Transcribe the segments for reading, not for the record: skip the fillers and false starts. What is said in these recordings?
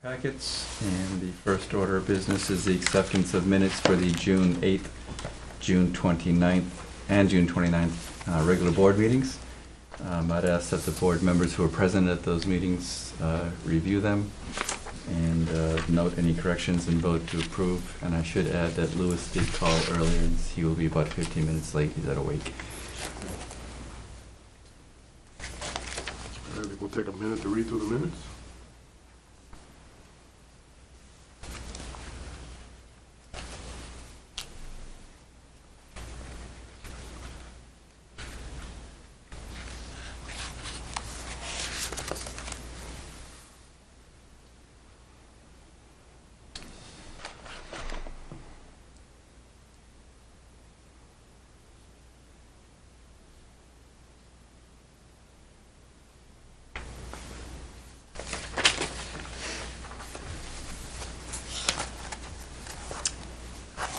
Packets, and the first order of business is the acceptance of minutes for the June 8th, June 29th, and June 29th regular board meetings. I'd ask that the board members who are present at those meetings review them and note any corrections and vote to approve. And I should add that Louis did call earlier, and he will be about 15 minutes late. He's at a wake. I think we'll take a minute to read through the minutes.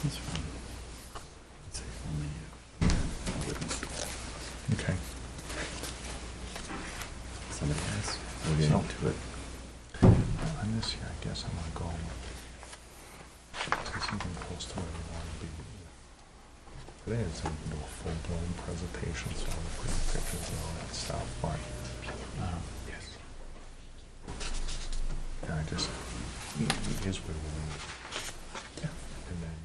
This one. Let's see, Okay. somebody has. We'll get So- into it. On this here, I guess I'm gonna go to something close to where we want to be. Today it's going to do a full-blown presentation, so I'll put pictures and all that stuff, but, yes. Yeah, I just, here's where we're, yeah, and then,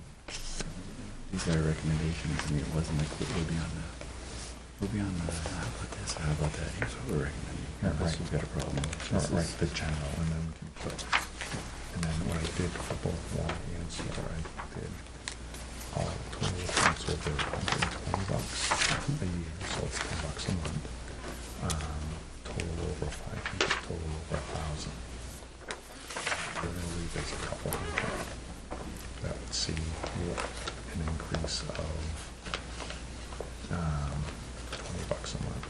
These are recommendations. I mean, it wasn't like we'll be on the, how about this, how about that? Here's what we're recommending. Yeah, Unless right. we've got a problem. not right, the general, and then we can put, and then what I did for both warrant and sewer, I did all total accounts over $120 a year, so it's $10 a month. Total over 500, total over 1,000. Generally, there's a couple hundred that would see an increase of $20 a month.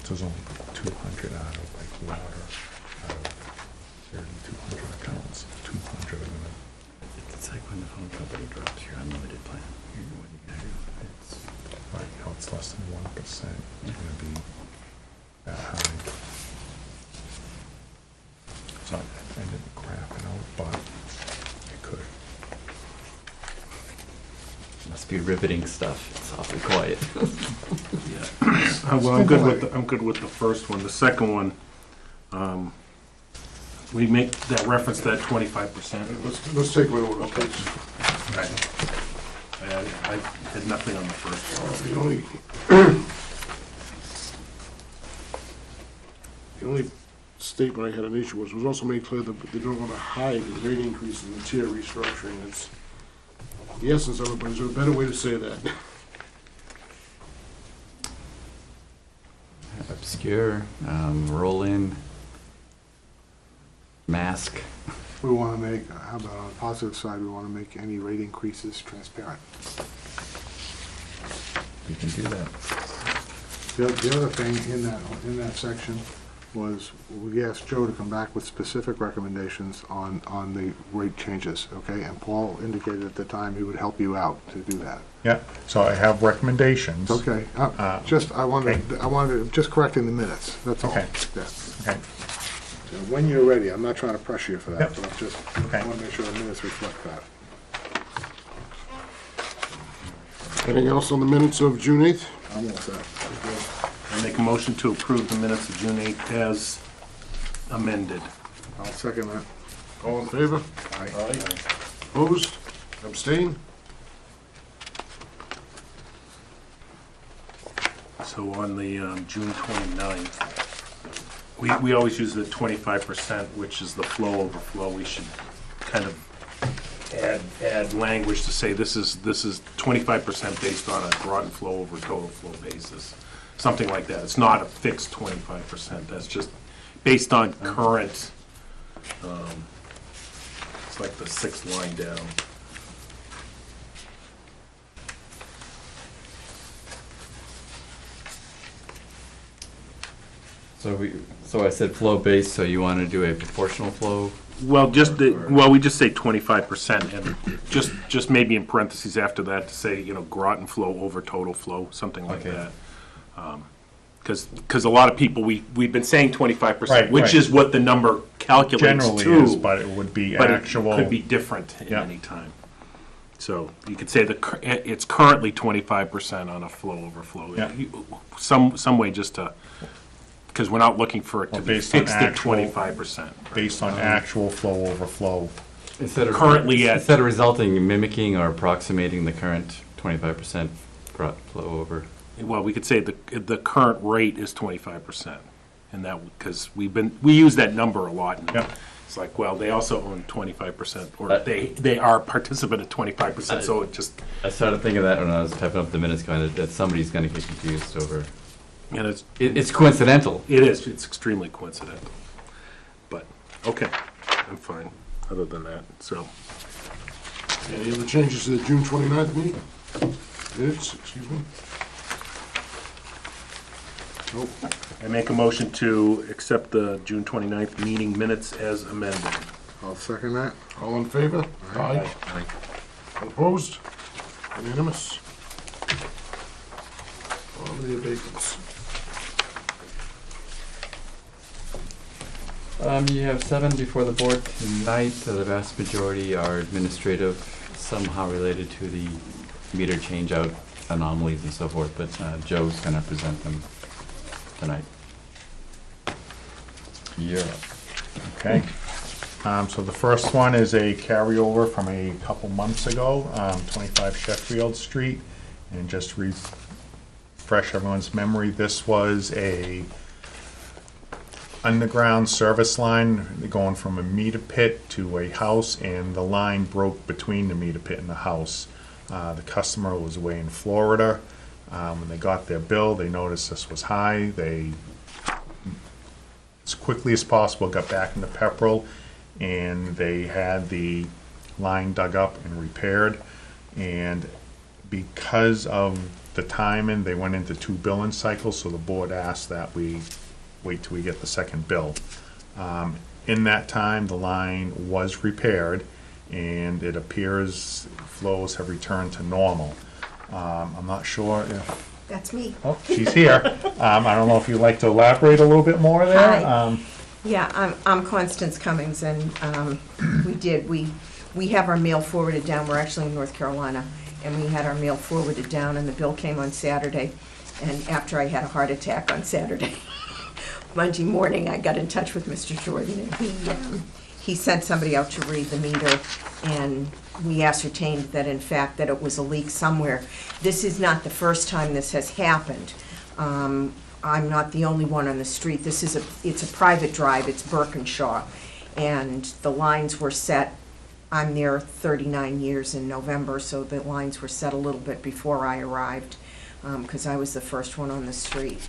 So there's only 200 out of like water, out of 3,200 accounts, 200 of them. It's like when the phone company drops your unlimited plan. What are you gonna do? It's Right, you know, it's less than 1%. It's gonna be that high. So I didn't crap it out, but it could. must be riveting stuff. It's awfully quiet. Well, I'm good with the first one. The second one, we make that reference to that 25%. Let's take one over, Okay. please. I had nothing on the first one. The only statement I had an issue was, it was also made clear that they don't want to hide the rate increases in the tier restructuring. It's the essence of it, but is there a better way to say that? Obscure, roll in, mask. We want to make, how about on the positive side, we want to make any rate increases transparent. We can do that. The other thing in that section was, we asked Joe to come back with specific recommendations on the rate changes, okay? And Paul indicated at the time he would help you out to do that. Yeah, so I have recommendations. Okay, I wanted, just correcting the minutes, that's all. Okay. Yeah. Okay, So when you're ready, I'm not trying to pressure you for that, Yep. but I'm just, Okay. I want to make sure the minutes reflect that. Anything else on the minutes of June 8th? I'm all set. I make a motion to approve the minutes of June 8th as amended. I'll second that. All in favor? Aye. Opposed? Abstained? So on the June 29th, we always use the 25%, which is the flow overflow. We should kind of add language to say this is 25% based on a Groton flow over total flow basis. Something like that. It's not a fixed 25%. That's just based on current, it's like the sixth line down. So I said flow based, so you want to do a proportional flow? Well, we just say 25%, and just maybe in parentheses after that to say, Groton flow over total flow, something like Okay. that. Because a lot of people, we've been saying 25%, Right, which right. is what the number calculates Generally to. is, but it would be But actual. it could be different at Yeah. any time. So you could say it's currently 25% on a flow overflow. Yeah. Some way just to, because we're not looking for it to Or be based on fixed at actual- 25%. Based on actual flow overflow. Instead of Currently at- instead of resulting, mimicking or approximating the current 25% flow over. Well, we could say the current rate is 25%. And that, because we use that number a lot. And Yep. it's like, well, they also own 25%, or they are participant at 25%, so it just, I started thinking that when I was typing up the minutes, going that somebody's going to get confused over. and it's, It's coincidental. it's extremely coincidental. But, okay, I'm fine, other than that, so. Any other changes to the June 29th meeting? Minutes, excuse me? Nope. I make a motion to accept the June 29th meeting minutes as amended. I'll second that. All in favor? Aye. Opposed? Unanimous? All the abatements. You have 7 before the board tonight. The vast majority are administrative, somehow related to the meter change-out anomalies and so forth, but Joe's going to present them tonight. You're up. Okay. So the first one is a carryover from a couple months ago, 25 Sheffield Street. And just refresh everyone's memory, this was a underground service line going from a meter pit to a house, and the line broke between the meter pit and the house. The customer was away in Florida. When they got their bill, they noticed this was high. They, as quickly as possible, got back into Pepperell, and they had the line dug up and repaired. And because of the timing, they went into 2 billing cycles, so the board asked that we wait till we get the second bill. In that time, the line was repaired, and it appears flows have returned to normal. I'm not sure if, That's me. oh, she's here. I don't know if you'd like to elaborate a little bit more there. Hi. Yeah, I'm Constance Cummings, and we have our mail forwarded down. We're actually in North Carolina, and we had our mail forwarded down, and the bill came on Saturday. And after I had a heart attack on Saturday, Monday morning, I got in touch with Mr. Jordan, and he sent somebody out to read the meter, and we ascertained that in fact that it was a leak somewhere. This is not the first time this has happened. I'm not the only one on the street. It's a private drive, it's Birkinshaw, and the lines were set. I'm there 39 years in November, so the lines were set a little bit before I arrived, because I was the first one on the street.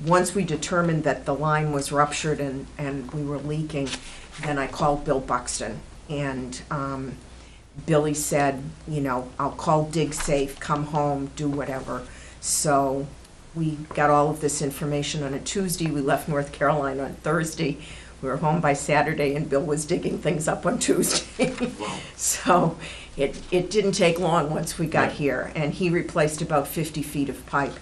Once we determined that the line was ruptured and we were leaking, then I called Bill Buxton, and Billy said, you know, I'll call Dig Safe, come home, do whatever. So we got all of this information on a Tuesday. We left North Carolina on Thursday. We were home by Saturday, and Bill was digging things up on Tuesday. So it didn't take long once we got here, and he replaced about 50 feet of pipe.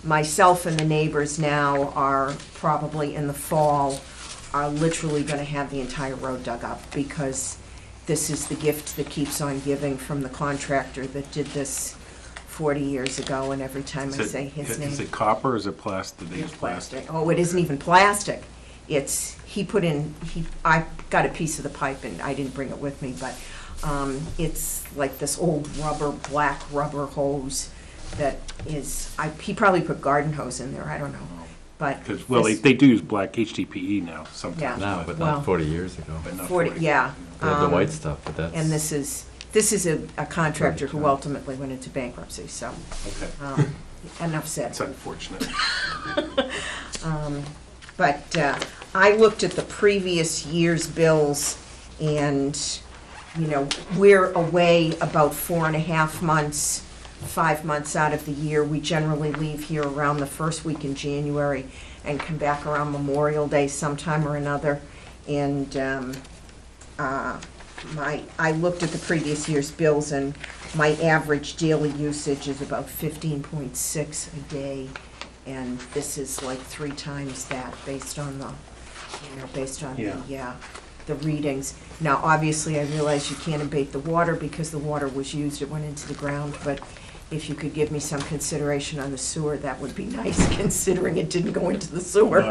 Myself and the neighbors now are probably in the fall are literally going to have the entire road dug up, because this is the gift that keeps on giving from the contractor that did this 40 years ago, and every time I say his name. Is it copper or is it plastic? They use It's plastic. Oh, it isn't even plastic. I got a piece of the pipe, and I didn't bring it with me, but it's like this old black rubber hose that is, he probably put garden hose in there, I don't know. But Because, well, this- they do use black HDPE now sometimes. Yeah. No, but Well- not 40 years ago. But not 40, 40. yeah. They had the white stuff, but that's. And this is a contractor who ultimately went into bankruptcy, so, Okay, enough said. that's unfortunate. But I looked at the previous year's bills, and, you know, we're away about 4.5 months, 5 months out of the year. We generally leave here around the first week in January and come back around Memorial Day sometime or another. And I looked at the previous year's bills, and my average daily usage is about 15.6 a day. And this is like 3 times that, based on the, the readings. Now, obviously, I realize you can't abate the water because the water was used, it went into the ground, but if you could give me some consideration on the sewer, that would be nice, considering it didn't go into the sewer.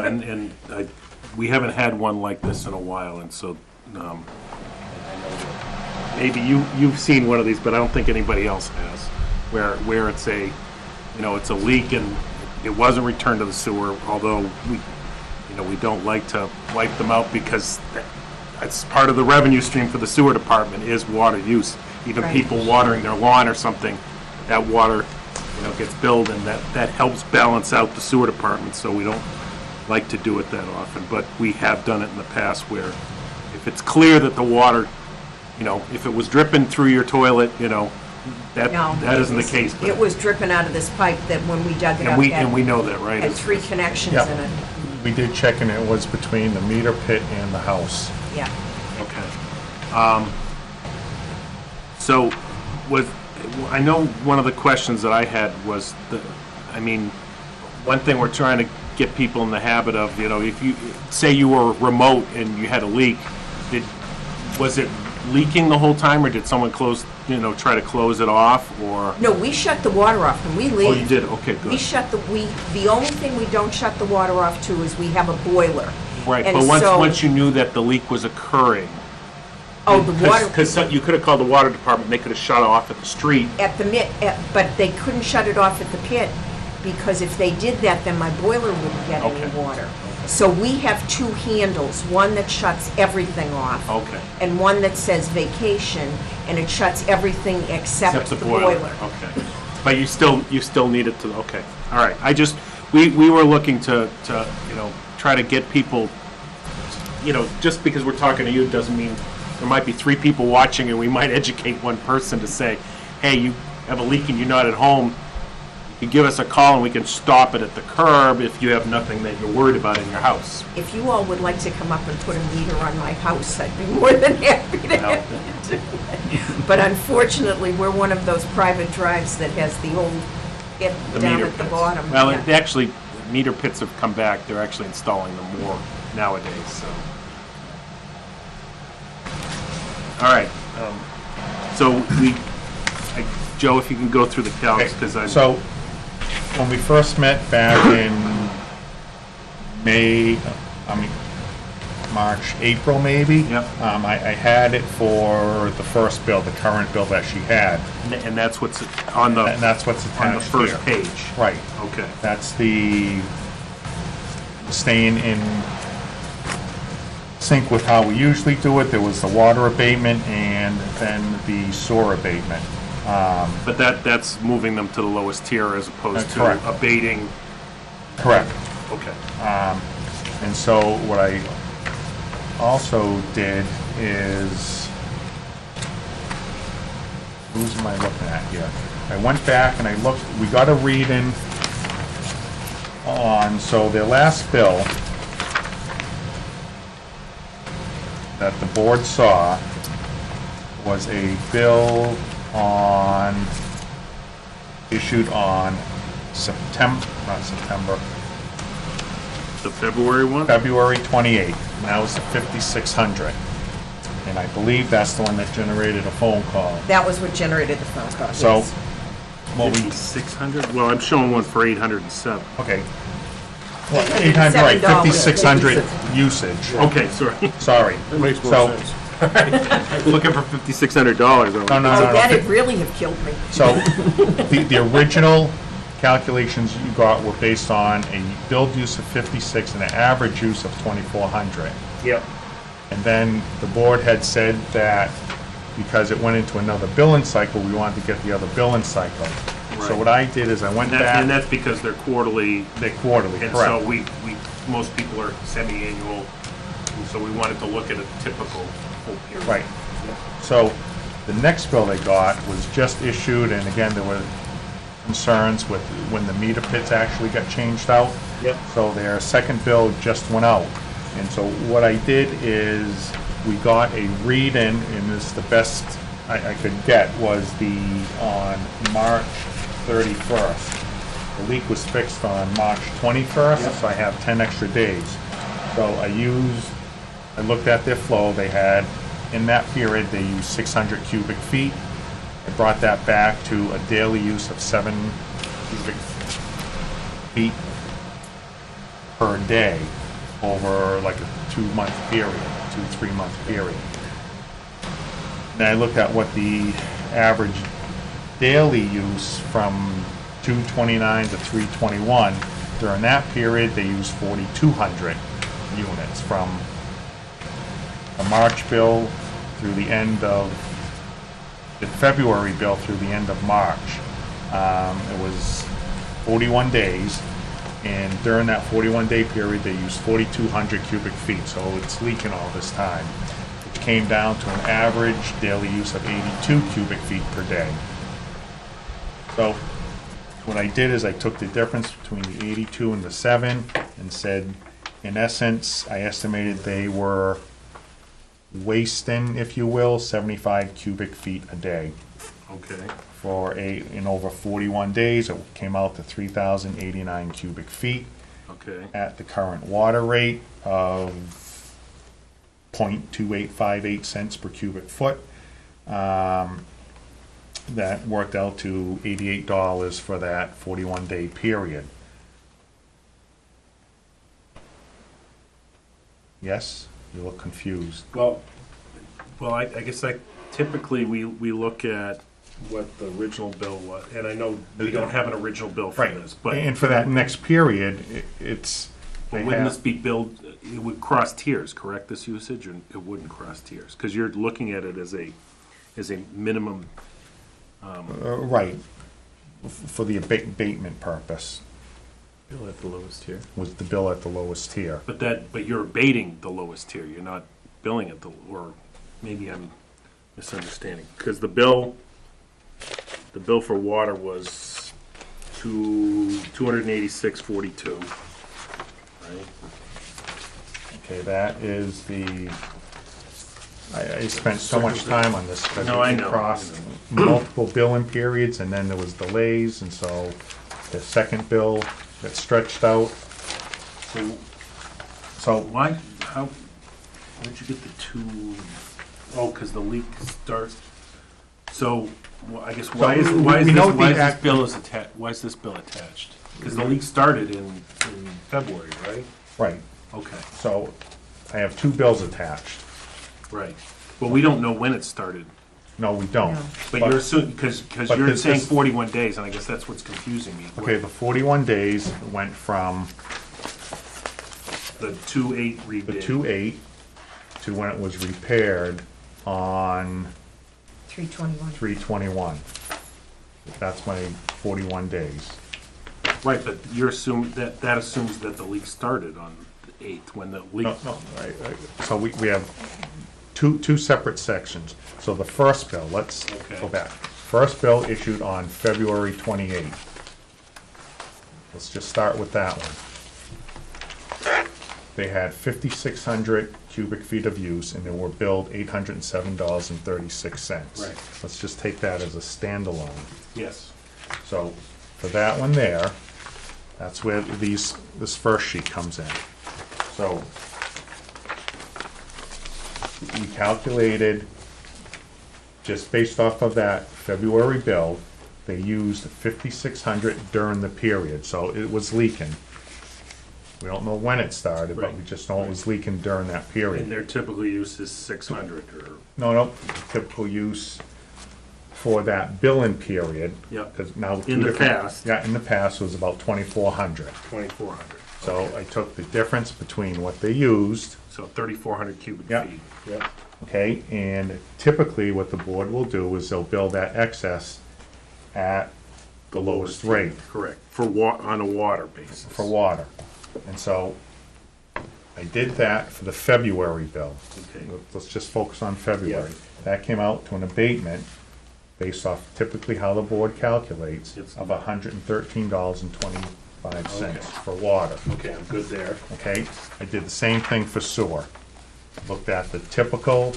We haven't had one like this in a while, and so, maybe you've seen one of these, but I don't think anybody else has, where it's it's a leak and it wasn't returned to the sewer, although we don't like to wipe them out because that's part of the revenue stream for the sewer department is water use. Even Right. people watering their lawn or something, that water, gets billed, and that helps balance out the sewer department, so we don't like to do it that often, but we have done it in the past where if it's clear that the water, if it was dripping through your toilet, No, that isn't the case. But It was dripping out of this pipe that when we dug it up, and we know that, right? had 3 connections Yep. in it. We did check, and it was between the meter pit and the house. Yeah. Okay. So, I know one of the questions that I had was one thing we're trying to get people in the habit of, if you, say you were remote and you had a leak, was it leaking the whole time, or did someone try to close it off, or? No, we shut the water off when we leave. Oh, you did? Okay, good. The only thing we don't shut the water off to is we have a boiler. Right, And but so- once you knew that the leak was occurring. Oh, the water, Because you could have called the water department, they could have shut off at the street. but they couldn't shut it off at the pit, because if they did that, then my boiler wouldn't get any Okay. water. So we have 2 handles, one that shuts everything off. Okay. And one that says vacation, and it shuts everything except the boiler. Okay. But you still need it to, okay, all right. We were looking to try to get people, just because we're talking to you doesn't mean, there might be 3 people watching and we might educate one person to say, hey, you have a leak and you're not at home, you give us a call and we can stop it at the curb if you have nothing that you're worried about in your house. If you all would like to come up and put a meter on my house, I'd be more than happy to have you do it. But unfortunately, we're one of those private drives that has the old get The down meter at the pits. bottom. Well, Yeah. actually, meter pits have come back. They're actually installing them more nowadays, so. All right. So Joe, if you can go through the calcs, because I. So, when we first met back in March, April maybe. Yep. I had it for the first bill, the current bill that she had, And that's what's on and the that's what's attached first here. page. Right. Okay. That's the staying in sync with how we usually do it. There was the water abatement and then the sewer abatement. But that's moving them to the lowest tier as opposed to Correct. abating. Correct. Okay. And so what I also did is, who's am I looking at here? I went back and I looked, we got a reading on, so their last bill that the board saw was a bill issued on The February one? February 28th, and that was the 5,600. And I believe that's the one that generated a phone call. That was what generated the phone call. So, yes. what we, 600? Well, I'm showing one for 807. okay. Well, 800, right, $807. 5,600 usage, Okay, sorry. sorry. That makes So- more sense. Looking for $5,600. No, Oh, no. that'd really have killed me. So, the original calculations you got were based on a billed use of 56 and an average use of 2,400. Yep. And then the board had said that because it went into another billing cycle, we wanted to get the other billing cycle. So Right. what I did is I went And back, that's because they're quarterly, they quarterly, and so correct. most people are semi-annual, and so we wanted to look at a typical full period. Right. So the next bill they got was just issued, and again, there were concerns with when the meter pits actually got changed out. Yep. So their second bill just went out. And so what I did is, we got a read-in, and this is the best I could get, was on March 31st. The leak was fixed on March 21st, so I have 10 extra days. So I looked at their flow, they had, in that period, they used 600 cubic feet. I brought that back to a daily use of 7 cubic feet per day over like a 2-month period, 2-3-month period. Then I looked at what the average daily use from 2/29 to 3/21. During that period, they used 4,200 units from the March bill through the end of the February bill through the end of March. It was 41 days, and during that 41-day period, they used 4,200 cubic feet, so it's leaking all this time. It came down to an average daily use of 82 cubic feet per day. So what I did is I took the difference between the 82 and the 7 and said, in essence, I estimated they were wasting, if you will, 75 cubic feet a day. Okay. In over 41 days, it came out to 3,089 cubic feet Okay. at the current water rate of 0.2858 cents per cubic foot. That worked out to $88 for that 41-day period. Yes? You look confused. Well, I guess typically we look at what the original bill was, and I know we don't have an original bill for Right. this, but And for that next period, it's... they wouldn't have- this be billed, it would cross tiers, correct, this usage, or it wouldn't cross tiers? Because you're looking at it as a minimum, Right, for the abatement purpose, Bill at the lowest tier. was the bill at the lowest tier. but you're abating the lowest tier, you're not billing it, or maybe I'm misunderstanding, because the bill for water was $286.42, right? Okay, that is the, I spent so much time on this. because No, I it know. crossed multiple billing periods, and then there was delays, and so the second bill got stretched out. So, Where'd you get the two? Oh, because the leak starts, so, well, I guess, why is we know the this act- bill is attached, why is this bill attached? Because the leak started in February, right? right, Okay, so I have 2 bills attached. right. But we don't know when it started. No, we don't. No. But you're assuming, because but you're this- saying this- 41 days, and I guess that's what's confusing me. Okay, the 41 days went from The 2/8 read the date. 2/8 to when it was repaired on 321. 3/21. That's my 41 days. Right, but you're assuming, that assumes that the leak started on the 8th, when the leak. No, right. So we have two separate sections. So the first bill, let's Okay. go back. First bill issued on February 28th. Let's just start with that one. They had 5,600 cubic feet of use, and they were billed $807.36. Right. Let's just take that as a standalone. Yes. So for that one there, that's where this first sheet comes in. So we calculated, just based off of that February bill, they used 5,600 during the period, so it was leaking. We don't know when it started, but we Right. just know it was leaking during that And period. their typical use is 600, or, No, typical use for that billing period. Yep. Because now. In the past. Yeah, in the past was about 2,400. 2,400. So Okay. I took the difference between what they used, So 3,400 cubic Yep. feet. Yep. okay, and typically what the board will do is they'll bill that excess at the lowest rate Correct, on a water basis. for water. And so I did that for the February bill. Okay. Let's just focus on February. Yeah. That came out to an abatement based off typically how the board calculates Yes. of $113.25 Okay. for water. Okay, I'm good there. Okay, I did the same thing for sewer. Looked at the typical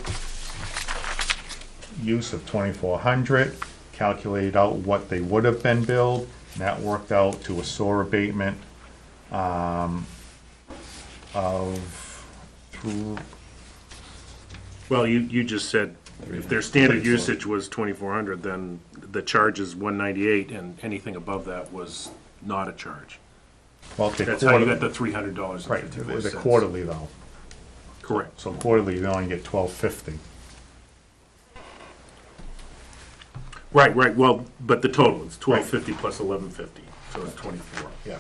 use of 2,400, calculated out what they would have been billed, And that worked out to a sewer abatement, of through, Well, you just said if their standard usage was 2,400, then the charge is 198, and anything above that was not a charge. well, the That's how you got quarterly, the $300 right, and 54 the cents. quarterly though. Correct. So quarterly, you only get $12.50. Right, well, but the total is 1,250 plus 1,150, so it's 24. Yeah.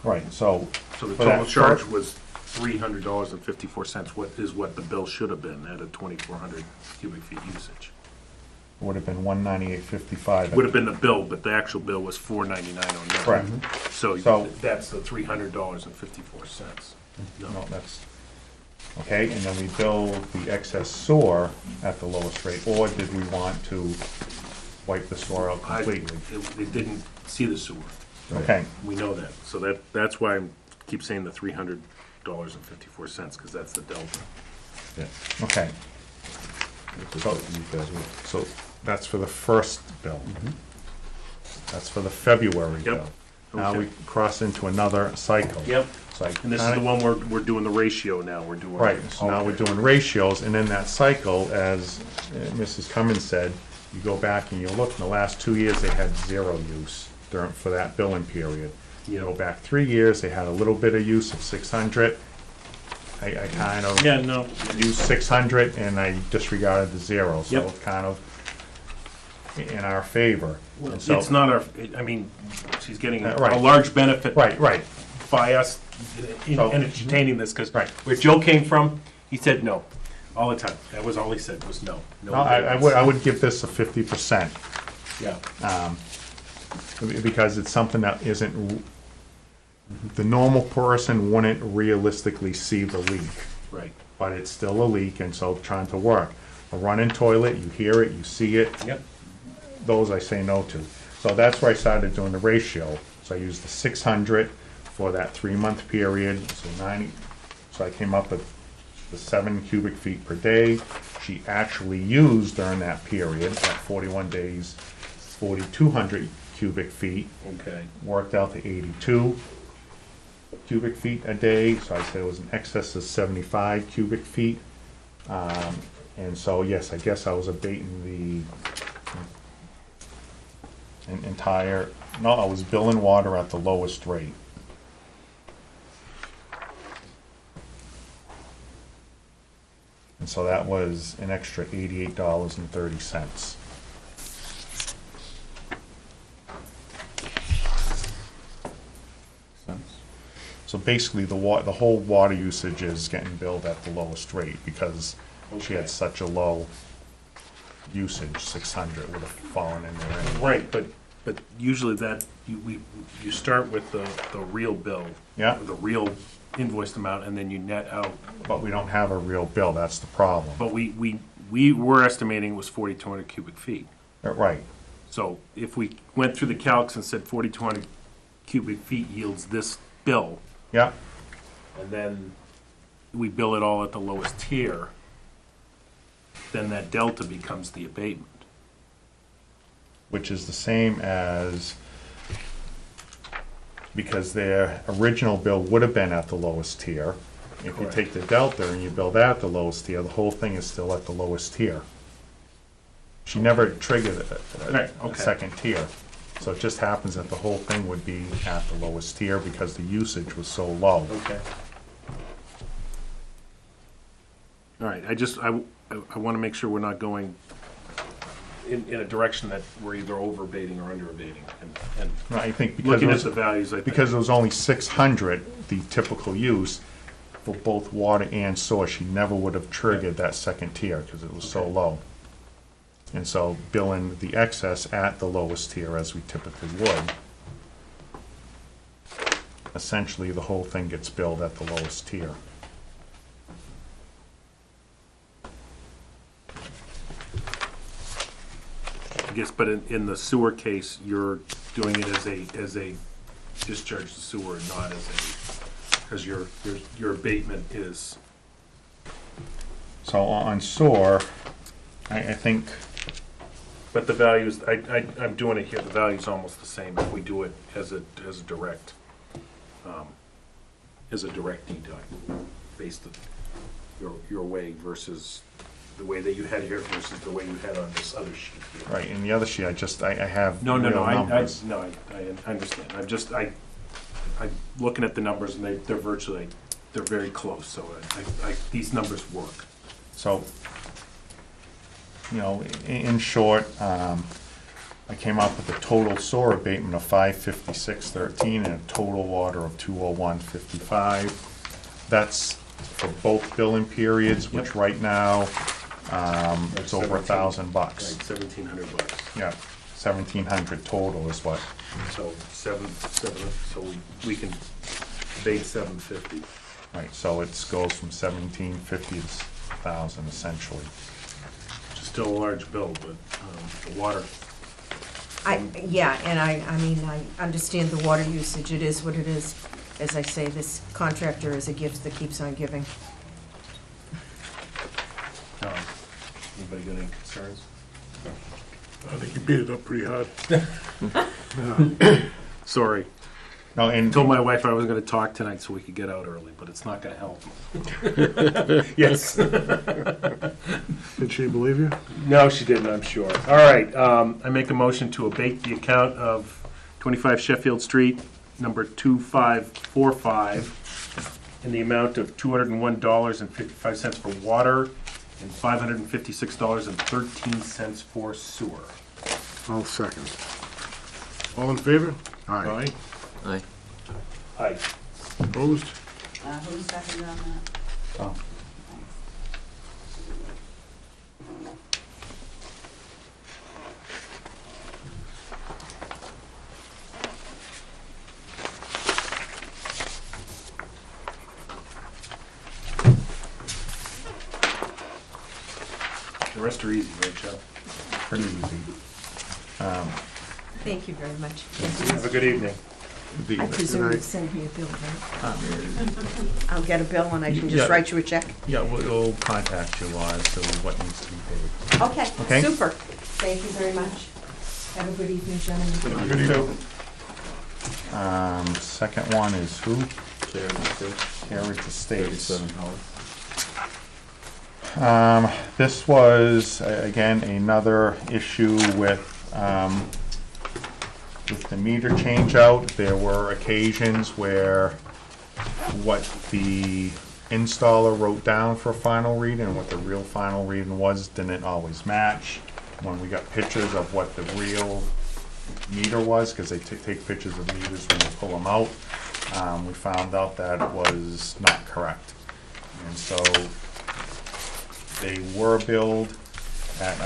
Right, so. So the for that total charge first- was $300.54, what the bill should have been at a 2,400 cubic feet usage. Would have been $198.55. Would have been the bill, but the actual bill was $499.09. Correct. So So- that's the $300.54. No, that's, okay, and then we bill the excess sewer at the lowest rate, or did we want to wipe the sewer out completely? It didn't see the sewer. Okay, We know that. So that's why I keep saying the $300.54, because that's the delta. okay. So that's for the first bill. That's for the February Yep. bill. Now we Okay. cross into another cycle. Yep. So I And this is the one we're doing the ratio now, we're doing. Right, so now we're doing ratios, and in that cycle, as Mrs. Cummins said, you go back and you look, in the last 2 years, they had zero use for that billing period. You go back 3 years, they had a little bit of use of 600. I kind of Yeah, no, used 600 and I disregarded the zero, so Yep. it's kind of in our favor. And so- it's not our, I mean, she's getting a Right. large benefit Right, right, by us in So- entertaining this, because Right. where Joe came from, he said no, all the time. That was all he said, was no. no, I would give this a 50%. Yeah, Because it's something that isn't, the normal person wouldn't realistically see the leak, right. but it's still a leak, and so trying to work. A running toilet, you hear it, you see it, Yep. those I say no to. So that's where I started doing the ratio. So I used the 600 for that 3-month period, so 90, so I came up with the 7 cubic feet per day. She actually used during that period, at 41 days, 4,200 cubic feet, Okay. worked out to 82 cubic feet a day, so I said it was in excess of 75 cubic feet. And so, yes, I guess I was abating the entire, no, I was billing water at the lowest rate. And so that was an extra $88.30. So basically, the whole water usage is getting billed at the lowest rate because she Okay. had such a low usage. 600 would have fallen in there anyway. Right, but usually that, you start with the real bill. Yeah. The real invoiced amount, and then you net out. But we don't have a real bill, that's the problem. But we were estimating it was 4,200 cubic feet. Right, So if we went through the calcs and said 4,200 cubic feet yields this bill, yeah, and then we bill it all at the lowest tier, then that delta becomes the abatement. which is the same as, because their original bill would have been at the lowest tier. If you Correct. take the delta and you bill that at the lowest tier, the whole thing is still at the lowest tier. She never triggered Right, a okay. second tier. So it just happens that the whole thing would be at the lowest tier because the usage was so low. Okay. All right, I want to make sure we're not going in a direction that we're either over abating or under abating. And I think because looking it at was, the values, I think. because it was only 600, the typical use for both water and sewer, she never would have triggered that second tier because it was so Okay. low. And so billing the excess at the lowest tier as we typically would, essentially the whole thing gets billed at the lowest tier. I guess, but in the sewer case, you're doing it as a discharge to sewer and not as a, because your abatement is, So on sewer, I think But the values, I'm doing it here, the value's almost the same if we do it as a direct, deduct, based on your way versus the way that you had here versus the way you had on this other sheet here. Right, in the other sheet, I have No, real I numbers. understand. I'm looking at the numbers and they're virtually, they're very close, so these numbers work. So, you know, in short, I came up with a total sewer abatement of $556.13 and a total water of $201.55. That's for both billing periods, which Yep. right now, it's over $1,000. Right, $1,700. Yeah, 1,700 total is what. So so we can base 750. Right, so it goes from 1,750 to 1,000 essentially. Which is still a large bill, but the water, Yeah, and I mean, I understand the water usage, it is what it is. As I say, this contractor is a gift that keeps on giving. anybody got any concerns? I think you beat it up pretty hard. Sorry. No, I and told my wife I was gonna talk tonight so we could get out early, but it's not gonna help. Yes. Did she believe you? No, she didn't, I'm sure. All right, I make a motion to abate the account of 25 Sheffield Street, number 2545, in the amount of $201.55 for water and $556.13 for sewer. I'll second. All in favor? Aye. Aye. Aye. Opposed? Who's seconded on that? Oh. The rest are easy, right, Joe? pretty easy. Thank you very much. Have a good evening. I presume you'll send me a bill, right? I'll get a bill and I can just Yeah. write you a check? Yeah, we'll contact you as to what needs to be paid. Okay, Okay. super. Thank you very much. Have a good evening, gentlemen. Good evening. Second one is who? Carriage Estates. 37 Hollis. This was, again, another issue with the meter change out. There were occasions where what the installer wrote down for a final reading and what the real final reading was didn't always match. When we got pictures of what the real meter was, because they take pictures of meters when they pull them out, we found out that it was not correct. And so they were billed at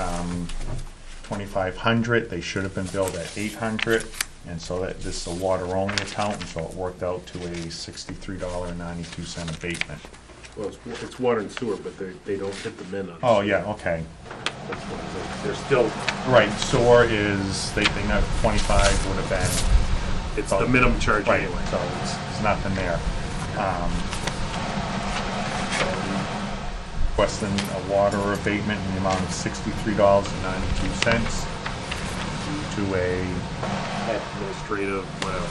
2,500. They should have been billed at 800, and so that this is a water-only account, and so it worked out to a $63.92 abatement. Well, it's water and sewer, but they don't hit the min on. Oh, yeah, okay. They're still, Right, sewer is, they know 25 would have been. it's the minimum charge Right, anyway. so there's nothing there. Requesting a water abatement in the amount of $63.92 to a, Administrative, whatever.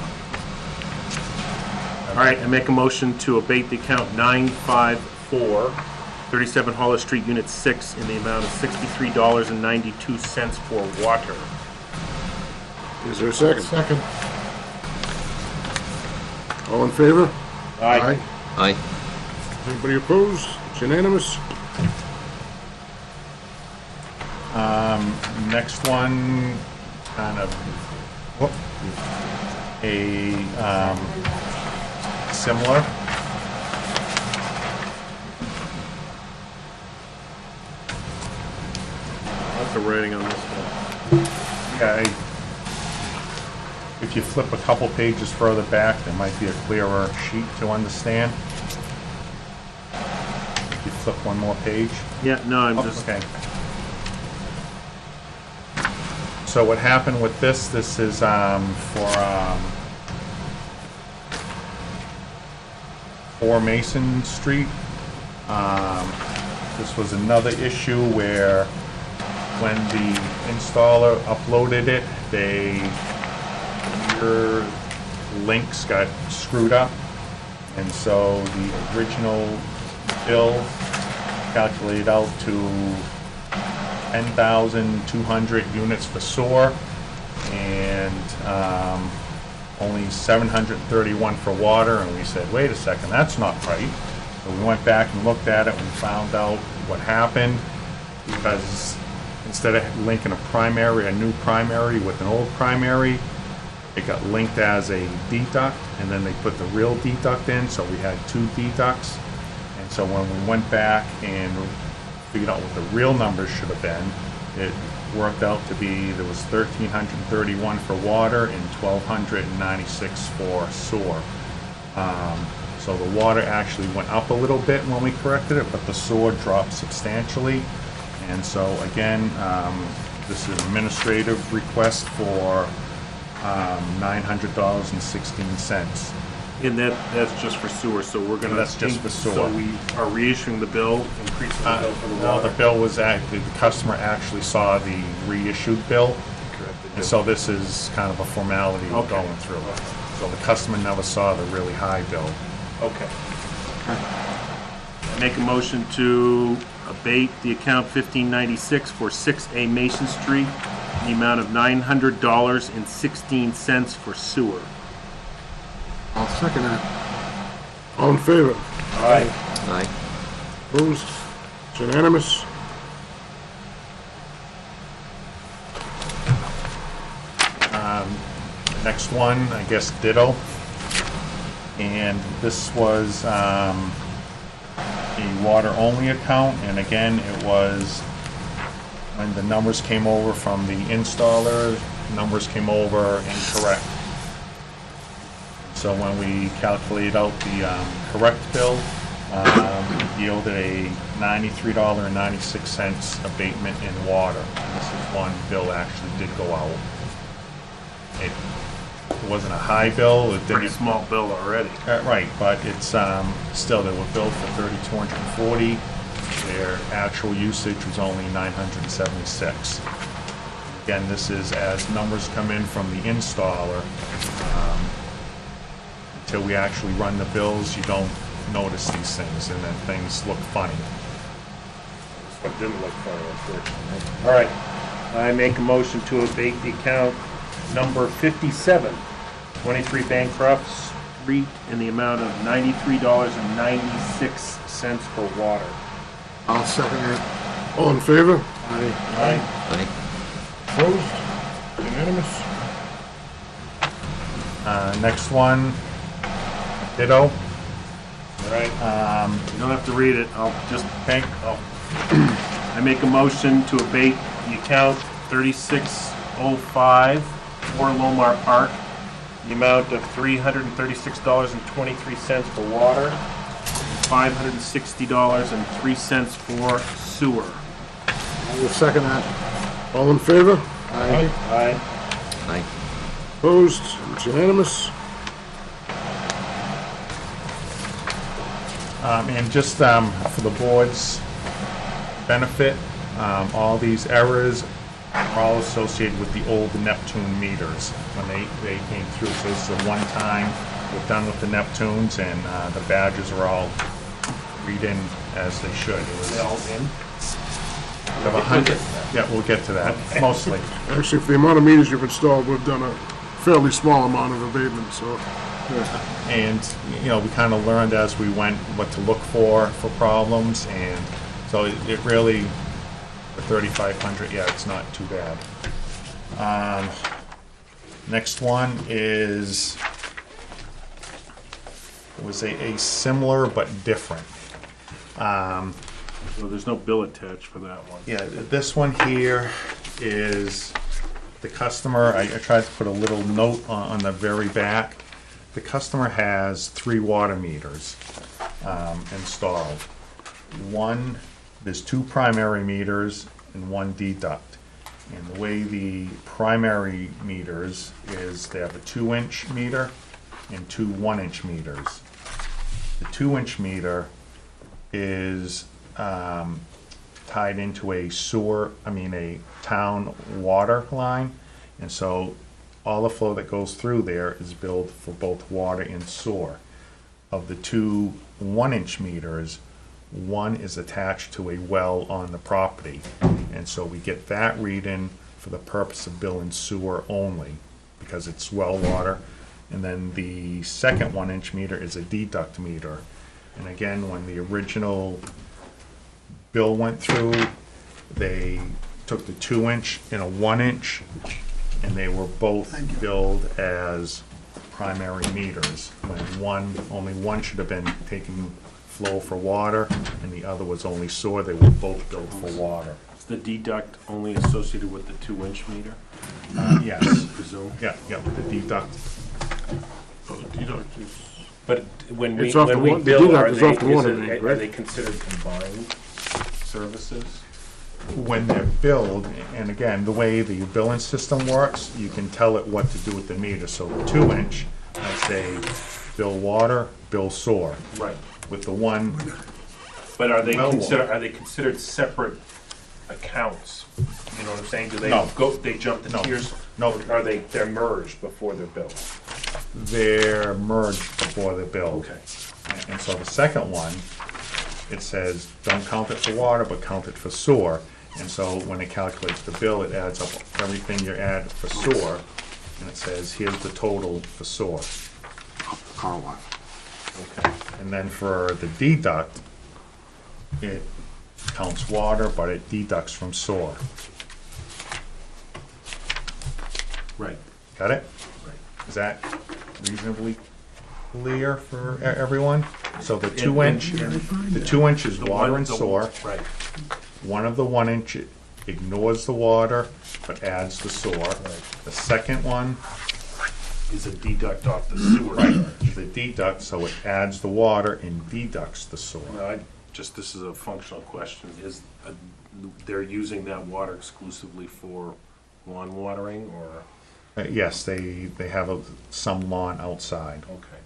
All right, I make a motion to abate the account 954, 37 Hollis Street, Unit 6, in the amount of $63.92 for water. Is there a second? Second. All in favor? Aye. Aye. Anybody opposed? It's unanimous. next one, kind of, whoop, similar. Lots of writing on this one. Yeah, if you flip a couple pages further back, there might be a clearer sheet to understand. If you flip one more page. Yeah, no, I'm Oh, just, okay. So what happened with this is for Mason Street. This was another issue where when the installer uploaded it, your links got screwed up, and so the original bill calculated out to 10,200 units for sewer, and only 731 for water, and we said, wait a second, that's not right. So we went back and looked at it, and we found out what happened, because instead of linking a new primary with an old primary, it got linked as a deduct, and then they put the real deduct in, so we had two deducts. And so when we went back and figured out what the real numbers should have been, it worked out to be, there was 1,331 for water and 1,296 for sewer. So the water actually went up a little bit when we corrected it, but the sewer dropped substantially. And so again, this is an administrative request for $900.16. And that's just for sewer, so we're gonna. That's just for sewer. So we are reissuing the bill, increasing the bill for the No, water. the bill was the customer actually saw the reissued bill, and so this is kind of a formality we're Okay. going through. So the customer never saw the really high bill. Okay. I make a motion to abate the account 1596 for 6A Mason Street, in the amount of $900.16 for sewer. I'll second that. All in favor? Aye. Aye. Opposed? It's unanimous. The next one, I guess ditto. And this was a water-only account, and again, it was when the numbers came over from the installer, numbers came over incorrect. So when we calculate out the correct bill, it yielded a $93.96 abatement in water. And this is one bill actually did go out. It wasn't a high bill. It Pretty didn't, small bill already. right, but it's still, they were billed for $3,240. Their actual usage was only $976. Again, this is as numbers come in from the installer. Until we actually run the bills, you don't notice these things, and then things look funny. It didn't look funny, unfortunately. All right, I make a motion to abate the account number 57, 23 Bancroft Street, in the amount of $93.96 for water. I'll second that. All in favor? Aye. Aye. Aye. Opposed? Unanimous. Next one, ditto. All right, you don't have to read it, I'll just, Okay. I make a motion to abate the account 3605 for Lomar Park, the amount of $336.23 for water, $560.03 for sewer. I will second that. All in favor? Aye. Aye. Aye. Opposed? It's unanimous. And just for the board's benefit, all these errors are all associated with the old Neptune meters when they came through. So this is a one-time, we're done with the Neptunes, and the badges are all read in as they should. It was They all in? of 100. Yeah, we'll get to that, mostly. Actually, for the amount of meters you've installed, we've done a fairly small amount of abatement, so. And, you know, we kind of learned as we went what to look for problems, and so it really, for 3,500, yeah, it's not too bad. Next one was a similar but different. So there's no bill attached for that one. Yeah, this one here is the customer, I tried to put a little note on the very back. The customer has 3 water meters installed. There's 2 primary meters and 1 deduct. And the way the primary meters is they have a 2-inch meter and 2 1-inch meters. The 2-inch meter is tied into a a town water line. And so all the flow that goes through there is billed for both water and sewer. Of the two 1-inch meters, one is attached to a well on the property. And so we get that reading for the purpose of billing sewer only, because it's well water. And then the second 1-inch meter is a deduct meter. And again, when the original bill went through, they took the 2-inch and a 1-inch, and they were both billed as primary meters, when only one should have been taking flow for water, and the other was only sewer. They were both billed for water. Is the deduct only associated with the 2-inch meter? Yes. I presume. Yeah, the deduct. Oh, deduct is, But when we, It's off when the we one- the bill, deduct are is they, off the one, I is think, it- are right? they considered combined services? When they're billed, and again, the way the billing system works, you can tell it what to do with the meter. So the 2-inch, I say, bill water, bill sewer. Right. With the one, But are they Well, considered separate accounts? You know what I'm saying? Do they No. they jump the No. tiers? No. Or are they're merged before they're billed? they're merged before they're billed. Okay. And so the second one, it says, don't count it for water, but count it for sewer. And so when it calculates the bill, it adds up everything you add for sewer, and it says, here's the total for sewer. Car lot. Okay. And then for the deduct, it counts water, but it deducts from sewer. Right. Got it? Right. Is that reasonably clear for everyone? So the And- 2-inch, the 2-inch is The water one- and the- sewer. Right. One of the 1-inch ignores the water, but adds the sewer. The second one Is a deduct off the sewer. is the deduct, so it adds the water and deducts the sewer. No, this is a functional question. They're using that water exclusively for lawn watering or? Yes, they have some lawn outside. Okay.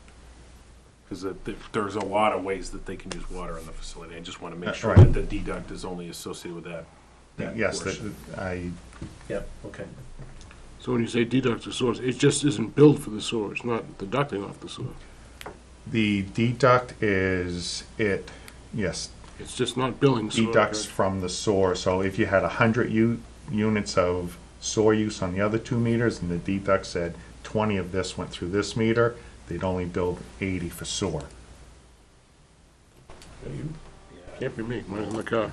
Because there's a lot of ways that they can use water in the facility. I just want to make sure Right. that the deduct is only associated with that. Yes, portion. Yep, okay. so when you say deduct the source, it just isn't billed for the sewer, it's not deducting off the sewer. the deduct is yes, It's just not billing sewer. deducts okay. from the sewer. So if you had 100 units of sewer use on the other 2 meters, and the deduct said 20 of this went through this meter, they'd only bill 80 for sewer. Can't be me, mine's in the car.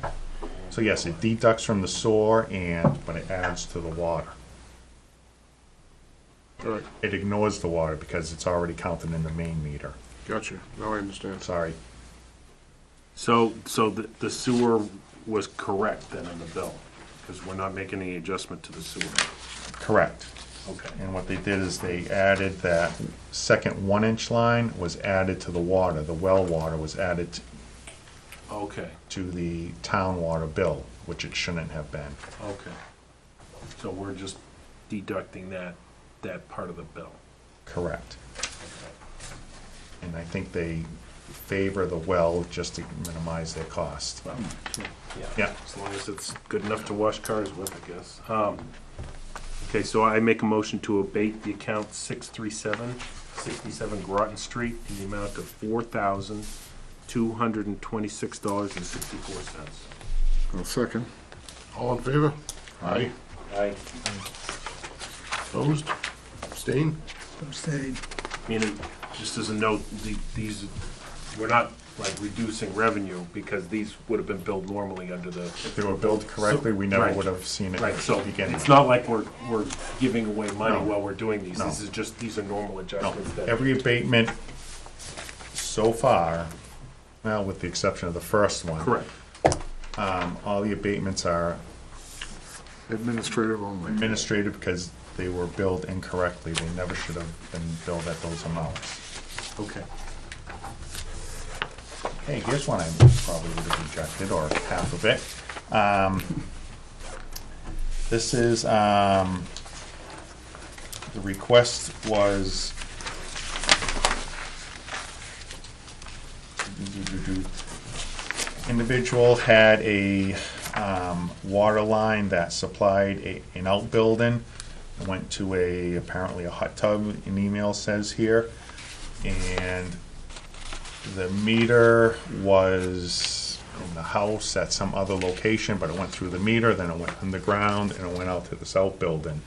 So yes, it deducts from the sewer, but it adds to the water. All right, It ignores the water because it's already counted in the main meter. gotcha, now I understand. Sorry. So the sewer was correct then in the bill? Because we're not making any adjustment to the sewer. Correct. Okay. And what they did is they added that second 1-inch line was added to the water. The well water was added Okay, to the town water bill, which it shouldn't have been. okay. So we're just deducting that part of the bill. Correct. And I think they favor the well just to minimize their cost. Well, Yeah. As long as it's good enough to wash cars with, I guess. Okay, so I make a motion to abate the account 637 Groton Street in the amount of $4,226.64. I'll second. All in favor? Aye. I Opposed? Abstained? mean, just as a note, these, we're not like reducing revenue because these would have been billed normally under the. If they were billed correctly, we never Right. would have seen it Right, at so the beginning. it's not like we're giving away money No. while we're doing these. No. This is just, these are normal No, adjustments that. every abatement so far, well, with the exception of the first one. Correct. All the abatements are Administrative only. administrative because they were billed incorrectly. They never should have been billed at those amounts. Okay. Hey, here's one I probably would have rejected, or half of it. This is, the request was individual had a water line that supplied an outbuilding. It went to apparently a hot tub, an email says here. And the meter was in the house at some other location, but it went through the meter, then it went underground, and it went out to this outbuilding.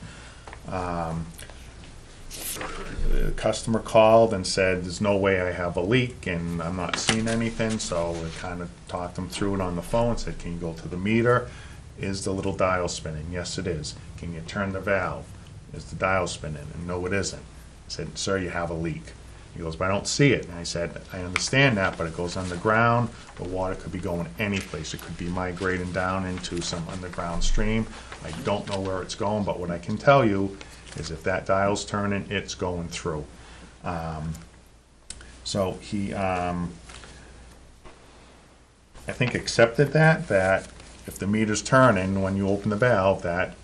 The customer called and said, there's no way I have a leak and I'm not seeing anything, so we kind of talked them through it on the phone, said, can you go to the meter? Is the little dial spinning? Yes, it is. Can you turn the valve? Is the dial spinning? And no, it isn't. I said, sir, you have a leak. He goes, but I don't see it. And I said, I understand that, but it goes underground. The water could be going any place. It could be migrating down into some underground stream. I don't know where it's going, but what I can tell you is if that dial's turning, it's going through. So he, I think, accepted that if the meter's turning, when you open the valve, that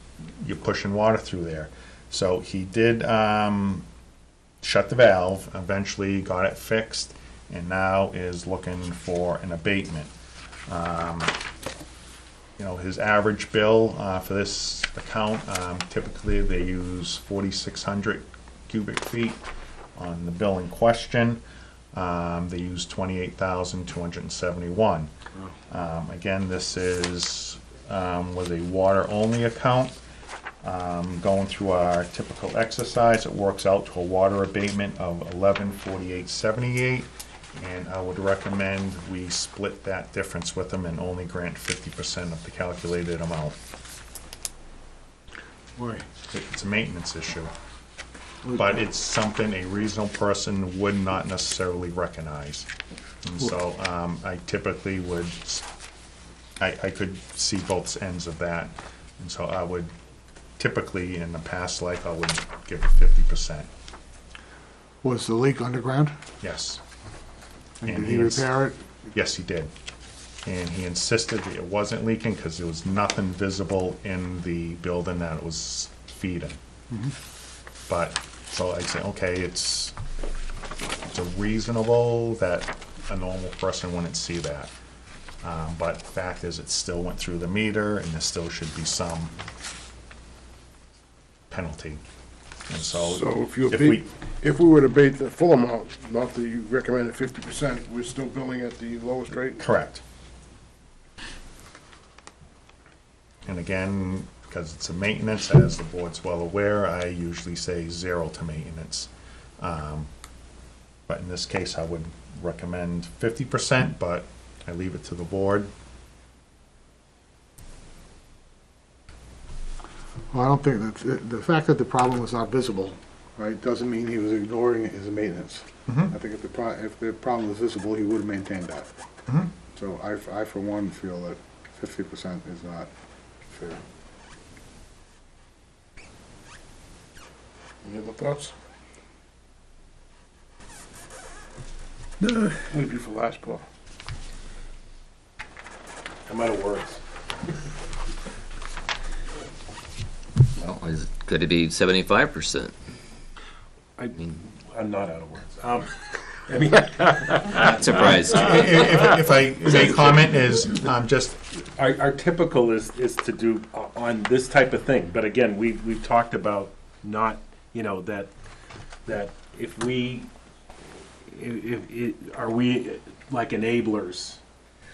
you're pushing water through there. So he did shut the valve, eventually got it fixed, and now is looking for an abatement. You know, his average bill for this account, typically they use 4,600 cubic feet on the bill in question. They use 28,271. Again, this was a water-only account. Going through our typical exercise, it works out to a water abatement of $1148.78, and I would recommend we split that difference with them and only grant 50% of the calculated amount. Why? It's a maintenance issue, but it's something a reasonable person would not necessarily recognize. And so I typically would, I could see both ends of that, and so I would typically, in the past life, I would give it 50%. Was the leak underground? Yes. And And did he he is- repair it? Yes, he did. And he insisted that it wasn't leaking because there was nothing visible in the building that it was feeding. But, so I'd say, okay, it's a reasonable that a normal person wouldn't see that. But the fact is, it still went through the meter, and there still should be some penalty. And so, So if you if we, if we were to abate the full amount, not that you recommended 50%, we're still billing at the lowest rate? correct. And again, because it's a maintenance, as the board's well aware, I usually say 0 to maintenance. But in this case, I would recommend 50%, but I leave it to the board. Well, I don't think that, the fact that the problem was not visible, right, doesn't mean he was ignoring his maintenance. Mhm. I think if the problem was visible, he would have maintained that. Mhm. So I for one feel that 50% is not fair. Any other thoughts? Leave you for last, Paul. I'm out of words. Well, could it be 75%? I'm not out of words. I mean, Not surprised. If I may comment is, just, our typical is to do on this type of thing, but again, we've talked about not, you know, that if are we like enablers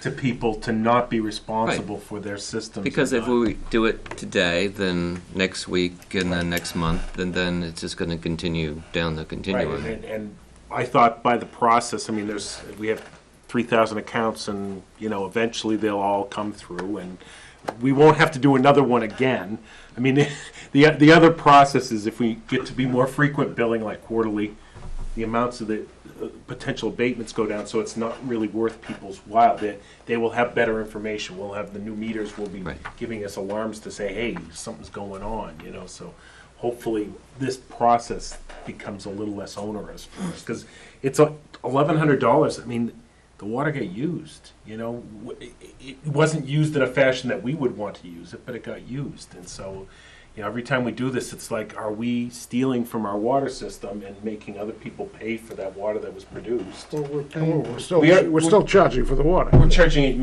to people to not be responsible for their systems? Because or if not? we do it today, then next week, and then next month, and then it's just going to continue down the Right, continuum. and I thought by the process, I mean, we have 3,000 accounts, and, you know, eventually they'll all come through, and we won't have to do another one again. I mean, the other process is if we get to be more frequent billing, like quarterly, the amounts of the potential abatements go down, so it's not really worth people's while. They will have better information. We'll have the new meters will be Right. giving us alarms to say, hey, something's going on, you know, so hopefully this process becomes a little less onerous for us, because it's $1,100. I mean, the water got used, you know. It wasn't used in a fashion that we would want to use it, but it got used, and so, every time we do this, it's like, are we stealing from our water system and making other people pay for that water that was produced? Well, we're still, We are- we're still charging for the water. We're charging at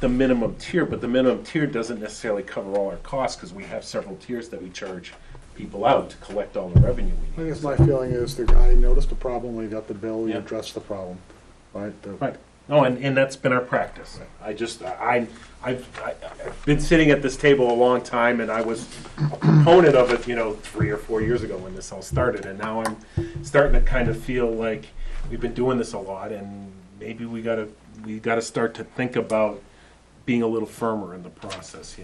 the minimum tier, but the minimum tier doesn't necessarily cover all our costs, because we have several tiers that we charge people out to collect all the revenue we I need. guess my feeling is the guy noticed the problem, we got the bill, we Yeah. addressed the problem, right? The- Right. No, and that's been our practice. I've been sitting at this table a long time, and I was a proponent of it, 3 or 4 years ago when this all started, and now I'm starting to kind of feel like we've been doing this a lot, and maybe we gotta start to think about being a little firmer in the process,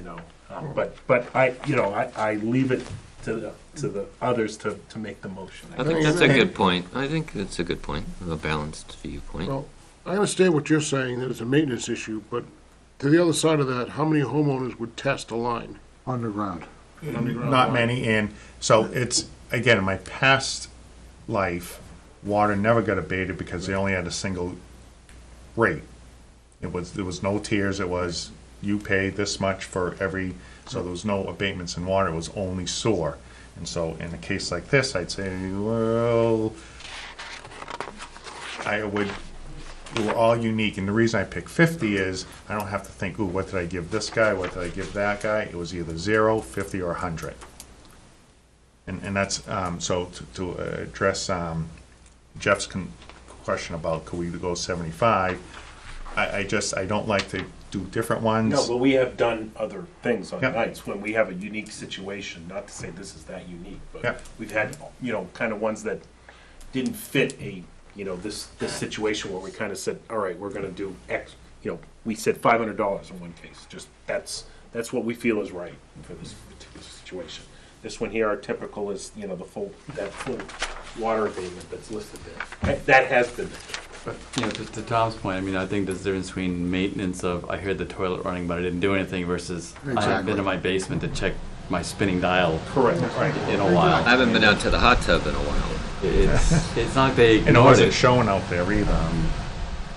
But I leave it to the others to make the motion. I think that's a good point. I think it's a good point, a balanced viewpoint. Well, I understand what you're saying, that it's a maintenance issue, but to the other side of that, how many homeowners would test a line? Underground. Not many, and so it's, again, in my past life, water never got abated because they only had a single rate. There was no tiers, it was, you pay this much for every, so there was no abatements in water, it was only sewer. And so in a case like this, I'd say, well, we were all unique, and the reason I picked 50 is I don't have to think, ooh, what did I give this guy, what did I give that guy? It was either 0, 50, or 100. And that's, so to address Jeff's question about could we go 75, I don't like to do different ones. No, but we have done other things on Yep. nights when we have a unique situation, not to say this is that unique, but Yep. we've had, kind of ones that didn't fit this situation where we kind of said, all right, we're gonna do X, we said $500 in one case, just, that's what we feel is right for this particular situation. This one here, our typical is, that full water abatement that's listed there. That has been the case. But, to Tom's point, I think there's a difference between maintenance of, I heard the toilet running, but I didn't do anything, versus I haven't Exactly. been in my basement to check my spinning dial Correct, right. in a I while. haven't been out to the hot tub in a while. It's not like they And it ignored wasn't it. showing out there either.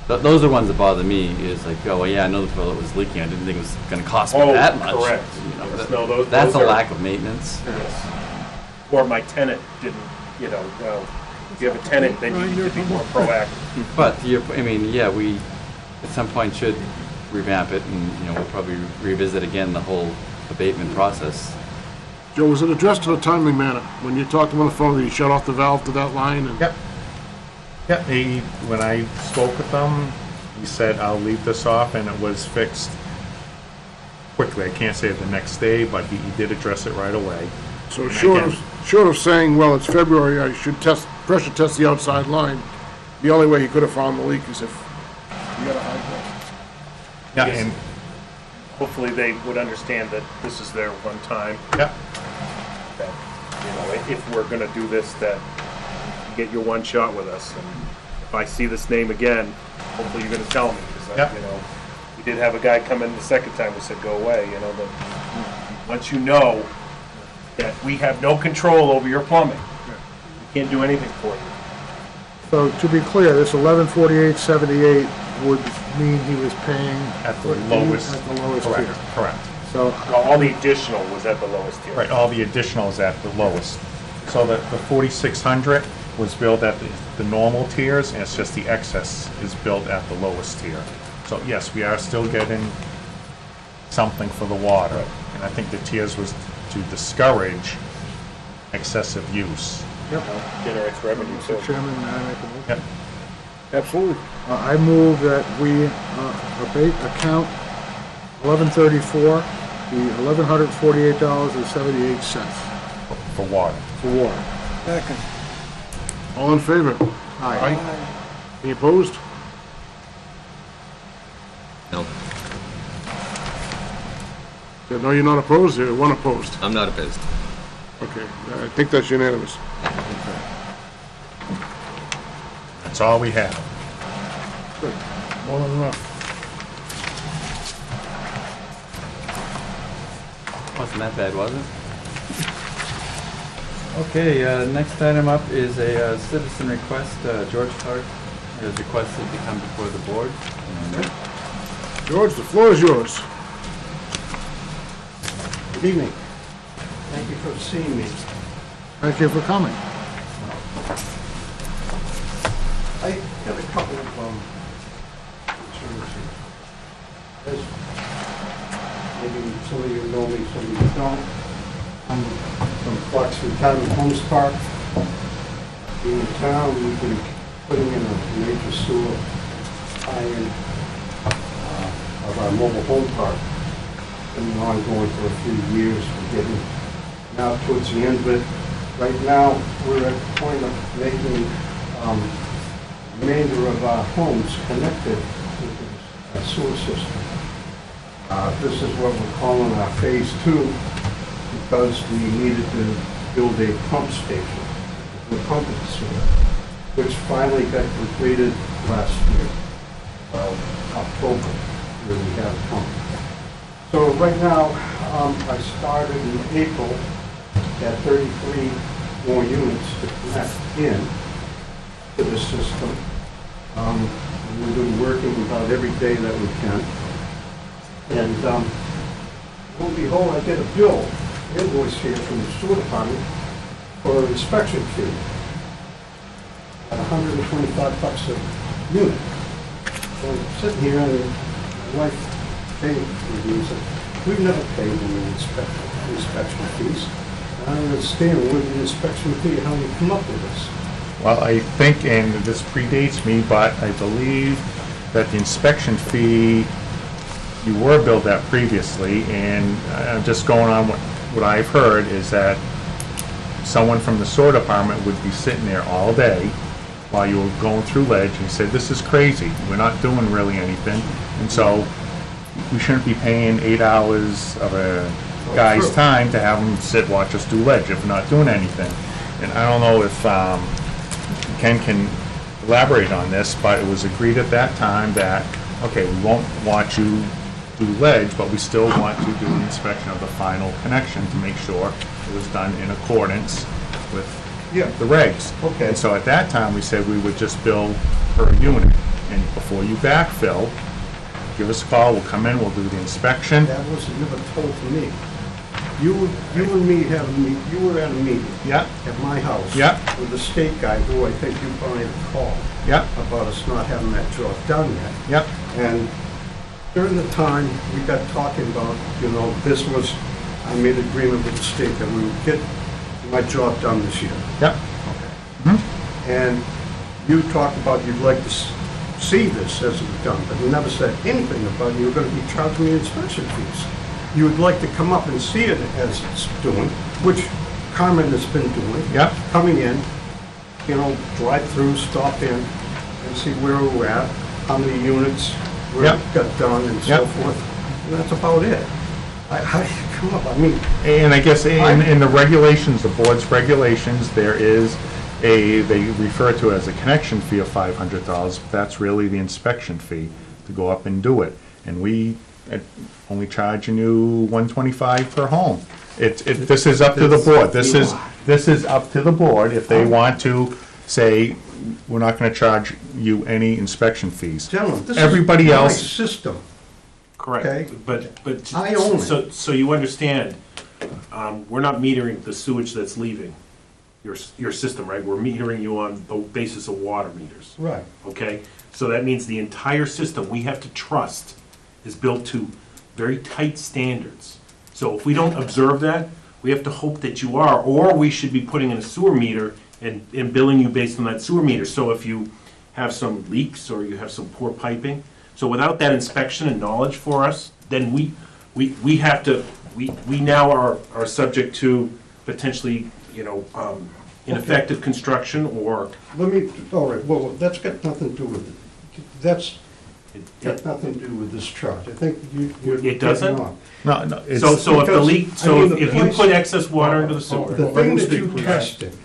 Those are the ones that bother me, is like, oh, well, yeah, I know the toilet was leaking, I didn't think it was gonna cost me Oh, that much. correct. That- Yes, no, those That's a are- lack of maintenance. Yes. Or my tenant didn't, well, if you have a tenant, then you need to be more proactive. But we at some point should revamp it, and we'll probably revisit again the whole abatement process. Joe, was it addressed in a timely manner? When you talked to him on the phone, you shut off the valve to that line? And Yep. Yep, when I spoke with him, he said, I'll leave this off, and it was fixed quickly. I can't say the next day, but he did address it right away. So And short of saying, well, it's February, I should pressure test the outside line, the only way he could have found the leak is if you got a high pressure. Yeah, Yes. and, Hopefully they would understand that this is their one time, yep, that, if we're gonna do this, that you get your one shot with us. And if I see this name again, hopefully you're gonna tell me, because, Yep. we did have a guy come in the second time who said, go away, that once you know that we have no control over your plumbing, we can't do anything for you. So to be clear, this 1148.78 would mean he was paying at the lowest. At the lowest tier. Correct, correct. So, All the additional was at the lowest tier. Right, all the additionals at the lowest. So the 4,600 was billed at the normal tiers, and it's just the excess is billed at the lowest tier. So yes, we are still getting something for the water. And I think the tiers was to discourage excessive use. Generates revenue, so. Mr. Chairman, may I make a motion? Yep. Absolutely. I move that we abate account 1134, the $1,148.78 For water. for water. All in favor? Aye. Any opposed? No, Yeah, no, you're not opposed, you're one opposed. I'm not opposed. Okay, I think that's unanimous. That's all we have. Good. More than enough. Wasn't that bad, was it? Okay, next item up is a citizen request. George Clark has requested to come before the board. And, George, the floor is yours. Good evening. Thank you for seeing me. Thank you for coming. I got a couple of concerns here. As maybe some of you know me, some of you don't. I'm from Clarksville Town and Homes Park. In the town, we've been putting in a major sewer tie-in of our mobile home park. Been ongoing for a few years. We're getting now towards the end of it. Right now, we're at the point of making the remainder of our homes connected to the sewer system. This is what we're calling our phase 2 because we needed to build a pump station, a pump in the sewer, which finally got completed last year, October, where we had a pump. So right now, I started in April at 33 more units to connect in to the system. We've been working about every day that we can. And lo and behold, I get a bill, invoice here from the sewer department for an inspection fee at $125 a unit. So I'm sitting here and my wife came with me and said, we've never paid any inspection fees. I don't understand what the inspection fee, how you come up with this. Well, I think, and this predates me, but I believe that the inspection fee, you were billed that previously, and just going on what I've heard is that someone from the sewer department would be sitting there all day while you were going through ledge and said, this is crazy, we're not doing really anything, and so we shouldn't be paying 8 hours of a guy's time to have him sit, watch us do ledge if we're not doing anything. And I don't know if Ken can elaborate on this, but it was agreed at that time that, okay, we won't watch you do ledge, but we still want to do an inspection of the final connection to make sure it was done in accordance with the regs. Okay. And so at that time, we said we would just bill per unit. And before you backfill, give us a call, we'll come in, we'll do the inspection. That was never told to me. You and me had a meet, you were at a meeting. Yeah. At my house. Yeah. With the state guy who I think you probably have called. Yeah. About us not having that job done yet. Yep. And during the time, we got talking about, this was, I made an agreement with the state that we would get my job done this year. Yep. And you talked about you'd like to see this as it's done, but you never said anything about you were going to be charging me inspection fees. You would like to come up and see it as it's doing, which Carmen has been doing. Yep. Coming in, drive through, stop in, and see where we're at, how many units we got done, and so forth. And that's about it. How do you come up? I mean, and I guess in the regulations, the board's regulations, there is they refer to it as a connection fee of $500, but that's really the inspection fee to go up and do it. And we only charging you $125 per home. This is up to the board. This is up to the board if they want to say, we're not going to charge you any inspection fees. gentlemen, this Everybody is my else, system. Correct. Okay. But I own it. so you understand, we're not metering the sewage that's leaving your system, right? We're metering you on the basis of water meters. Right. Okay? So that means the entire system we have to trust is built to very tight standards. So if we don't observe that, we have to hope that you are, or we should be putting in a sewer meter and billing you based on that sewer meter. So if you have some leaks or you have some poor piping, so without that inspection and knowledge for us, then we have to, we now are subject to potentially, ineffective construction or. All right, well, that's got nothing to do with it. That's got nothing to do with this charge. I think you're. It doesn't? getting off. no, it's, So if the leak, Because, so I mean, if you put excess water into the sewer. The thing that you tested,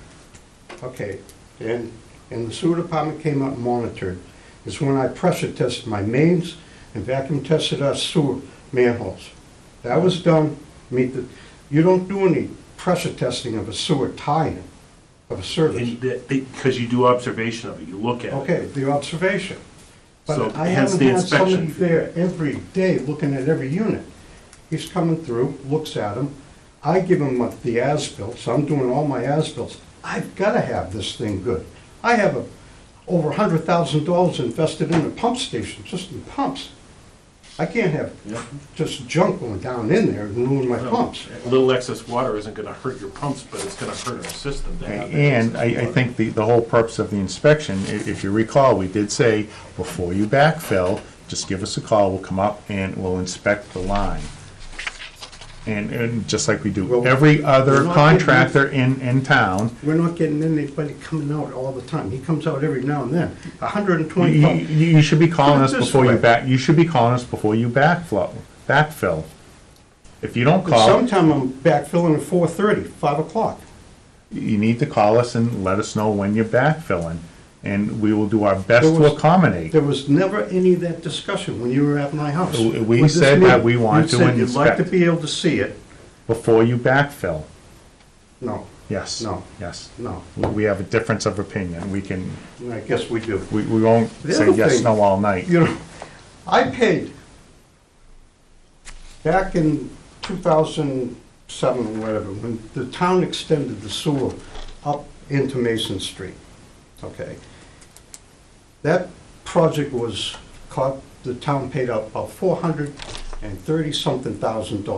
okay, and the sewer department came up and monitored, is when I pressure tested my mains and vacuum tested our sewer manholes. That was done, you don't do any pressure testing of a sewer tie-in, of a service. Because you do observation of it, you look at it. Okay, the observation. So But I hence haven't the had somebody inspection. there every day looking at every unit. He's coming through, looks at them, I give them the as-built, so I'm doing all my as-bills. I've gotta have this thing good. I have over $100,000 invested in a pump station, just in pumps. I can't have just junk going down in there and ruin my pumps. A little excess water isn't gonna hurt your pumps, but it's gonna hurt our system to have that And excess I water. think the whole purpose of the inspection, if you recall, we did say, before you backfill, just give us a call, we'll come up and we'll inspect the line. And just like we do Well, every other we're not contractor in town, We're not getting anybody coming out all the time. He comes out every now and then. 120 you, pumps. you should be calling Put us it this before you way. you should be calling us before you backfill. If you don't But call, sometime I'm backfilling at 4:30, 5 o'clock. you need to call us and let us know when you're backfilling, and we will do our best There to was- accommodate. There was never any of that discussion when you were at my house. We With this said that meeting. we want to You said you'd like to inspect. be able to see it. Before you backfill, No, yes. No. Yes. no, We have a difference of opinion. We can, I guess we do. we won't The say other yes, thing- no all night. You know, I paid, back in 2007 or whatever, when the town extended the sewer up into Mason Street, okay? That project was caught, the town paid out about $430-something thousand.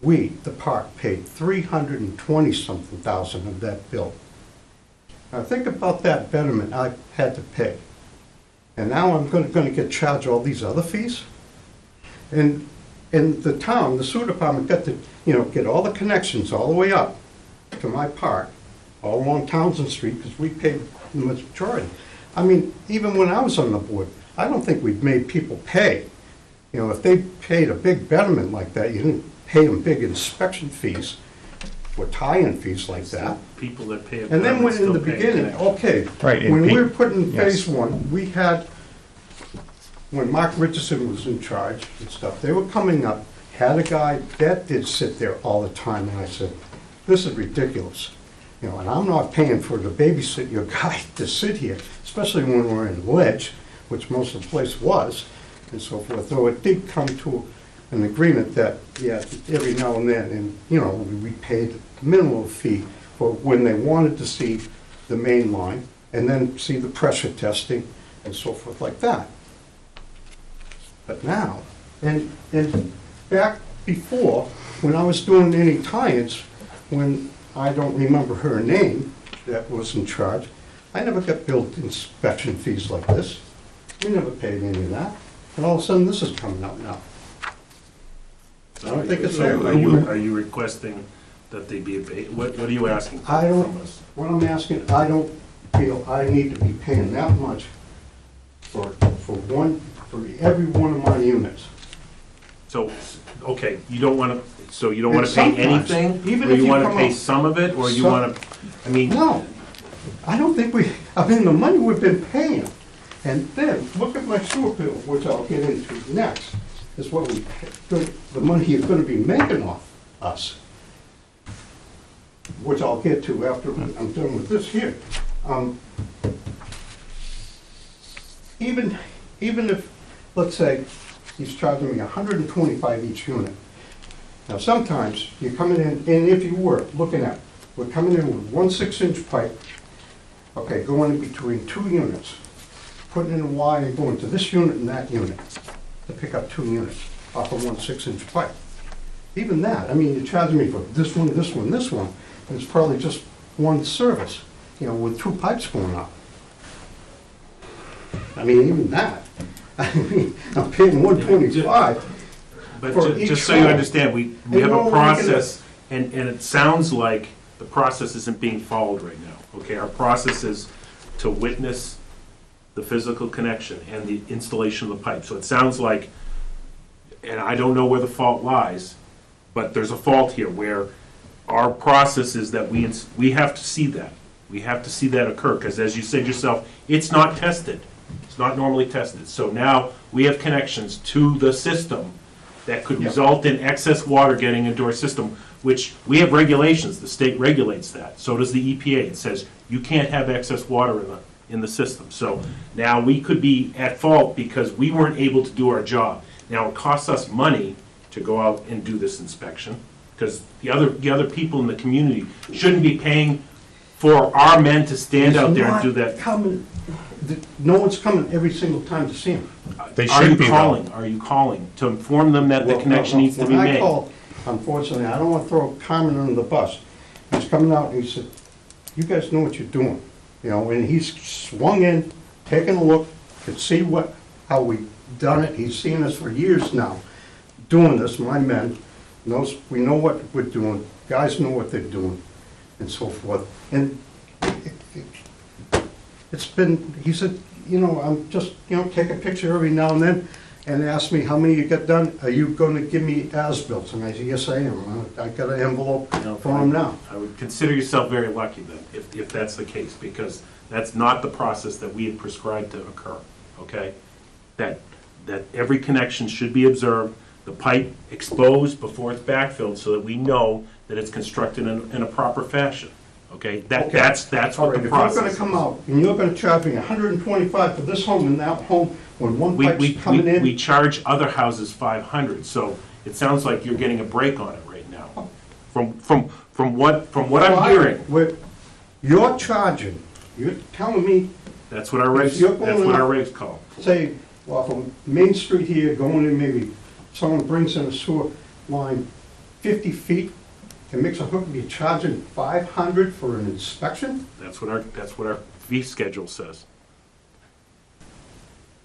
We, the park, paid $320-something thousand of that bill. Now think about that betterment I had to pay. And now I'm gonna get charged all these other fees? And the town, the sewer department got to, get all the connections all the way up to my park, all along Townsend Street, because we paid the majority. I mean, even when I was on the board, I don't think we've made people pay. If they paid a big betterment like that, you didn't pay them big inspection fees or tie-in fees like that. People that pay. a And then permit when in still the pay a beginning, connection. okay, Right, and when we Pete- were putting phase yes. one, we had, when Mark Richardson was in charge and stuff, they were coming up, had a guy, that did sit there all the time, and I said, this is ridiculous. And I'm not paying for the babysit your guy to sit here, especially when we're in ledge, which most of the place was, and so forth. Though it did come to an agreement that, yeah, every now and then, and, we paid a minimal fee for when they wanted to see the main line, and then see the pressure testing, and so forth like that. But now, and back before, when I was doing any tie-ins, when I don't remember her name that was in charge, I never got billed inspection fees like this. We never paid any of that. And all of a sudden, this is coming out now. I don't think it's So fair. are you requesting that they be abated? What are you asking I from don't, us? what I'm asking, I don't feel I need to be paying that much for every one of my units. So, okay, you don't wanna, so you don't wanna And pay sometimes, anything? even Or if you you wanna come pay up- some of it, or you Some- wanna, I mean, No, I don't think the money we've been paying. And then, look at my sewer bill, which I'll get into next, is what the money you're gonna be making off us. Which I'll get to after I'm done with this here. Even if, let's say, he's charging me $125 each unit. Now, sometimes you're coming in, and if you were looking at, we're coming in with 1 6-inch pipe, okay, going in between two units, putting in a wire and going to this unit and that unit to pick up 2 units off of 1 6-inch pipe. Even that, I mean, you're charging me for this one, this one, this one, and it's probably just one service, with 2 pipes going up. I mean, even that, I mean, I'm paying $125. but for just each so you one. understand, we And have we're a only gonna- process, and it sounds like the process isn't being followed right now, okay? Our process is to witness the physical connection and the installation of the pipe. So it sounds like, and I don't know where the fault lies, but there's a fault here where our process is that we have to see that. We have to see that occur, because as you said yourself, it's not tested. It's not normally tested. So now we have connections to the system that could Yeah. result in excess water getting into our system, which we have regulations. The state regulates that. So does the EPA. It says you can't have excess water in the system. So now we could be at fault because we weren't able to do our job. Now, it costs us money to go out and do this inspection, because the other people in the community shouldn't be paying for our men to stand out there and do that. No one's coming every single time to see him. They Are you should be, though. calling? Are you calling to inform them that the Well, connection needs to be When I made? called, unfortunately, I don't want to throw Carmen under the bus. He's coming out and he said, you guys know what you're doing. You know, and he's swung in, taken a look, could see how we done it. He's seen us for years now, doing this, my men. We know what we're doing, guys know what they're doing, and so forth. And it's been, he said, you know, I'm just, you know, take a picture every now and then, and ask me how many you got done. Are you gonna give me as-bills? And I said, yes, I am. I got an envelope for him now. I would consider yourself very lucky then, if that's the case, because that's not the process that we had prescribed to occur, okay? That every connection should be observed, the pipe exposed before it's backfilled, so that we know that it's constructed in a proper fashion, okay? That's All what right, the if you're process gonna is. come out, and you're gonna charge me $125 for this home and that home, when one We pipe's coming in. we charge other houses $500, so it sounds like you're getting a break on it right now. From what I'm hearing, You're charging, you're telling me, that's what our regs, You're that's going what our up. regs call. say, well, from Main Street here, going in, maybe someone brings in a sewer line 50 feet and makes a hook, and you're charging $500 for an inspection? That's what our fee schedule says.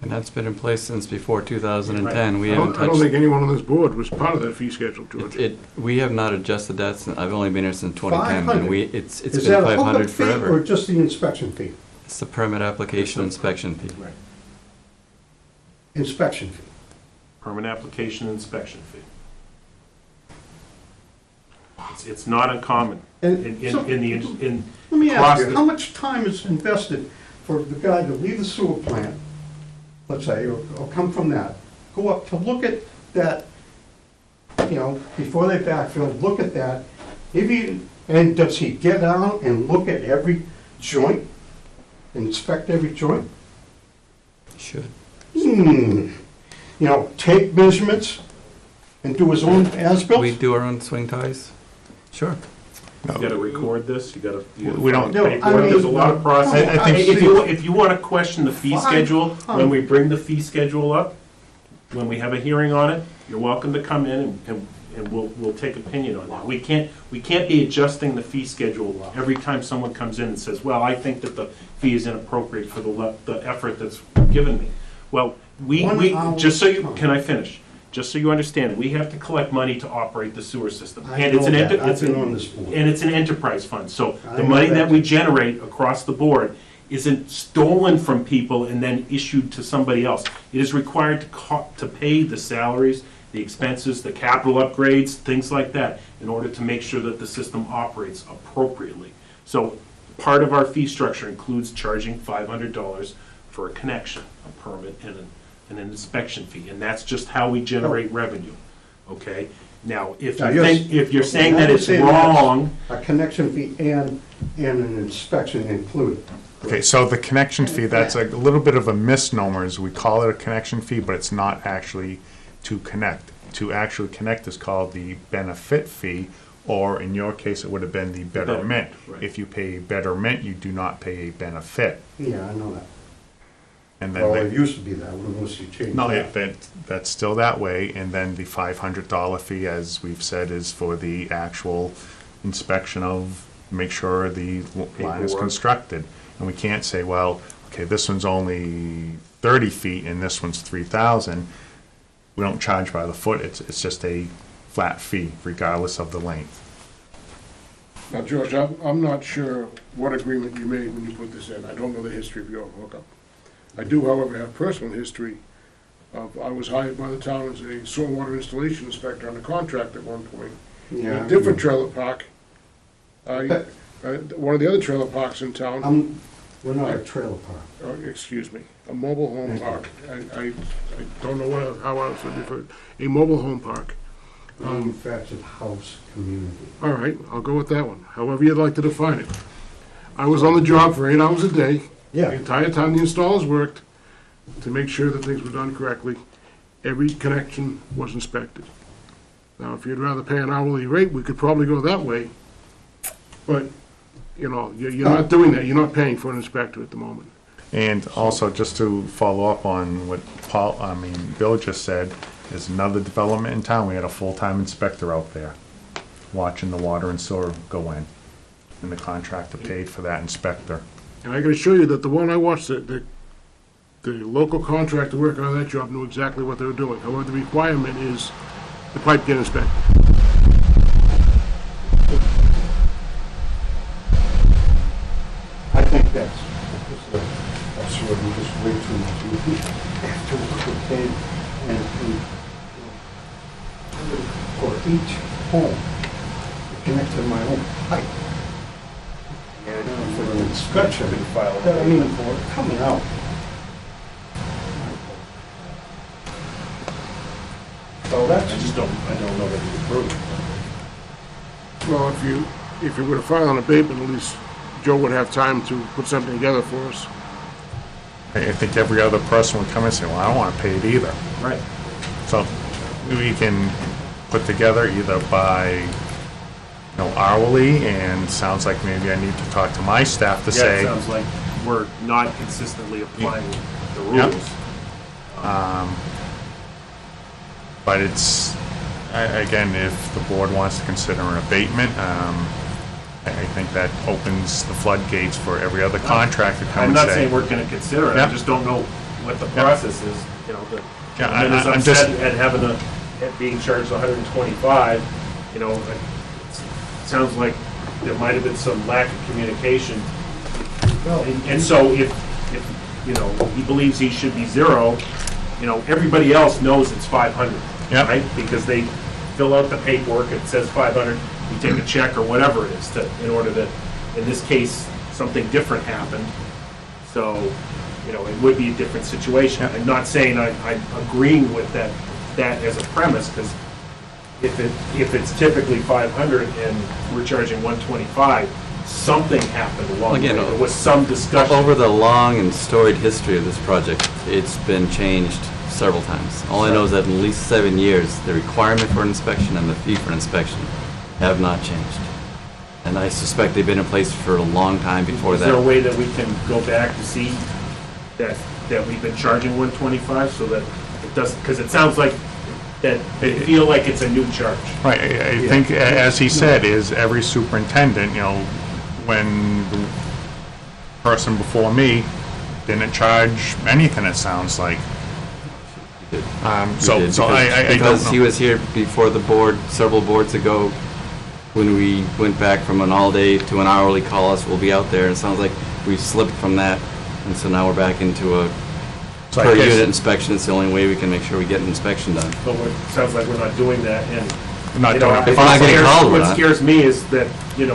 And that's been in place since before 2010. We I haven't don't think touched, anyone on this board was part of that fee schedule, George. we have not adjusted that since, I've only been here since 2010. And 500. it's Is been that a 500 hookup fee or forever. just the inspection fee? It's the permit application inspection fee. Right. Inspection fee. Permit application inspection fee. It's not uncommon And in so- in Let me across ask you, the- how much time is invested for the guy to leave the sewer plant, let's say, or come from that, go up to look at that, you know, before they backfill, look at that, and does he get out and look at every joint, inspect every joint? Should. You know, take measurements and do his own as-built? We do our own swing ties? Sure. You gotta record this, you gotta. We don't- No, I Paperwork, there's a mean, lot of process. I think- If you wanna question the fee schedule, when we bring the fee schedule up, when we have a hearing on it, you're welcome to come in and we'll take opinion on that. We can't be adjusting the fee schedule every time someone comes in and says, well, I think that the fee is inappropriate for the effort that's given me. Well, we, 1 hour just so you, time. can I finish? Just so you understand, we have to collect money to operate the sewer system. I And it's know an that. I've been on this board. And it's an enterprise fund, so I the know money that. that we generate across the board isn't stolen from people and then issued to somebody else. It is required to pay the salaries, the expenses, the capital upgrades, things like that, in order to make sure that the system operates appropriately. So part of our fee structure includes charging $500 for a connection, a permit, and an inspection fee, and that's just how we generate revenue, okay? Now, if Now, you're saying that it's saying that's wrong, A connection fee and an inspection included. Okay, so the connection fee, that's a little bit of a misnomer, is we call it a connection fee, but it's not actually to connect. To actually connect is called the benefit fee, or in your case, it would have been the betterment. right. If you pay betterment, you do not pay a benefit. Yeah, I know that. And Well, then, it used to be that, unless you changed no, that. that's still that way, and then the $500 fee, as we've said, is for the actual inspection of, make sure the line is Paperwork. constructed. And we can't say, well, okay, this one's only 30 feet and this one's 3,000. We don't charge by the foot, it's just a flat fee regardless of the length. Now, George, I'm not sure what agreement you made when you put this in. I don't know the history of your hookup. I do, however, have personal history of, I was hired by the town as a stormwater installation inspector on a contract at one point. In Yeah. a different trailer park. One of the other trailer parks in town, We're not a trailer park. excuse me, a mobile home park. I don't know how else to refer it. A mobile home park. Manufactured house community. All right, I'll go with that one, however you'd like to define it. I was on the job for 8 hours a day, the Yeah, entire time the installers worked, to make sure that things were done correctly. Every connection was inspected. Now, if you'd rather pay an hourly rate, we could probably go that way. But, you know, you're not doing that. You're not paying for an inspector at the moment. And also, just to follow up on what Bill just said, there's another development in town. We had a full-time inspector out there watching the water and sewer go in. And the contractor paid for that inspector. And I can assure you that the one I watched, the local contractor working on that job knew exactly what they were doing. However, the requirement is the pipe get inspected. I think that's sort of just way too much. After what we're paying, and for each home, to connect to my own pipe. For an inspection, I mean, for coming out. So that's. I don't know that it's approved. Well, if you were to file an abatement, at least Joe would have time to put something together for us. I think every other person would come and say, well, I don't want to pay it either. Right. So we can put together either by, hourly, and sounds like maybe I need to talk to my staff to Yeah, say. it sounds like we're not consistently applying the Yep. rules. But it's, again, if the board wants to consider an abatement, I think that opens the floodgates for every other contractor to come I'm and not say. saying we're gonna consider it, I Yep. just don't know what the Yep. process is, the Yeah, gentleman is I'm just- upset at having at being charged 125, it sounds like there might have been some lack of communication. And so if he believes he should be zero, everybody else knows it's 500, Yep. right? Because they fill out the paperwork, it says 500, we take a check or whatever it is in order to, in this case, something different happened. So, it would be a different situation. Yep. I'm not saying I'm agreeing with that as a premise, because if it's typically 500 and we're charging 125, something happened along the way. Again, There was some discussion. Over the long and storied history of this project, it's been changed several times. All I know is that in at least 7 years, the requirement for an inspection and the fee for an inspection have not changed. And I suspect they've been in place for a long time before Is there a that. way that we can go back to see that we've been charging 125 so that it doesn't, because it sounds like that they feel like it's a new charge. Right, I think, as he said, is every superintendent, when the person before me didn't charge anything, it sounds like. He So did, I don't because he know. was here before the board, several boards ago, when we went back from an all-day to an hourly call us, we'll be out there. And it sounds like we've slipped from that, and so now we're back into a So I per guess- unit inspection. It's the only way we can make sure we get an inspection done. But it sounds like we're not doing that, and Not doing it. If we're not getting called, we're what not. scares me is that, we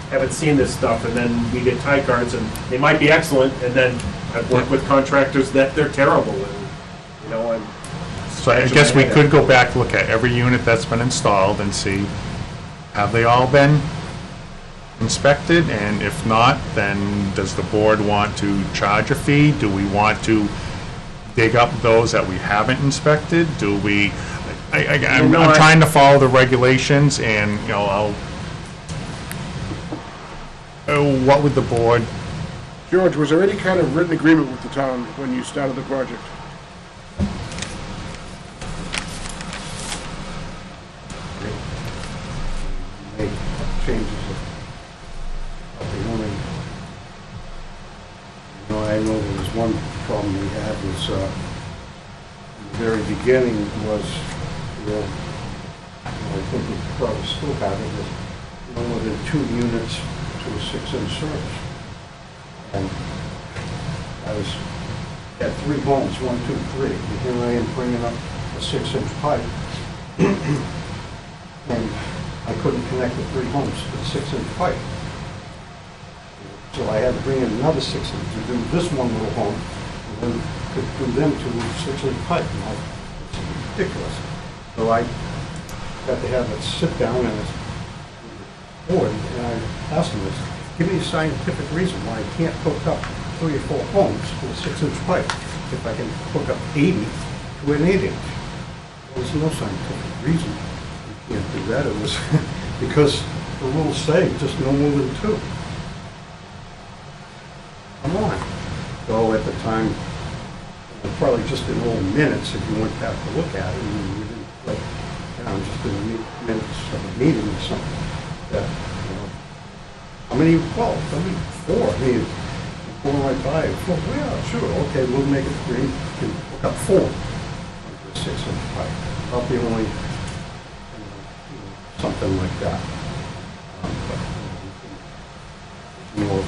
haven't seen this stuff, and then we get tie cards, and they might be excellent, and then I've worked with contractors that they're terrible, and, I'm... So I guess we could go back, look at every unit that's been installed and see, have they all been inspected? And if not, then does the board want to charge a fee? Do we want to dig up those that we haven't inspected? Do we, I'm trying to follow the regulations and, what would the board, George, was there any kind of written agreement with the town when you started the project? Make changes of the zoning. I know there was one problem we had was, in the very beginning was, I think we probably still have it, was no more than 2 units to a 6-inch service. And I was at 3 homes, 1, 2, 3, and here I am bringing up a 6-inch pipe. And I couldn't connect the 3 homes to the 6-inch pipe. So I had to bring in another 6-inch to do this one little home, and then could do them to a 6-inch pipe. Now, it's ridiculous. So I got to have it sit down and it's board, and I asked him this, give me a scientific reason why I can't hook up 3 or 4 homes to a 6-inch pipe if I can hook up 80 to an 8-inch. There's no scientific reason. can't do that. It was, because the rules say just no more than two. Come on. So at the time, probably just in old minutes, if you went back to look at it, and you didn't, like, just in the minutes of a meeting or something, that, how many, well, I mean, four, I mean, four right by, four, yeah, sure, okay, we'll make it three, you can hook up four, like a 6-inch pipe, about the only, something like that. But, more of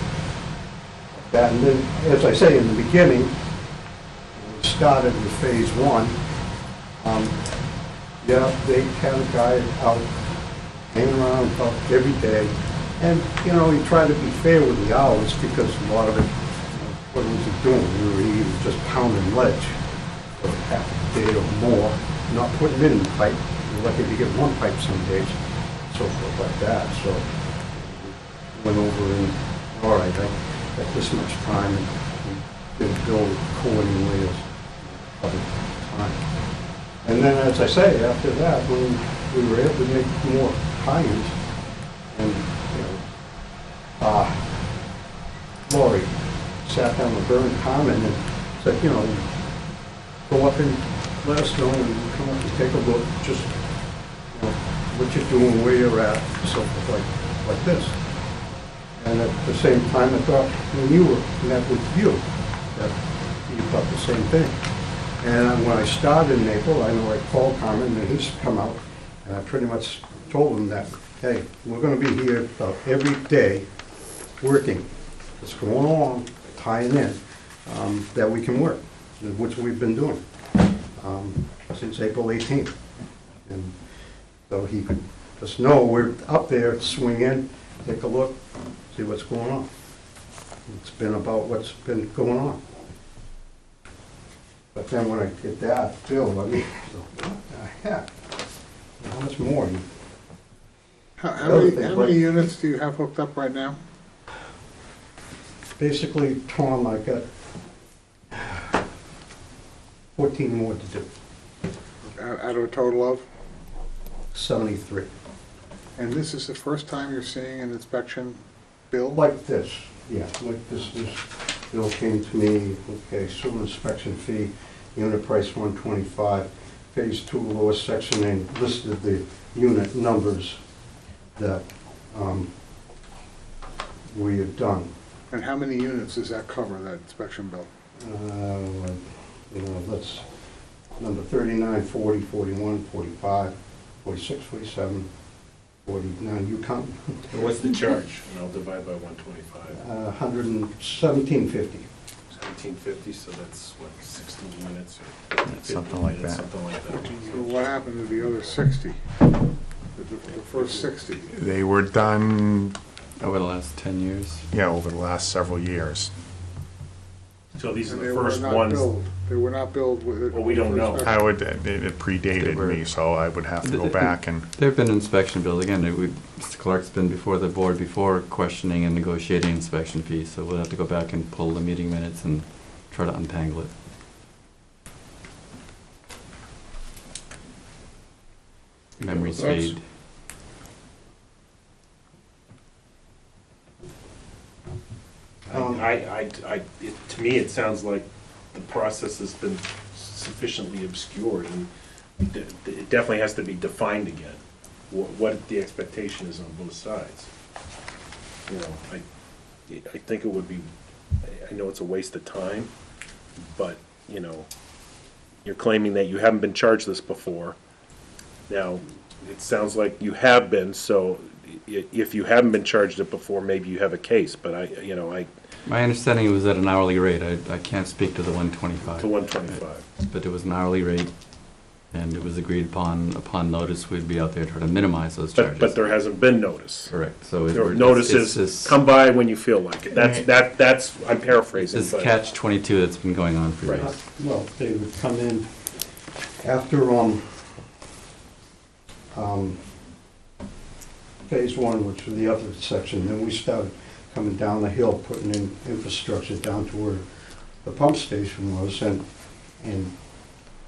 that, and then, as I say, in the beginning, we started with phase one. Yeah, they had a guy out hanging around about every day, and he tried to be fair with the hours because a lot of it, what was he doing? He was just pounding ledge for half a day or more, not putting it in the pipe. You're lucky to get one pipe some days, so forth like that. So we went over and, all right, I got this much time, and we did bill accordingly as other time. And then, as I say, after that, when we were able to make more tie-ins, and Lori sat down with Vern Common and said, go up and let us know, and come up and take a look, just what you're doing, where you're at, so forth, like this. And at the same time, I thought when you were met with you, that you thought the same thing. And when I started in April, I know I called Carmen, and he's come out, and I pretty much told him that, hey, we're going to be here about every day working. What's going on, tying in, that we can work, which we've been doing since April 18th. And so he could just know we're up there, swing in, take a look, see what's going on. It's been about what's been going on. But then when I get that bill, I mean, what the heck? How much more? How many units do you have hooked up right now? Basically, Tom, I got 14 more to do, Out of a total of? 73. And this is the first time you're seeing an inspection bill? Like this, yeah, like this bill came to me, okay, sewer inspection fee, unit price 125, phase 2 lowest section, and listed the unit numbers that we have done. And how many units does that cover, that inspection bill? That's number 39, 40, 41, 45, 46, 47, 49, you count? And what's the charge? And I'll divide by 125. 117.50. 1750, so that's what, 16 units or 50 Something like units, that. Something like that. So what happened to the other 60? The first 60? They were done, Over the last 10 years. over the last several years. So these are And the they were first not ones. billed. They were not billed with. Well, we don't know. I would, it predated They were- me, so I would have to go back and, There have been inspection bills, again, Mr. Clark's been before the board before questioning and negotiating inspection fees, so we'll have to go back and pull the meeting minutes and try to untangle it. Memories That's- fade. To me, it sounds like the process has been sufficiently obscured, and it definitely has to be defined again, what the expectation is on both sides. I think it would be, I know it's a waste of time, but, you're claiming that you haven't been charged this before. Now, it sounds like you have been, so if you haven't been charged it before, maybe you have a case, but My understanding was at an hourly rate. I can't speak to the 125. to 125. But it was an hourly rate, and it was agreed upon notice, we'd be out there trying to minimize those charges. But there hasn't been notice. Correct, so There are notices, come by when you feel like it. That's, I'm paraphrasing. This but- catch-22 that's been going on for Right. years. Well, they would come in after, phase 1, which was the other section, then we started coming down the hill, putting in infrastructure down to where the pump station was, and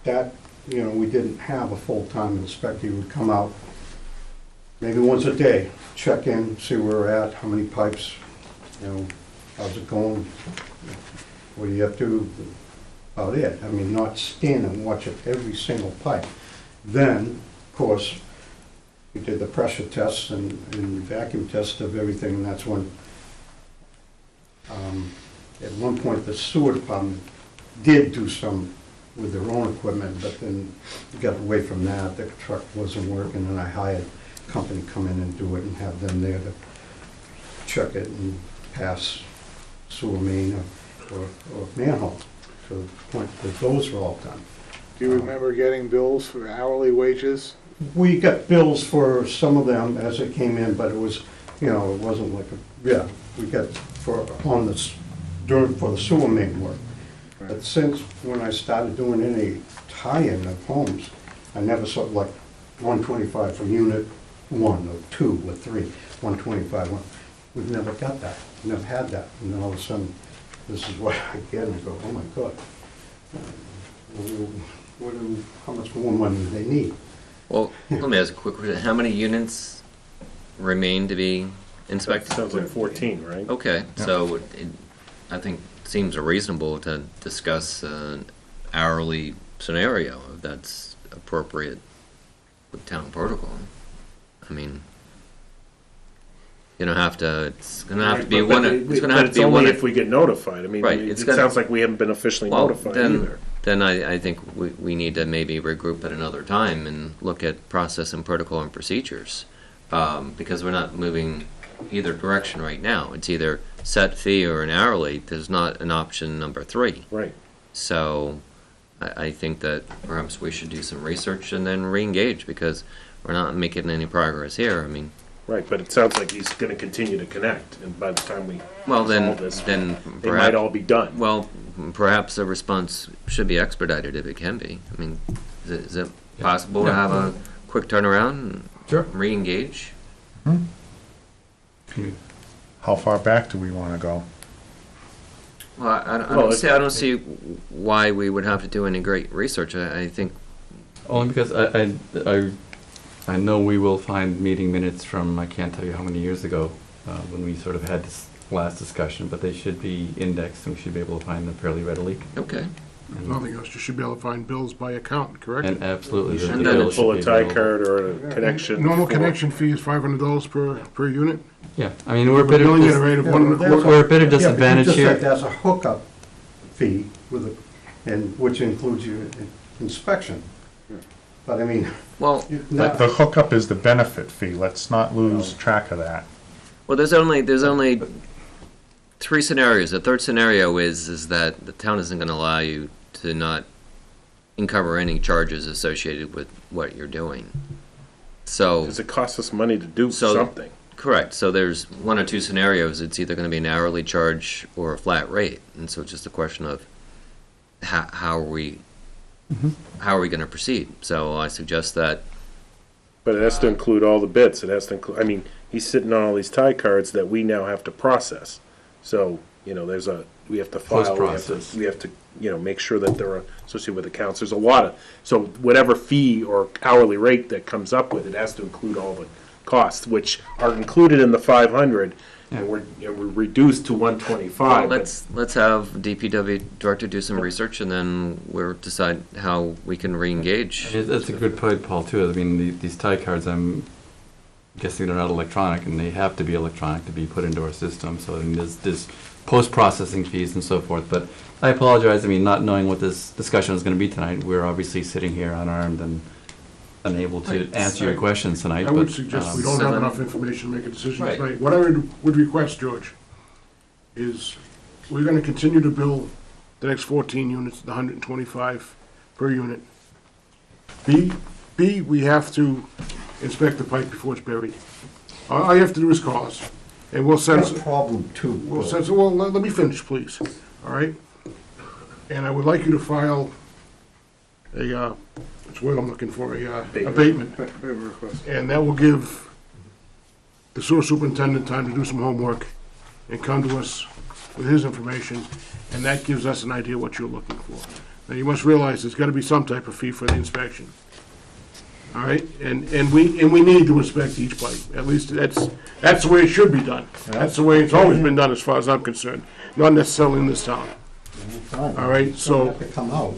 that, we didn't have a full-time inspector. He would come out maybe once a day, check in, see where we're at, how many pipes, you know, how's it going? What are you up to? About it. I mean, not stand and watch it every single pipe. Then, of course, we did the pressure tests and vacuum test of everything, and that's when, at one point, the sewer department did do some with their own equipment, but then got away from that. The truck wasn't working, and I hired a company to come in and do it and have them there to check it and pass sewer main or manhole. To the point that those were all done. Do you remember getting bills for hourly wages? We got bills for some of them as it came in, but it was, you know, it wasn't like we got for the sewer main work. But since when I started doing any tie-in of homes, I never saw like 125 for unit 1 or 2 or 3, 125. We've never got that, never had that. And then all of a sudden, this is what I get, and I go, oh my God. How much more money do they need? Well, let me ask a quick question. How many units remain to be inspected? Sounds like 14, right? Okay, so I think it seems reasonable to discuss an hourly scenario if that's appropriate with town protocol. I mean, you don't have to, it's gonna have to be one, it's gonna have to It's be only one. if we get notified. I mean, Right, it it's gonna- sounds like we haven't been officially Well, notified then- either. Then I think we need to maybe regroup at another time and look at process and protocol and procedures. Because we're not moving either direction right now. It's either set fee or an hourly. There's not an option number 3. Right. So I think that perhaps we should do some research and then re-engage because we're not making any progress here. I mean, Right, but it sounds like he's gonna continue to connect, and by the time we well, then solve this, then they might perhaps, all be done. well, perhaps the response should be expedited if it can be. I mean, is it possible to have a quick turnaround and Sure. re-engage? How far back do we want to go? Well, I Well, don't see why we would have to do any great research. I think, Only because I know we will find meeting minutes from, I can't tell you how many years ago, when we sort of had this last discussion, but they should be indexed and we should be able to find them fairly readily. okay. If nothing else, you should be able to find bills by account, correct? And absolutely. You the should be then able bill to pull a should be tie available. card or a connection. Normal for- connection fee is $500 per unit. Yeah, I mean, we're a We're bit billing at a of, rate of Yeah, one and a that's quarter. we're a bit of Yeah, but you disadvantage just said here. that's a hookup fee with which includes your inspection. But I mean, Well, not- The hookup is the benefit fee. Let's not lose track of that. well, there's only 3 scenarios. The third scenario is that the town isn't going to allow you to not uncover any charges associated with what you're doing. So, Because it costs us money to do So- something. correct. So there's 1 or 2 scenarios. It's either going to be an hourly charge or a flat rate, and so it's just a question of how are we going to proceed. So I suggest that. But it has to include all the bits. It has to include, I mean, he's sitting on all these tie cards that we now have to process. So, you know, we have to file, Post-process. we have to, you know, make sure that they're associated with accounts. There's a lot of, so whatever fee or hourly rate that comes up with, it has to include all the costs, which are included in the 500, and we're reduced to 125. Well, but- let's have DPW director do some research, and then we'll decide how we can re-engage. That's a good point, Paul, too. I mean, these tie cards, I'm guessing they're not electronic, and they have to be electronic to be put into our system. So I mean, there's post-processing fees and so forth. But I apologize, I mean, not knowing what this discussion is going to be tonight. We're obviously sitting here unarmed and unable to Right. answer your questions tonight. I would but, suggest we um, don't so have then- enough information to make a decision Right. tonight. What I would request, George, is we're gonna continue to bill the next 14 units, the 125 per unit. B, we have to inspect the pipe before it's buried. All you have to do is call us, and we'll send, that's a problem too. we'll send, well, let me finish, please, all right? And I would like you to file what's the word I'm looking for, abatement. And that will give the sewer superintendent time to do some homework and come to us with his information, and that gives us an idea what you're looking for. Now, you must realize there's gotta be some type of fee for the inspection. all right? And we need to inspect each pipe, at least that's the way it should be done. That's the way it's always been done as far as I'm concerned, not necessarily in this town. All right, so- Have to come out.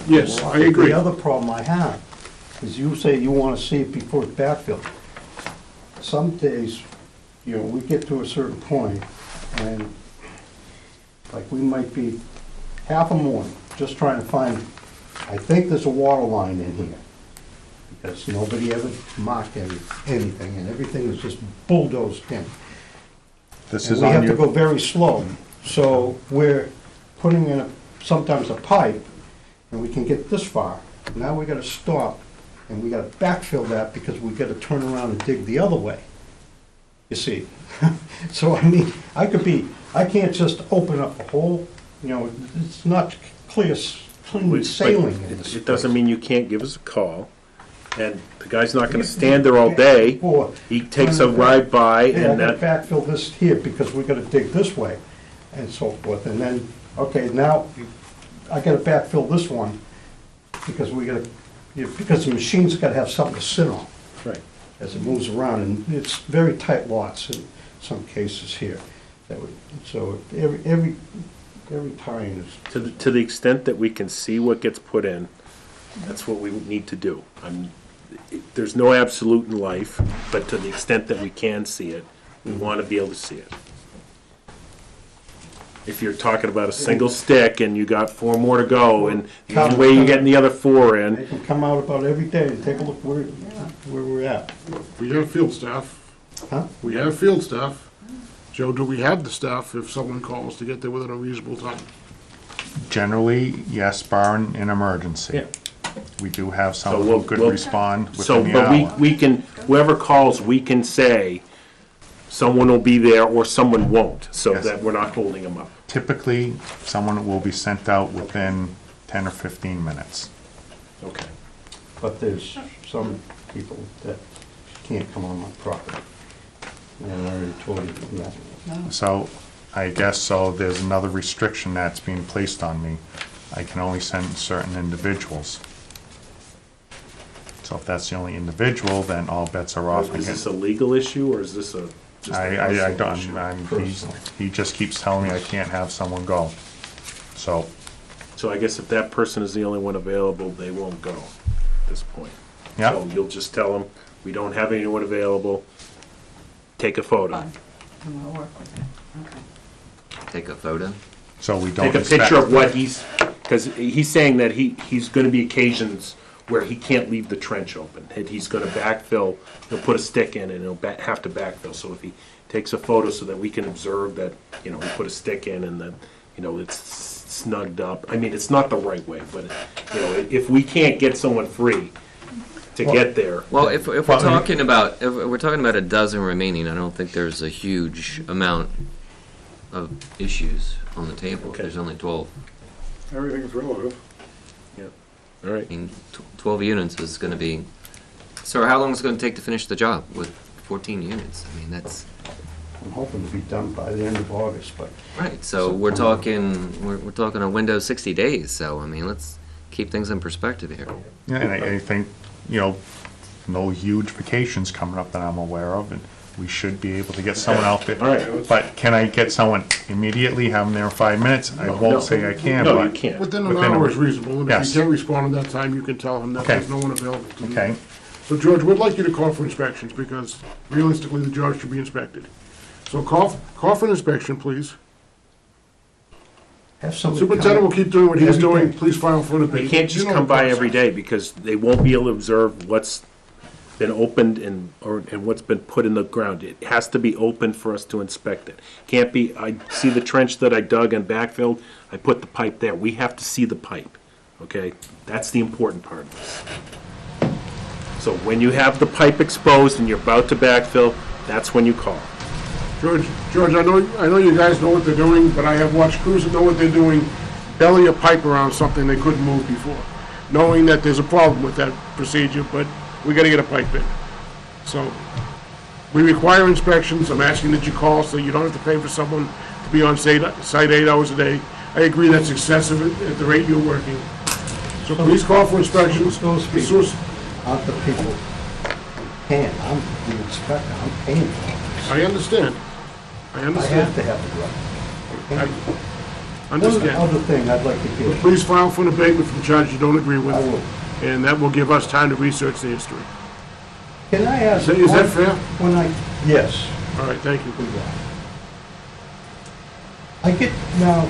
Yes, I agree. The other problem I have is you say you want to see it before it's backfilled. Some days, you know, we get to a certain point and like we might be half a morning just trying to find, I think there's a water line in here. Because nobody ever marked anything and everything is just bulldozed in. This And is we on have to your, go very slow. So we're putting in sometimes a pipe, and we can get this far. Now we gotta stop, and we gotta backfill that because we gotta turn around and dig the other way. You see? So I mean, I can't just open up a hole, you know, it's not clean sailing in this It doesn't place. mean you can't give us a call, and the guy's not gonna stand there all day. Or, He takes a ride by yeah, I and gotta that, backfill this here because we gotta dig this way, and so forth. And then, okay, now I gotta backfill this one because because the machine's gotta have something to sit on right. as it moves around, and it's very tight lots in some cases here. So every tie-in is, To the extent that we can see what gets put in, that's what we need to do. There's no absolute in life, but to the extent that we can see it, we want to be able to see it. If you're talking about a single stick and you got 4 more to go, and the only way you're getting the other 4 they in, can come out about every day and take a look where we're at. We have field staff. Huh? We have field staff. Joe, do we have the staff if someone calls to get there within a reasonable time? generally, yes, barring an emergency. Yeah. We do have So some who could respond so, within the but hour. we can, whoever calls, we can say, someone will be there or someone won't, so Yes. that we're not holding them up. Typically, someone will be sent out within 10 or 15 minutes. Okay. But there's some people that can't come on my property. And I already told you that. So, I guess, so there's another restriction that's being placed on me. I can only send certain individuals. So if that's the only individual, then all bets are off. Is this a legal issue, or is this a, just a I personal issue? don't, he just keeps telling me I can't have someone go. So, So I guess if that person is the only one available, they won't go at this point. yeah, So you'll just tell them, we don't have anyone available, take a photo. Fine. I'm gonna work with it. Okay. Take a photo. so we don't Take a expect. picture of what he's, because he's saying that he's gonna be occasions where he can't leave the trench open. And he's gonna backfill, he'll put a stick in and he'll have to backfill. So if he takes a photo so that we can observe that, you know, he put a stick in and that, you know, it's snugged up. I mean, it's not the right way, but, you know, if we can't get someone free to get there. Well, if we're Well, talking about, if we're talking about a dozen remaining, I don't think there's a huge amount of issues on the table. Okay. There's only 12. Everything's relative. All right. I mean, 12 units is going to be. So how long is it going to take to finish the job with 14 units? I mean, that's I'm hoping to be done by the end of August, but right. So we're talking a window of 60 days. So I mean, let's keep things in perspective here. Yeah, and I think, you know, no huge vacations coming up that I'm aware of, and we should be able to get someone out there. All right. But can I get someone immediately, have them there in 5 minutes? I No. won't say I can, No, but. you can't. Within an Within a- hour is reasonable, and if Yes. you can't respond in that time, you can tell him that Okay. there's no one available to do Okay, that. So George, we'd like you to call for inspections, because realistically, the job should be inspected. So call for an inspection, please. have somebody Superintendent will come. keep doing what he's Every doing, day. please file for an abatement. They can't just You know come the by process. every day because they won't be able to observe what's been opened and what's been put in the ground. It has to be open for us to inspect it. Can't be, I see the trench that I dug and backfilled, I put the pipe there. We have to see the pipe, okay? That's the important part of this. So when you have the pipe exposed and you're about to backfill, that's when you call. George, I know you guys know what they're doing, but I have watched crews that know what they're doing, belly a pipe around something they couldn't move before, knowing that there's a problem with that procedure, but we gotta get a pipe in. So, we require inspections, I'm asking that you call so you don't have to pay for someone to be on site 8 hours a day. I agree that's excessive at the rate you're working. So please call for inspections. Those As soon as- aren't the people paying? I'm the inspector, I'm paying for this. I understand. I I have understand. to have the right. I One understand. other thing I'd like to give. Please file for an abatement from charges you don't agree with, I will. and that will give us time to research the history. Can I ask? Is that fair? When yes. All right, thank you. I get now,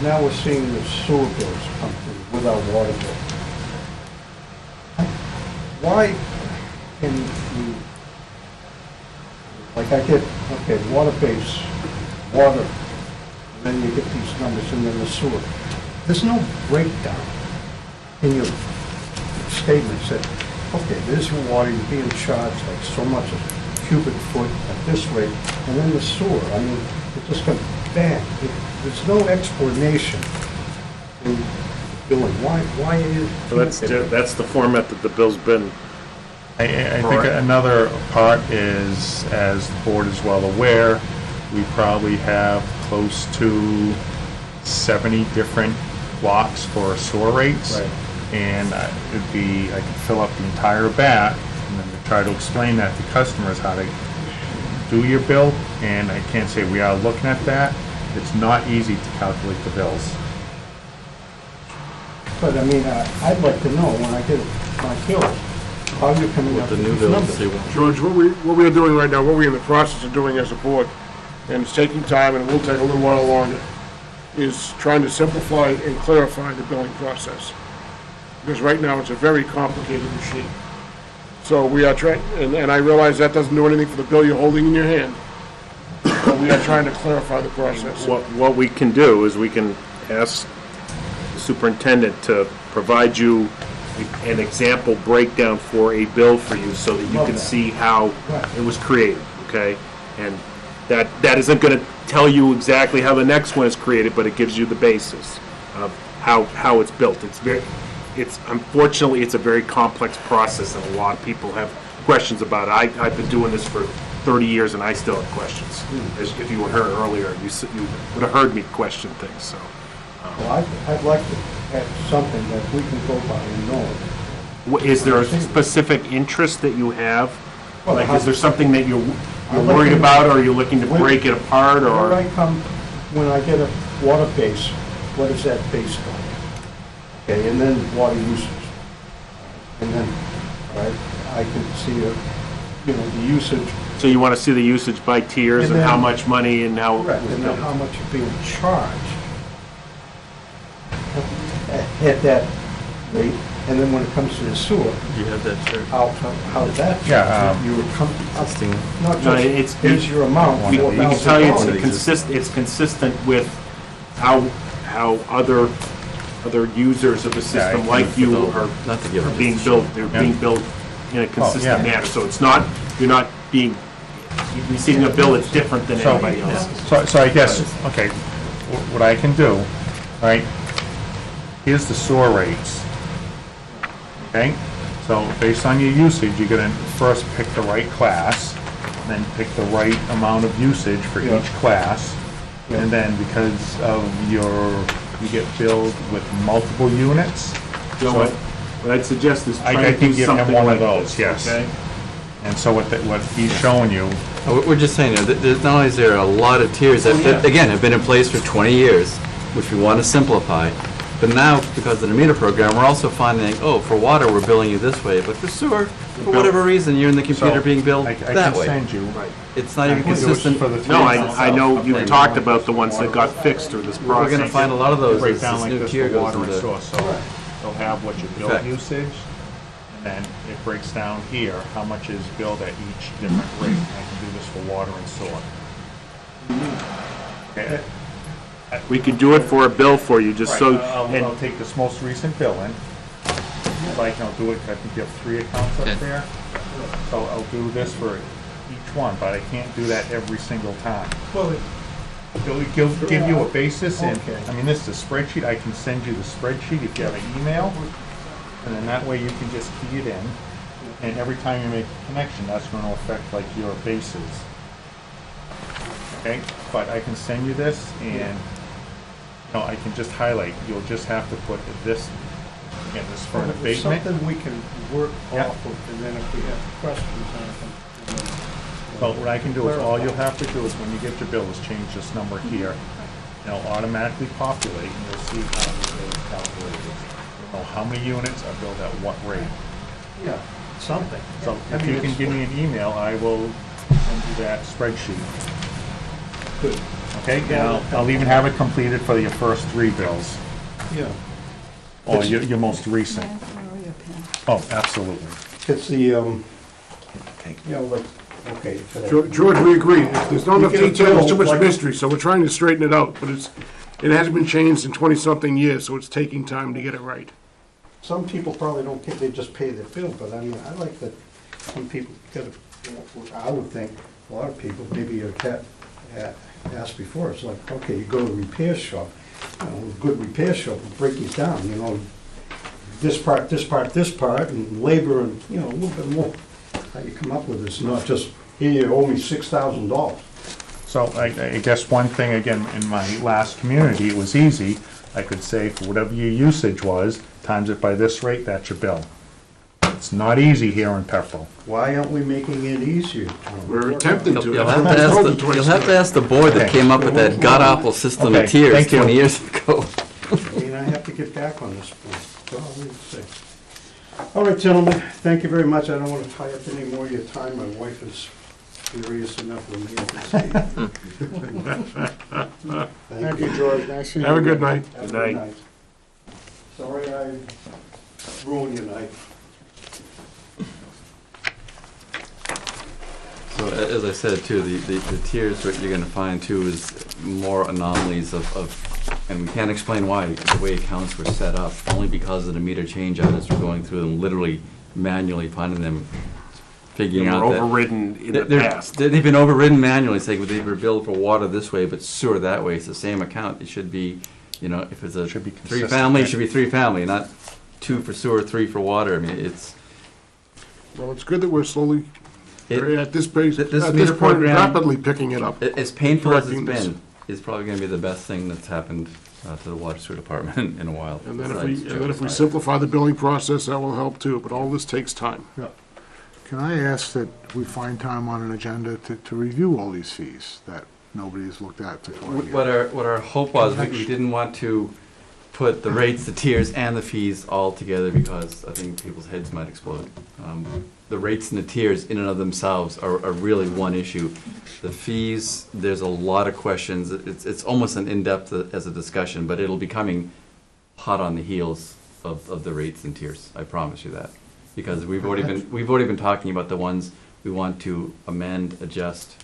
now we're seeing the sewer bills come through with our water bill. Why can you, like I get, okay, water base, water, and then you get these numbers and then the sewer. There's no breakdown in your statements that, okay, this water, you're being charged like so much a cubic foot at this rate, and then the sewer, I mean, it just comes bang. There's no explanation in billing. Why is? So that's the format that the bill's been. I think Correct. another part is, as the board is well aware, we probably have close to 70 different blocks for sewer rates. Right. And I could fill up the entire bat and then try to explain that to customers how to do your bill. And I can't say we are looking at that. It's not easy to calculate the bills. But I mean, I'd like to know when I get my bills, how you're coming With up the with new these bills, numbers. they will. George, what we are doing right now, what we're in the process of doing as a board, and it's taking time and it will take a little while longer, is trying to simplify and clarify the billing process. Because right now, it's a very complicated machine. So we are trying, and I realize that doesn't do anything for the bill you're holding in your hand, but we are trying to clarify the process. What we can do is we can ask the superintendent to provide you an example breakdown for a bill for you so that you Love can that. see how Right. it was created, okay? And that isn't gonna tell you exactly how the next one is created, but it gives you the basis of how it's built. Unfortunately, it's a very complex process and a lot of people have questions about it. I've been doing this for 30 years and I still have questions. As if you were here earlier, you would have heard me question things, so. Well, I'd like to have something that we can go by and know. Is there a specific interest that you have? Well, Like, is there something that you're I'd like worried to- about, or are you looking to When- break it apart, When or? I come, when I get a water base, what is that based on? Okay, and then water usage. And then, right, I can see, the usage, So you want to see the usage by tiers And and how then- much money and how? correct, and then how much you're being charged at that rate, and then when it comes to the sewer, You have that chart. how that, Yeah, you would come up, Existing. not No, just, it's- here's your amount, We can tell you $4,000. it's consistent with how other users of the system Yeah, like you are Not to give them being just a built, chart. they're Yeah. being built in a consistent yeah. manner. So it's not, you're not being, you're receiving a bill that's different than So- anybody else. So I guess, okay, what I can do, right, here's the sewer rates, okay? So based on your usage, you're gonna first pick the right class, then pick the right amount of usage for Yeah. each class, and then because of you get billed with multiple units, Joe, so- what I'd suggest is I try to can do give him something one like of those, this, yes. okay? and so what he's showing you, We're just saying, there's not only is there a lot of tiers that, again, have been in place for 20 years, which we want to simplify, but now, because of the meter program, we're also finding, oh, for water, we're billing you this way, but for sewer, for whatever reason, you're in the computer so being billed I that can way. send you. It's not even I think it was consistent. for the No, three- I know Okay. you've talked about the ones that got fixed through this We're process. gonna find a lot of those break as down this like new this tier for goes water and into. sewer, so they'll have what you bill Effect. usage, and then it breaks down here, how much is billed at each different rate. I can do this for water and sewer. Okay. We could do it for a bill for you, just so, I'll and take this most recent bill in, like, I'll do it, I think you have 3 accounts Okay. up there, so I'll do this for each one, but I can't do that every single time. Well, It'll give you a basis, and, Okay. I mean, this is a spreadsheet, I can send you the spreadsheet if you have an email, and then that way you can just key it in, and every time you make a connection, that's gonna affect like your bases. Okay, but I can send you this, and, I can just highlight, you'll just have to put this Again, this is for an It's abatement. something we can work Yeah. off of, and then if we have questions on it, then, Well, what I can do is, all you'll have to do is when you get your bill is change this number here. It'll automatically populate and you'll see how the bill is calculated. You'll know how many units are billed at what rate. yeah, something. So I if mean, you can it's- give me an email, I will send you that spreadsheet. Good. Okay, and I'll even have it completed for your first 3 bills, Yeah. or your most recent. Pen, where are your pen? Oh, absolutely. It's the, you know, like, okay. George, we agree. There's not enough You get a detail, there's too bill, much like- mystery, so we're trying to straighten it out, but it hasn't been changed in 20-something years, so it's taking time to get it right. Some people probably don't pay, they just pay their bill, but I mean, I like that some people get I would think, a lot of people, maybe your cat asked before, it's like, okay, you go to a repair shop, you know, a good repair shop will break you down, you know, this part, this part, this part, and labor, and, you know, a little bit more. How you come up with this, not just, here, you owe me $6,000. So I guess one thing, again, in my last community, it was easy. I could say for whatever your usage was, times it by this rate, that's your bill. It's not easy here in Pepperell. Why aren't we making it easier, Tom? We're attempting to. You'll have to ask the, you'll have to ask the board that came up with that god-awful system Okay, of tiers thank you. 20 years ago. I mean, I have to get back on this point. Well, we'll see. All right, gentlemen, thank you very much. I don't want to tie up any more of your time. My wife is furious enough with me. Thank you, George. Nice seeing you. Have a good night. Have a Good good night. night. Sorry I ruined your night. So as I said too, the tiers, what you're gonna find too is more anomalies of, and we can't explain why, the way accounts were set up, only because of the meter change out as we're going through them, literally manually finding them, They figuring were out that. overridden in the They're- past. They've been overridden manually, saying they were billed for water this way, but sewer that way. It's the same account. It should be, you know, if it's a Should be 3 consistent. family, it should be 3 family, not 2 for sewer, 3 for water. I mean, it's. Well, it's good that we're slowly, It- at this pace, Th- at this this meter point, program- rapidly picking it up. As painful as it's Correcting this. been, it's probably gonna be the best thing that's happened to the water sewer department in a while. And then besides if we Joe's. simplify the billing process, that will help too, but all this takes time. Can I ask that we find time on an agenda to review all these fees that nobody's looked at for 20 years? What our hope was, we didn't want to put the rates, the tiers, and the fees all together because I think people's heads might explode. The rates and the tiers in and of themselves are really one issue. The fees, there's a lot of questions. It's almost an in-depth as a discussion, but it'll be coming hot on the heels of the rates and tiers. I promise you that. Because we've already been talking about the ones we want to amend, adjust.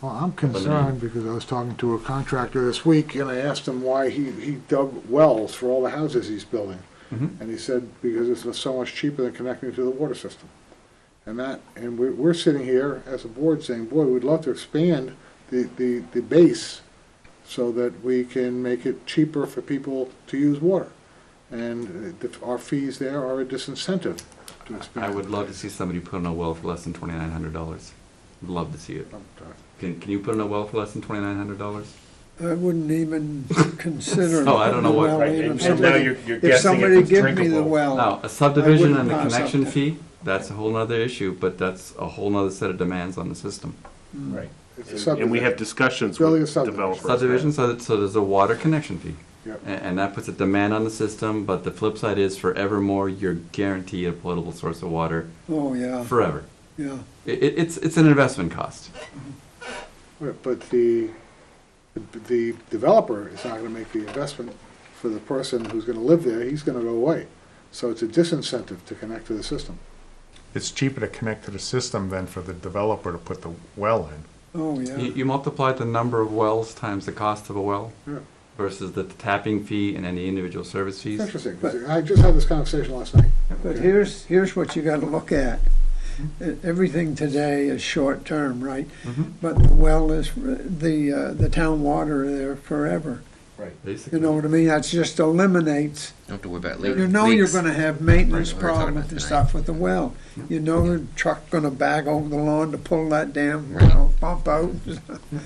Well, I'm concerned because I was talking to a contractor this week and I asked him why he dug wells for all the houses he's building. And he said, because it's so much cheaper than connecting to the water system. And we're sitting here as a board saying, boy, we'd love to expand the base so that we can make it cheaper for people to use water. And our fees there are a disincentive to expand. I would love to see somebody put in a well for less than $2,900. Love to see it. Can you put in a well for less than $2,900? I wouldn't even consider. So I don't know what- the well Right, even and so now somebody- you're If guessing somebody if it's give me the drinkable. well, Now, a subdivision wouldn't and the pass up connection that. fee, that's a whole nother issue, but that's a whole nother set of demands on the system. Right. It's a And we subdivision. have discussions Building a with subdivision. developers. Subdivision, so there's a water connection fee. Yep. And that puts a demand on the system, but the flip side is forevermore, you're guaranteed a potable source of water oh, yeah, forever. yeah. It's an investment cost. Right, but the developer is not gonna make the investment for the person who's gonna live there, he's gonna go away. So it's a disincentive to connect to the system. It's cheaper to connect to the system than for the developer to put the well in. Oh, yeah. You multiply the number of wells times the cost of a well Yeah. versus the tapping fee and any individual service It's fees. interesting, 'cause I just had this conversation last night. But here's what you gotta look at. Everything today is short-term, right? Mhm. But the well is, the town water is there forever. Basically. You know what I mean? That just eliminates, Don't have to worry about leaks. you know you're gonna have maintenance Right, we were talking problems about and tonight. stuff with the well. You know the truck gonna bag over the lawn to pull that damn, Right. pump out.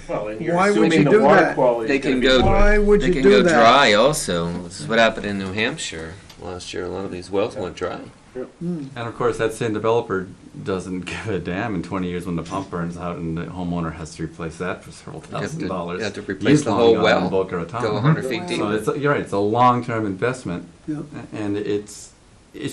Well, and you're Why would assuming you the do water that? quality They is gonna can be go- good. Why would They you can do go that? dry also. This is what happened in New Hampshire, last year, a lot of these wells went dry. And of course, that same developer doesn't give a damn in 20 years when the pump burns out and the homeowner has to replace that for several $1,000s. You have to replace the whole well, go 100 feet deep. So you're right, it's a long-term investment. Yeah. And it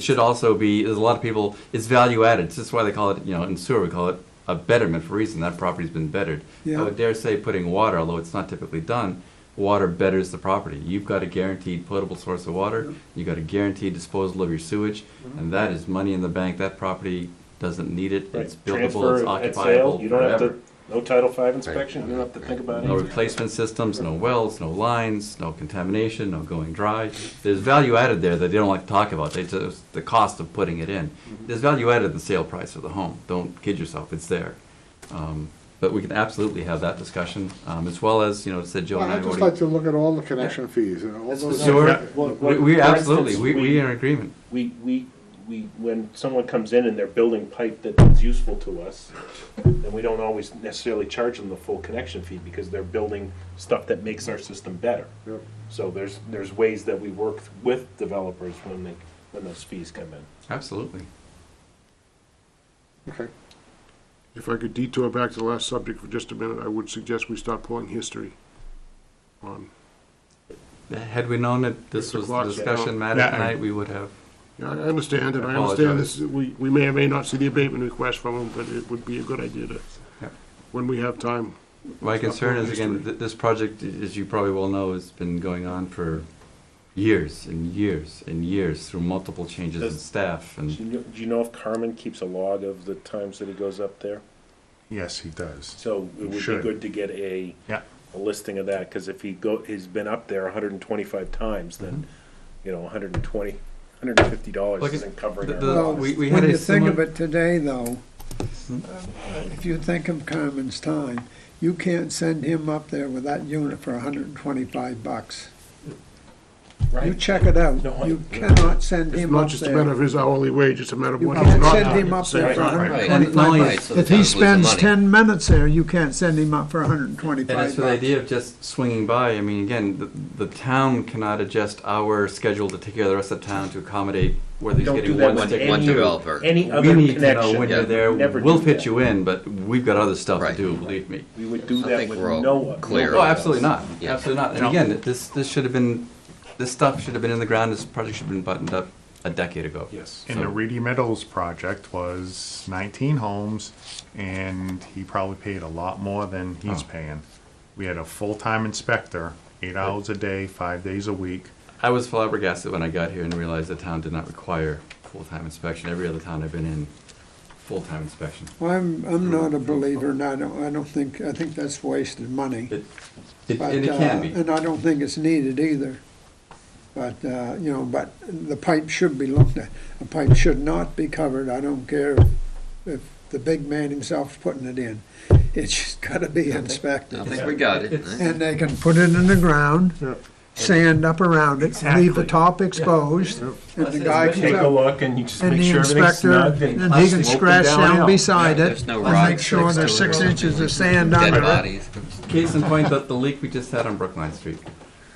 should also be, there's a lot of people, it's value added. It's just why they call it, in sewer, we call it a betterment for a reason. That property's been bettered. Yeah. I would dare say putting water, although it's not typically done, water betters the property. You've got a guaranteed potable source of water, you've got a guaranteed disposal of your sewage, and that is money in the bank. That property doesn't need it, it's buildable, it's Transfer at sale, occupiable you don't have forever. to, no Title V inspection, you don't have to think about No it. replacement systems, no wells, no lines, no contamination, no going dry. There's value added there that they don't like to talk about. They just, the cost of putting it in. There's value added in the sale price of the home. Don't kid yourself, it's there. But we can absolutely have that discussion, as well as, said Joe and I I'd just already. like to look at all the connection fees and all those. Sure, Well, we for absolutely, instance, we are in agreement. We, when someone comes in and they're building pipe that's useful to us, then we don't always necessarily charge them the full connection fee because they're building stuff that makes our system better. Yep. So there's ways that we work with developers when those fees come in. Absolutely. Okay. If I could detour back to the last subject for just a minute, I would suggest we start pulling history on. Had we known that this was the Clock's discussion down. matter Yeah, tonight, we would have. Yeah, I understand, and I Apologize. understand this, we may or may not see the abatement request from them, but it would be a good idea to, Yep. when we have time. My Stop concern pulling is, again, history. this project, as you probably well know, has been going on for years and years and years through multiple changes in Does- staff and. Do you know if Carmen keeps a log of the times that he goes up there? Yes, he does. So it would be Should. good to get a listing of that, because if he's been up there 125 times, then, $120, $150 Look, isn't covering the- our the- Well, costs. we had when a you think of similar- it today, though, Hmm? if you think of Carmen's time, you can't send him up there with that unit for $125. You Right. check it out. No, You cannot send It's him not up just a matter there. of his hourly wage, it's a matter of You what he's can't not send doing. him up there for Same time. Right, and not only- right, so the If he town's losing spends money. 10 minutes there, you can't send him up for And $125. as for the idea of just swinging by, I mean, again, the town cannot adjust our schedule to take care of the rest of the town to accommodate whether he's Don't do getting that one with stick or One any- two. developer. Any We other need to know connection. when you're there. Never We'll do fit that. you in, but we've got other stuff to Right. do, believe me. We would do I that think with we're all no. clear. Oh, absolutely not. Yeah. Absolutely not. And No. again, this should have been, this stuff should have been in the ground, this project should have been buttoned up a decade ago. Yes. And the Reedy Meadows project was 19 homes, and he probably paid a lot more than he's paying. We had a full-time inspector, 8 hours a day, 5 days a week. I was flabbergasted when I got here and realized the town did not require full-time inspection. Every other town I've been in, full-time inspection. I'm not a believer, and I think that's wasted money. And it But, can be. And I don't think it's needed either. But, but the pipe should be looked at. The pipe should not be covered. I don't care if the big man himself's putting it in. It's just gotta be I inspected. think we got it. It's- And they can put it in the ground, Yeah. sand up around it, leave the Exactly. top exposed, and the guy Take comes a out. look and you just And make the sure everything's inspector, snug and and he can open scratch down downhill. beside it, There's no and make rocks sure next there's to it or 6 inches something. of sand Dead under it. bodies. Case in point, the leak we just had on Brookline Street.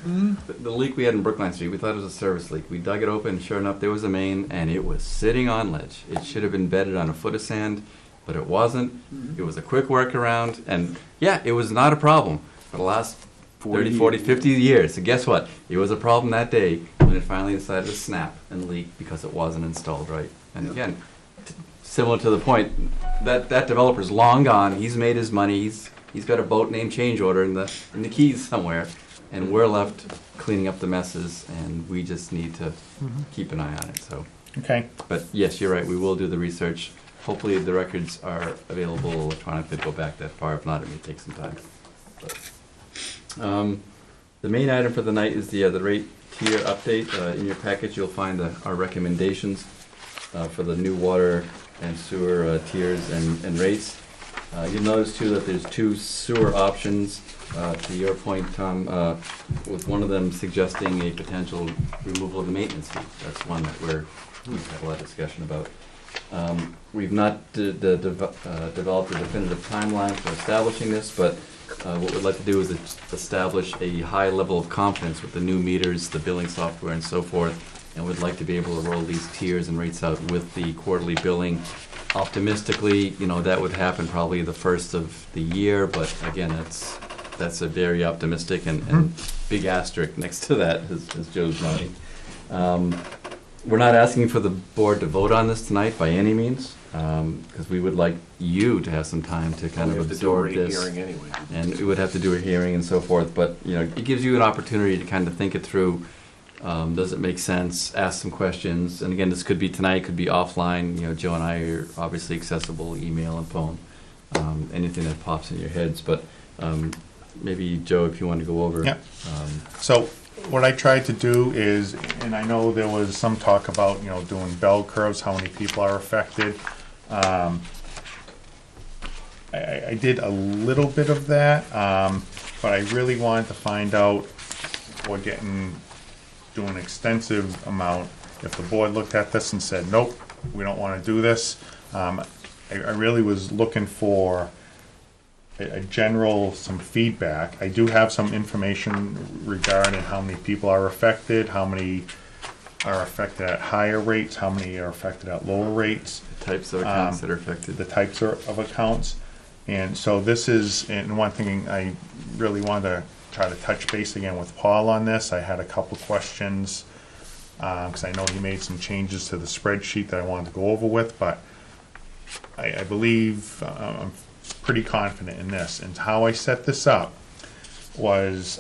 The leak we had in Brookline Street, we thought it was a service leak. We dug it open, sure enough, there was a main, and it was sitting on ledge. It should have been bedded on a foot of sand, but it wasn't. It was a quick workaround, and yeah, it was not a problem for the last 30, 40, 50 years. So guess what? It was a problem that day when it finally decided to snap and leak because it wasn't installed right. And again, similar to the point, that developer's long gone. He's made his money. He's got a boat named Change Order in the Keys somewhere, and we're left cleaning up the messes, and we just need to keep an eye on it. So, Okay. but yes, you're right. We will do the research. Hopefully, the records are available electronically to go back that far. If not, it may take some time. But, the main item for the night is the rate tier update. In your package, you'll find our recommendations for the new water and sewer tiers and rates. You'll notice too that there's 2 sewer options. To your point, Tom, with one of them suggesting a potential removal of the maintenance fee. That's one that we've had a lot of discussion about. We've not developed a definitive timeline for establishing this, but what we'd like to do is establish a high level of confidence with the new meters, the billing software, and so forth, and would like to be able to roll these tiers and rates out with the quarterly billing. Optimistically, that would happen probably the first of the year, but again, that's a very optimistic and big asterisk next to that, as Joe's noting. We're not asking for the board to vote on this tonight by any means, because we would like you to have some time to kind of absorb this. Hearing anyway. And we would have to do a hearing and so forth, but, it gives you an opportunity to kind of think it through. Does it make sense? Ask some questions. And again, this could be tonight, could be offline. Joe and I are obviously accessible, email and phone, anything that pops in your heads. But maybe, Joe, if you want to go over. Yeah. So what I tried to do is, and I know there was some talk about, doing bell curves, how many people are affected. I did a little bit of that, but I really wanted to find out, or do an extensive amount. If the board looked at this and said, nope, we don't want to do this, I really was looking for a general, some feedback. I do have some information regarding how many people are affected, how many are affected at higher rates, how many are affected at lower rates. The types of accounts that are affected. The types of accounts. And so this is, and one thing I really wanted to try to touch base again with Paul on this. I had a couple questions, because I know he made some changes to the spreadsheet that I wanted to go over with, but I believe, I'm pretty confident in this. And how I set this up was,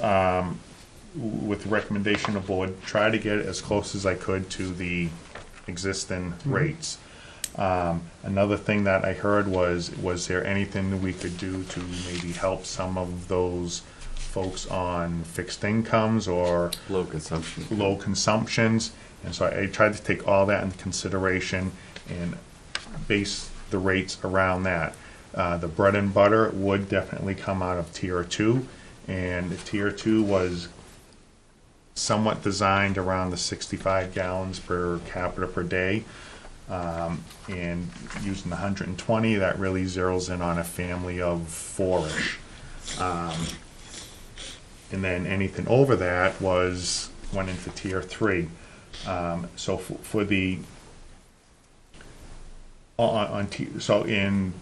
with the recommendation of board, try to get as close as I could to the existing rates. Another thing that I heard was there anything that we could do to maybe help some of those folks on fixed incomes or Low consumption. low consumptions? And so I tried to take all that into consideration and base the rates around that. The bread and butter would definitely come out of tier 2, and the tier 2 was somewhat designed around the 65 gallons per capita per day. And using the 120, that really zeroes in on a family of 4-ish. And then anything over that went into tier 3. So for the so in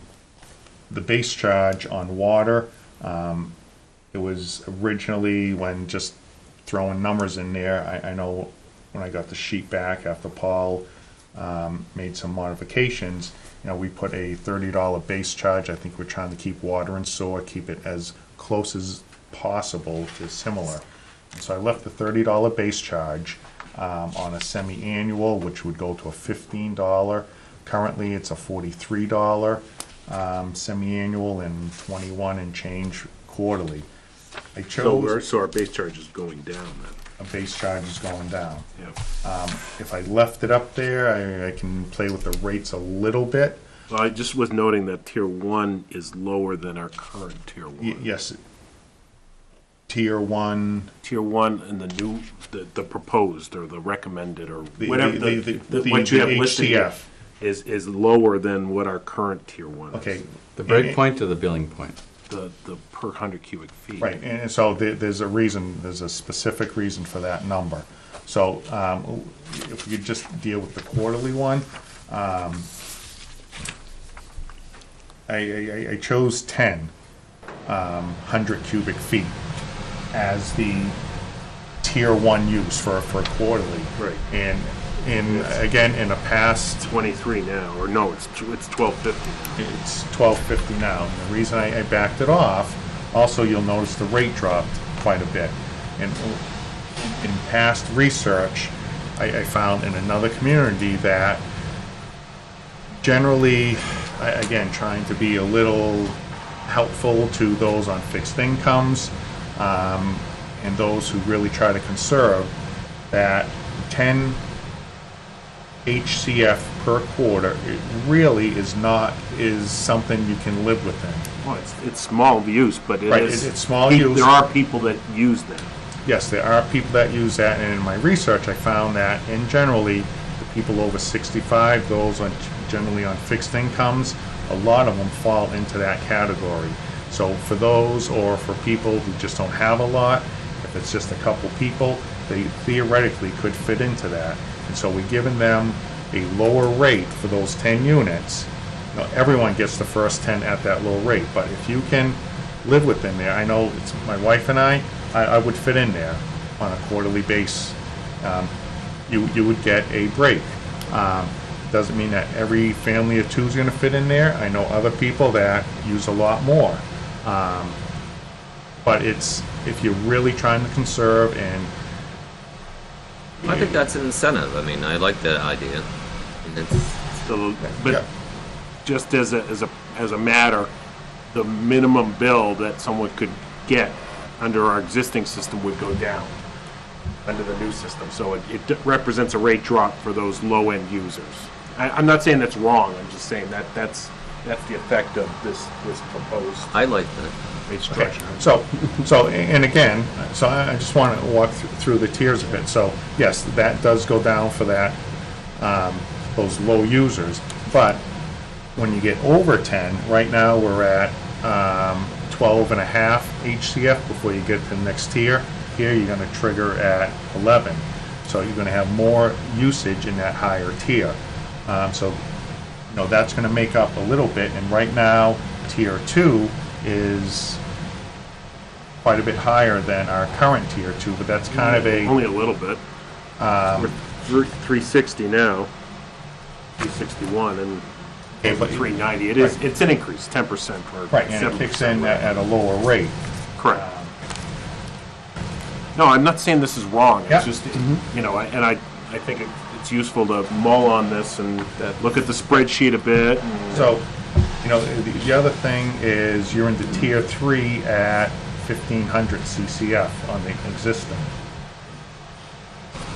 the base charge on water, it was originally, when just throwing numbers in there, I know when I got the sheet back after Paul made some modifications, we put a $30 base charge. I think we're trying to keep water and sewer, keep it as close as possible to similar. And so I left the $30 base charge on a semi-annual, which would go to a $15. Currently, it's a $43 semi-annual and 21 and change quarterly. I chose So our base charge is going down then? a base charge is going down. Yeah. If I left it up there, I can play with the rates a little bit. Well, I just was noting that tier 1 is lower than our current tier 1. Yes. Tier 1. Tier 1 and the proposed or the recommended or The- whatever what you have listed here HCF. is lower than what our current tier 1 is. Okay. The break point or the billing point? The per 100 cubic feet. Right, and so there's a specific reason for that number. So if we could just deal with the quarterly one, I chose 10 100 cubic feet as the tier 1 use for quarterly. Right. And again, in the past, 23 now, or no, it's 1250 now. it's $12.50 now. And the reason I backed it off, also you'll notice the rate dropped quite a bit. And in past research, I found in another community that generally, again, trying to be a little helpful to those on fixed incomes and those who really try to conserve, that 10 HCF per quarter, it really is something you can live within. Well, it's small use, but Right, it's small use. There are people that use that. Yes, there are people that use that, and in my research, I found that, in generally, the people over 65, those generally on fixed incomes, a lot of them fall into that category. So for those, or for people who just don't have a lot, if it's just a couple people, they theoretically could fit into that. And so we're giving them a lower rate for those 10 units. You know, everyone gets the first 10 at that low rate, but if you can live within there, I know it's my wife and I would fit in there on a quarterly base. You would get a break. Doesn't mean that every family of two is going to fit in there. I know other people that use a lot more. But it's, if you're really trying to conserve and... I think that's an incentive. I mean, I like that idea. And it's, So, but Yeah. just as a matter, the minimum bill that someone could get under our existing system would go down under the new system. So it represents a rate drop for those low-end users. I'm not saying that's wrong. I'm just saying that's the effect of this proposed I like that. rate Okay, structure. so, and again, so I just want to walk through the tiers a bit. So, yes, that does go down for that, those low users. But when you get over 10, right now we're at 12 and a half HCF before you get to the next tier. Here, you're going to trigger at 11. So you're going to have more usage in that higher tier. So, you know, that's going to make up a little bit. And right now, tier 2 is quite a bit higher than our current tier 2, but that's kind of a... Only a little bit. We're 360 now, 361, and Okay, but- 390. It's an increase, 10% for Right, and it kicks in at a lower rate. Correct. No, I'm not saying this is wrong. Yeah. It's just, you know, I think it's useful to mull on this and look at the spreadsheet a bit. And, So, you know, the other thing is you're into tier 3 at 1,500 CCF on the existing.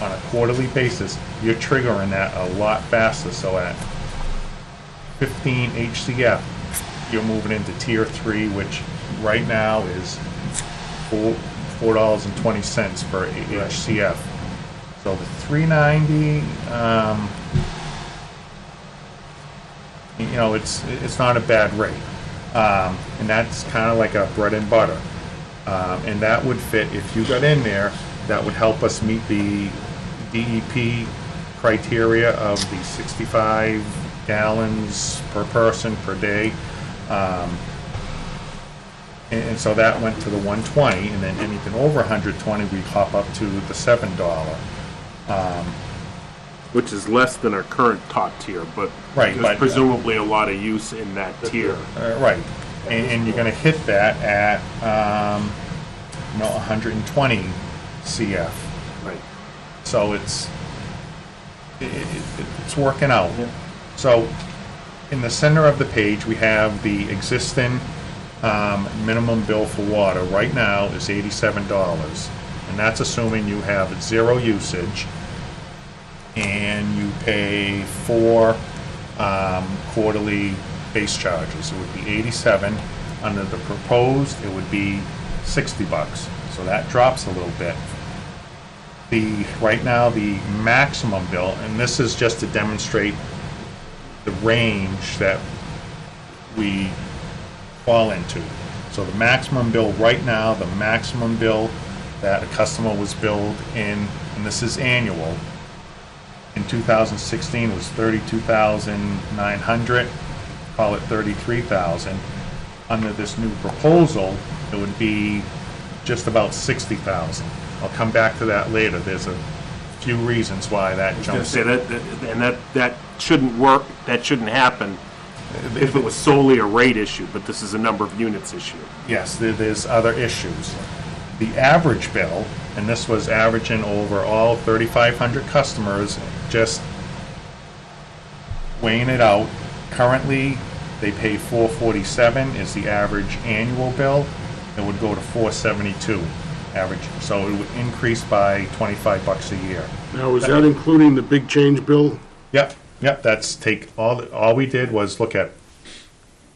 On a quarterly basis, you're triggering that a lot faster. So at 15 HCF, you're moving into tier 3, which right now is $4.20 per HCF. So the 390, you know, it's not a bad rate, and that's kind of like a bread and butter, and that would fit if you got in there. That would help us meet the DEP criteria of the 65 gallons per person per day. And so that went to the 120, and then anything over 120, we hop up to the $7. which is less than our current top tier, but Right, there's but- presumably a lot of use in that tier. Right, and you're gonna hit that at, you know, 120 CF. Right. So it's working out. So in the center of the page, we have the existing minimum bill for water. Right now is $87, and that's assuming you have 0 usage and you pay 4 quarterly base charges. It would be 87. Under the proposed, it would be $60. So that drops a little bit. Right now, the maximum bill, and this is just to demonstrate the range that we fall into. So the maximum bill right now, the maximum bill that a customer was billed in, and this is annual, in 2016 was $32,900, call it $33,000. Under this new proposal, it would be just about $60,000. I'll come back to that later. There's a few reasons why that I was gonna jumps. say that shouldn't work, that shouldn't happen if it was solely a rate issue, but this is a number of units issue. Yes, there's other issues. The average bill, and this was averaging over all 3,500 customers, just weighing it out. Currently, they pay $447 is the average annual bill. It would go to $472 average, so it would increase by $25 a year. Now, is that including the big change bill? Yep, that's all we did was look at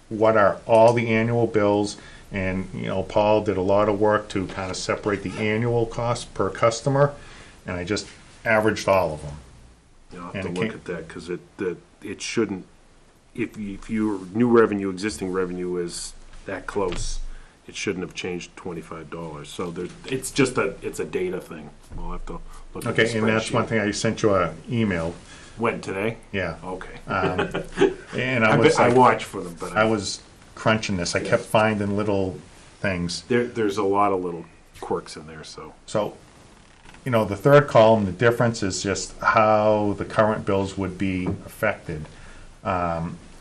what are all the annual bills, and, you know, Paul did a lot of work to kind of separate the annual cost per customer, and I just averaged all of them. You'll have And to it look can't- at that, because it shouldn't, if your new revenue, existing revenue is that close, it shouldn't have changed $25. So it's just it's a data thing. We'll have to look at the Okay, and that's one spreadsheet. thing, I sent you an email, When, today? yeah. Okay. And I was I like, watch for them, but I was crunching this, I kept finding little things. there's a lot of little quirks in there, so. So, you know, the third column, the difference is just how the current bills would be affected.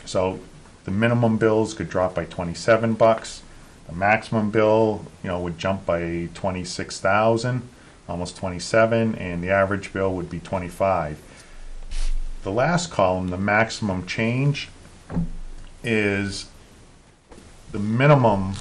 So the minimum bills could drop by $27. The maximum bill, you know, would jump by 26,000, almost 27, and the average bill would be 25. The last column, the maximum change, is the minimum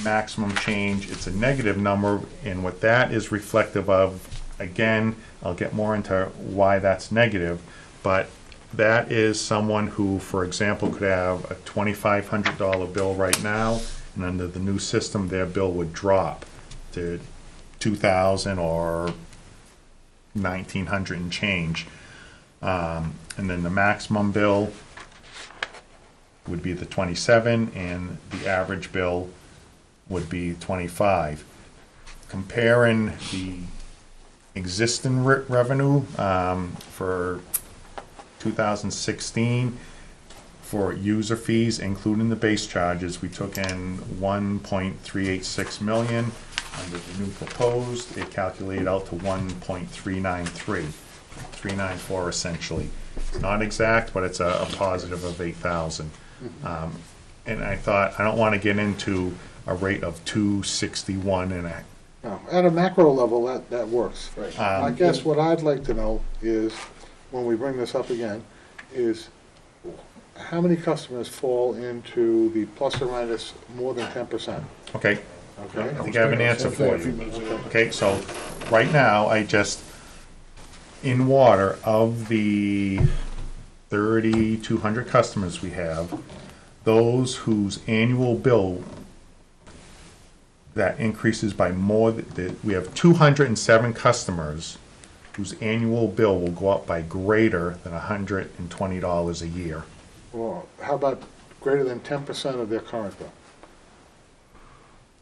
maximum change. It's a negative number, and what that is reflective of, again, I'll get more into why that's negative, but that is someone who, for example, could have a $2,500 bill right now, and under the new system, their bill would drop to $2,000 or $1,900 and change. And then the maximum bill would be the 27, and the average bill would be 25. Comparing the existing revenue for 2016 for user fees, including the base charges, we took in 1.386 million. Under the new proposed, it calculated out to 394 essentially. It's not exact, but it's a positive of 8,000. And I thought, I don't want to get into a rate of 261 and a. No, at a macro level, that works. Right. I guess what I'd like to know is, when we bring this up again, is how many customers fall into the plus or minus more than 10%? Okay, Okay? I think I have an answer for you. Okay, so right now, in water, of the 3,200 customers we have, those whose annual bill that increases by more, we have 207 customers whose annual bill will go up by greater than $120 a year. Well, how about greater than 10% of their current bill?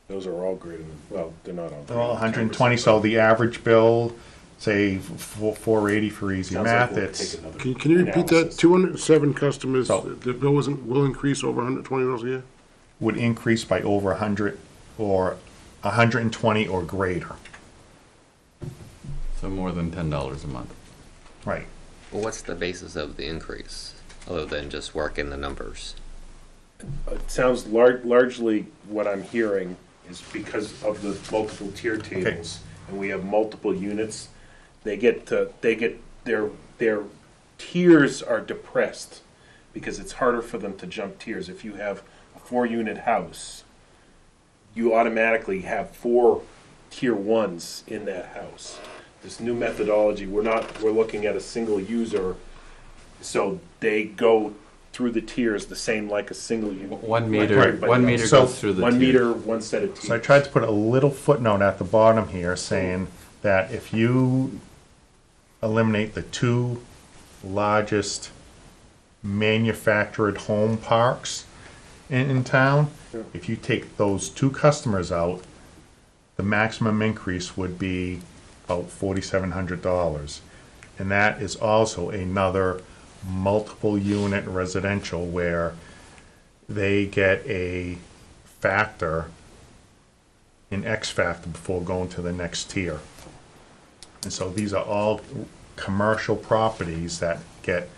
Those are all greater than, well, they're not all. They're all 120, so the average bill, say, 480 for easy Sounds like math, we'll it's, take another Can you repeat that? analysis. 207 customers, So- the bill will increase over $120 a year? would increase by over 100 or 120 or greater. So more than $10 a month. Right. Well, what's the basis of the increase, other than just working the numbers? It sounds largely what I'm hearing is because of the multiple tier tables, and we have multiple units, their tiers are depressed because it's harder for them to jump tiers. If you have a 4-unit house, you automatically have 4 tier 1s in that house. This new methodology, we're looking at a single user, so they go through the tiers the same like a single unit. One like meter, everybody one else. meter So, goes through the 1 tier. meter, one set of tiers. So I tried to put a little footnote at the bottom here saying that if you eliminate the 2 largest manufactured home parks in town, Yeah. if you take those 2 customers out, the maximum increase would be about $4,700. And that is also another multiple unit residential where they get a factor, an X factor before going to the next tier. And so these are all commercial properties that get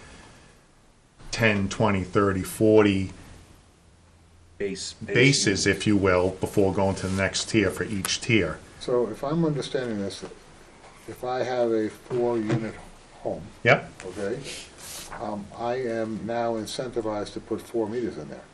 10, 20, 30, 40 Base bases, if you will, before going to the next tier for each tier. So if I'm understanding this, if I have a 4-unit home, Yep, okay, I am now incentivized to put 4 meters in there.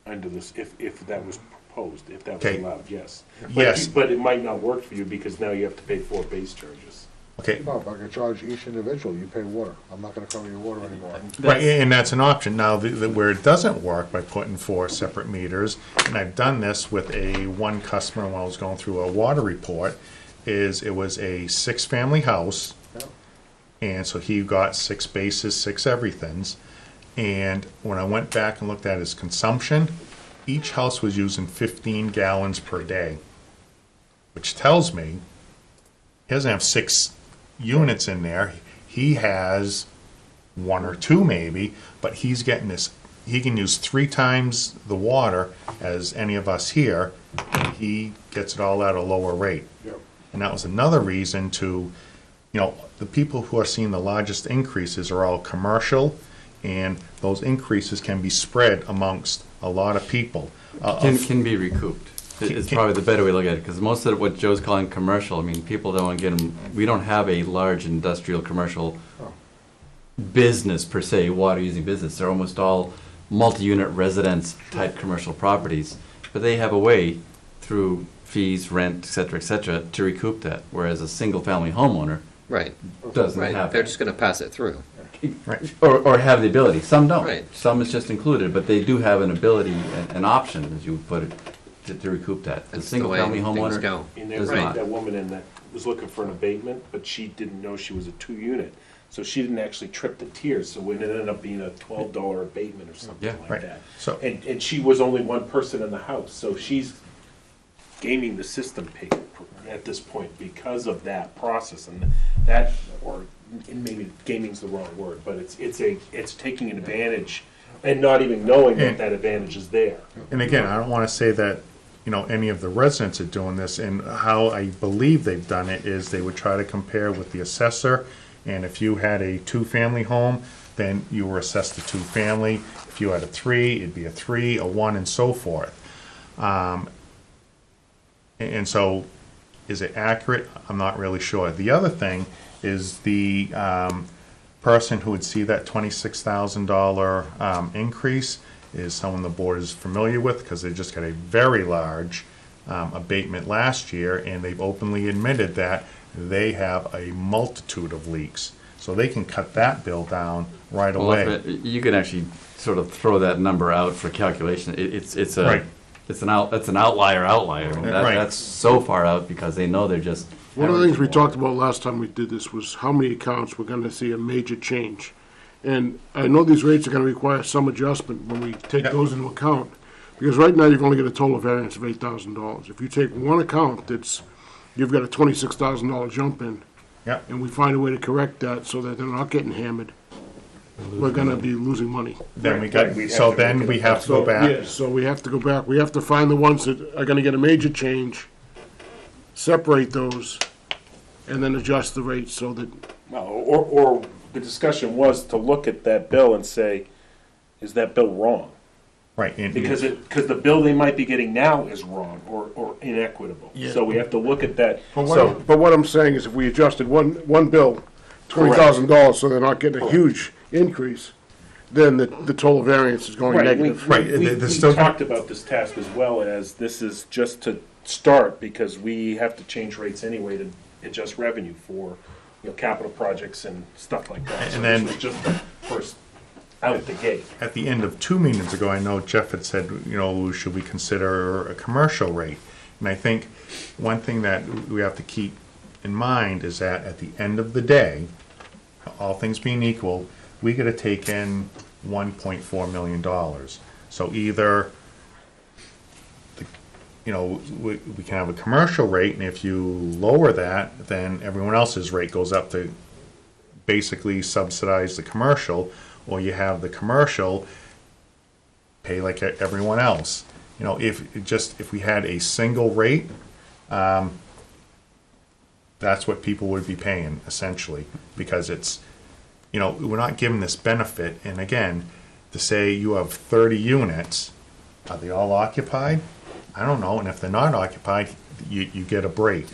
Under this, if that was proposed, if that was Okay. allowed, yes. Yes. But it might not work for you because now you have to pay 4 base charges. okay. No, if I could charge each individual, you pay water. I'm not gonna cover your water anymore. Right, and that's an option. Now, where it doesn't work by putting 4 separate meters, and I've done this with one customer when I was going through a water report, is it was a 6-family house, Yeah. and so he got 6 bases, 6 everythings, And when I went back and looked at his consumption, each house was using 15 gallons per day, which tells me he doesn't have 6 units in there. He has 1 or 2 maybe, but he's getting this. He can use 3 times the water as any of us here. And he gets it all at a lower rate. Yep. And that was another reason to, the people who are seeing the largest increases are all commercial, and those increases can be spread amongst a lot of people. Can be recouped. It's probably the better way to look at it, because most of what Joe's calling commercial, I mean, people don't get them, we don't have a large industrial commercial business per se, water using business. They're almost all multi-unit residence type commercial properties, but they have a way through fees, rent, et cetera, to recoup that, whereas a single family homeowner Right, doesn't right. have They're that. just gonna pass it through. Right. Or have the ability. Some don't. Right. Some is just included, but they do have an ability, an option, as you put it, to recoup that. The That's the single way family things homeowner go. And does there's not. that woman in that was looking for an abatement, but she didn't know she was a 2-unit. So she didn't actually trip the tiers, so it ended up being a $12 abatement or something Yeah, like right. that. So- And she was only one person in the house, so she's gaming the system at this point because of that process, and that, or and maybe gaming's the wrong word, but it's taking advantage and not even knowing that that advantage is there. And again, I don't want to say that, any of the residents are doing this, and how I believe they've done it is they would try to compare with the assessor, and if you had a 2-family home, then you were assessed a 2-family. If you had a 3, it'd be a 3, a 1, and so forth. And so, is it accurate? I'm not really sure. The other thing is the person who would see that $26,000 increase is someone the board is familiar with, because they just got a very large abatement last year, and they've openly admitted that they have a multitude of leaks. So they can cut that bill down right Well, away. you can actually sort of throw that number out for calculation. It's Right. an outlier. I mean, Right. that's so far out because they know they're just. One of the things we talked about last time we did this was how many accounts we're gonna see a major change. And I know these rates are gonna require some adjustment when we take Yep. those into account. Because right now, you've only got a total variance of $8,000. If you take one account you've got a $26,000 jump in, Yep. and we find a way to correct that so that they're not getting hammered, we're gonna be losing money. Then we Right, got, we'd have so to then make it we a have to go back. Yeah, so we have to go back. We have to find the ones that are gonna get a major change, separate those, and then adjust the rates so that, Well, or the discussion was to look at that bill and say, is that bill wrong? Right. and- Because the bill they might be getting now is wrong or inequitable. So we have to look at that. but what I'm saying is if we adjusted one bill, $20,000, so they're not getting a huge increase, then the total variance is going Right, negative. Right, we there's still- talked about this task as well as this is just to start because we have to change rates anyway to adjust revenue for, capital projects and stuff like that. So And then- this was just the first out the gate. At the end of 2 meetings ago, I know Jeff had said, should we consider a commercial rate? And I think one thing that we have to keep in mind is that at the end of the day, all things being equal, we gotta take in $1.4 million. So either, we can have a commercial rate, and if you lower that, then everyone else's rate goes up to basically subsidize the commercial, or you have the commercial pay like everyone else. If we had a single rate, that's what people would be paying essentially, because it's, we're not giving this benefit. And again, to say you have 30 units, are they all occupied? I don't know. And if they're not occupied, you get a break.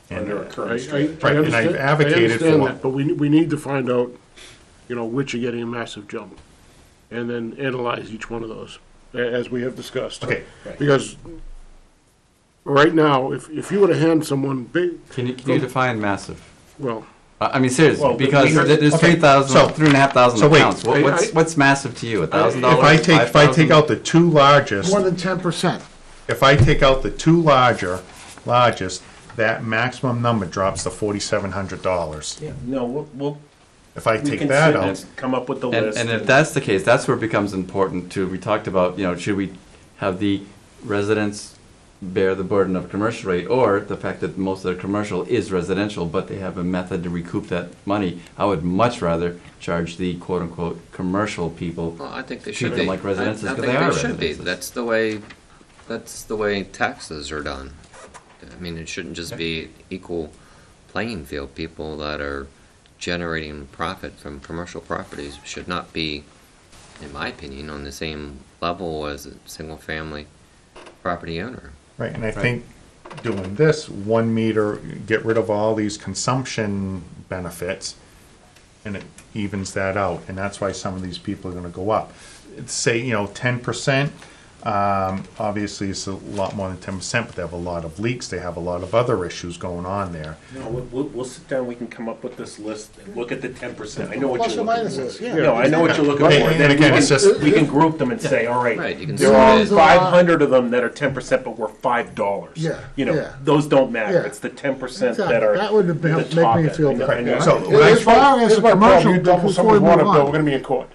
And Under a I current straight. Right, and I've advocated understand for- that, but we need to find out, which are getting a massive jump, and then analyze each one of those, as we have discussed. Okay. Because right now, if you were to hand someone big, Can you define massive? well, I mean, seriously, Well, because there's okay, 3,000, so- 3,500 so wait, accounts. What's massive to you? $1,000? If I take out the two largest, More than 10%. if I take out the two largest, that maximum number drops to $4,700. No, we'll if I We take can that sit out, and come up with the And, list. and if that's the case, that's where it becomes important to, we talked about, should we have the residents bear the burden of commercial rate, or the fact that most of the commercial is residential, but they have a method to recoup that money. I would much rather charge the quote-unquote commercial people. Well, I think they Treat should them be. like residences, I 'cause think they are should be. residences. That's the way taxes are done. I mean, it shouldn't just be equal playing field. People that are generating profit from commercial properties should not be, in my opinion, on the same level as a single-family property owner. right, and I think doing this, 1 meter, get rid of all these consumption benefits, and it evens that out, and that's why some of these people are gonna go up. Say, 10%, obviously it's a lot more than 10%, but they have a lot of leaks, they have a lot of other issues going on there. No, we'll sit down, we can come up with this list and look at the 10%. I know what Plus you're or looking minuses, for. yeah. No, I know what you're looking for. And again, it's just, We can group them and say, all Right, right, you can there are split it. 500 of them that are 10%, but we're $5. Yeah, yeah. Those don't matter. Yeah. It's the 10% Exactly. that are That would the make top me end. feel I know- better. I know. So, As far as Here's the my problem, commercial, you double before we someone's move water bill, we're on. gonna be in court.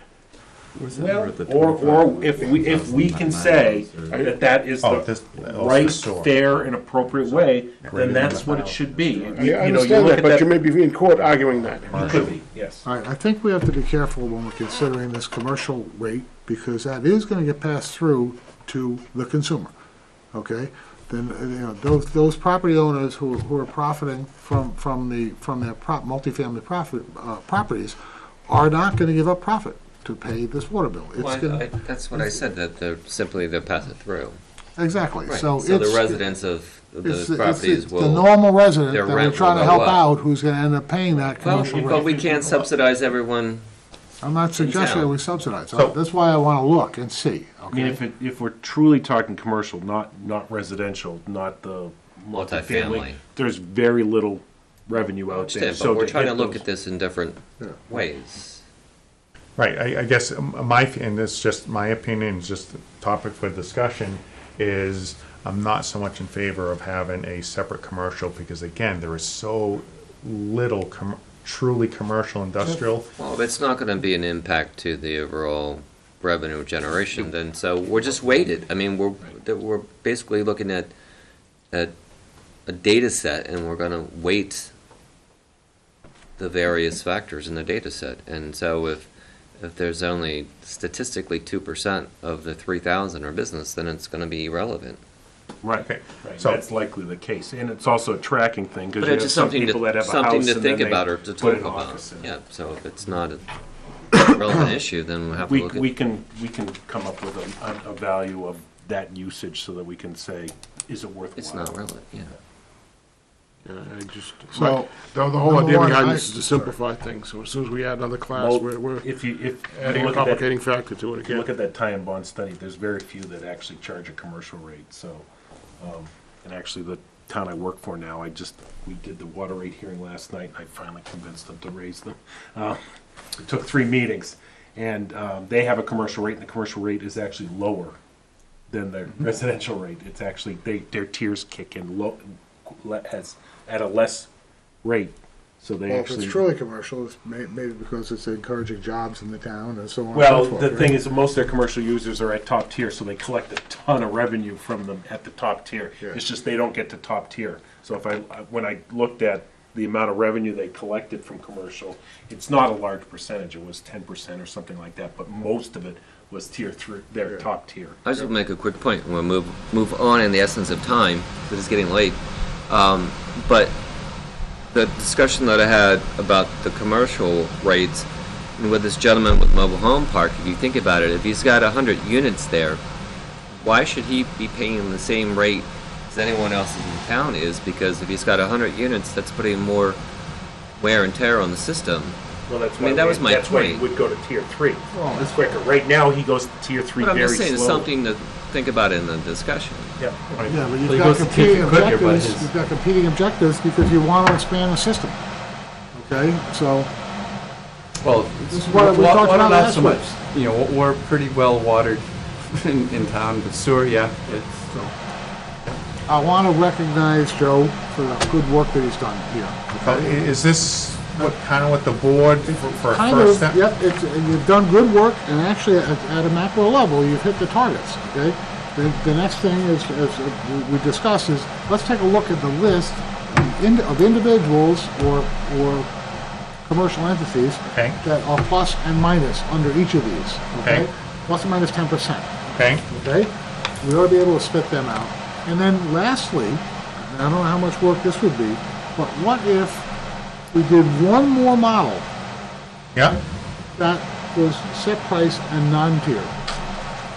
Well, or if we can say that is Oh, the this- oh, right, the store. fair, and appropriate way, then that's what it should be. You I know, you understand look that, at but you may be in court arguing that. You could be, yes. All right, I think we have to be careful when we're considering this commercial rate, because that is gonna get passed through to the consumer, okay? Then, those property owners who are profiting from their multifamily properties are not gonna give up profit to pay this water bill. It's Well, gonna, that's what I said, that they'll pass it through. exactly, Right. so So the it's, residents of it's, the properties it's will. the normal resident their that we're rent trying will to go help up. out, who's gonna end up paying that Well, commercial but rate. we can't subsidize everyone. I'm not suggesting that town. we subsidize, So- that's why I wanna look and see, I mean, okay? if we're truly talking commercial, not residential, not the multifamily, Multifamily. there's very little revenue out there. Understand, So but we're trying to hit look those- at this in different Yeah. ways. right, I guess and it's just my opinion, it's just a topic for discussion, is I'm not so much in favor of having a separate commercial, because again, there is so little truly commercial industrial. Well, if it's not gonna be an impact to the overall revenue generation, then so we're just weighted. I mean, we're basically looking at a data set, and we're gonna weight the various factors in the data set. And so if there's only statistically 2% of the 3,000 are business, then it's gonna be irrelevant. Right, Okay, right. so- That's likely the case. And it's also a tracking thing, because But you it's have just some something people that have a something house to and think then about they or to put talk an about. office in. Yeah, so if it's not a relevant issue, then we'll have to We, look at. we can come up with a value of that usage so that we can say, is it worthwhile? It's not relevant, yeah. I just, So, the whole number idea one, behind I- this is to simplify things, so as soon as we add another class, Well, we're If you adding a look at that, complicating factor to it if you look again. at that tie and bond study, there's very few that actually charge a commercial rate, so, and actually, the town I work for now, we did the water rate hearing last night, and I finally convinced them to raise them. It took 3 meetings, and they have a commercial rate, and the commercial rate is actually lower than their residential rate. It's actually, their tiers kick in at a less rate, so they well, if actually. it's truly commercial, it's maybe because it's encouraging jobs in the town and so on and Well, so forth. the right? thing is, most of their commercial users are at top tier, so they collect a ton of revenue from them at the top tier. Yeah. It's just they don't get to top tier. So when I looked at the amount of revenue they collected from commercial, it's not a large percentage, it was 10% or something like that, but most of it was tier 3, their top tier. I just want to make a quick point, and we'll move on in the essence of time, because it's getting late. But the discussion that I had about the commercial rates, and with this gentleman with mobile home park, if you think about it, if he's got 100 units there, why should he be paying the same rate as anyone else in the town is? Because if he's got 100 units, that's putting more wear and tear on the system. Well, that's I mean, that was my that's why he point. would go to tier 3. It's quicker. Right now, he goes to tier 3 But I'm very just saying, it's slowly. something to think about in the discussion. Yeah. Yeah, but Well, you've he got goes to competing take it quicker, but objectives, his- you've got competing objectives because you want to expand the system. Okay, so, Well, This is what we talked about not so last much. week. We're pretty well watered in town, but sewer, yeah, it's, I want to recognize Joe for the good work that he's done here. Is this what the board, for a Kind first of, step? yep, you've done good work, and actually, at a macro level, you've hit the targets, okay? The next thing is, as we discussed, is let's take a look at the list of individuals or commercial entities Okay. that are plus and minus under each of these, okay? Okay. Plus and minus 10%, Okay, okay? We ought to be able to spit them out. And then lastly, and I don't know how much work this would be, but what if we did one more model yeah, that was set price and non-tier?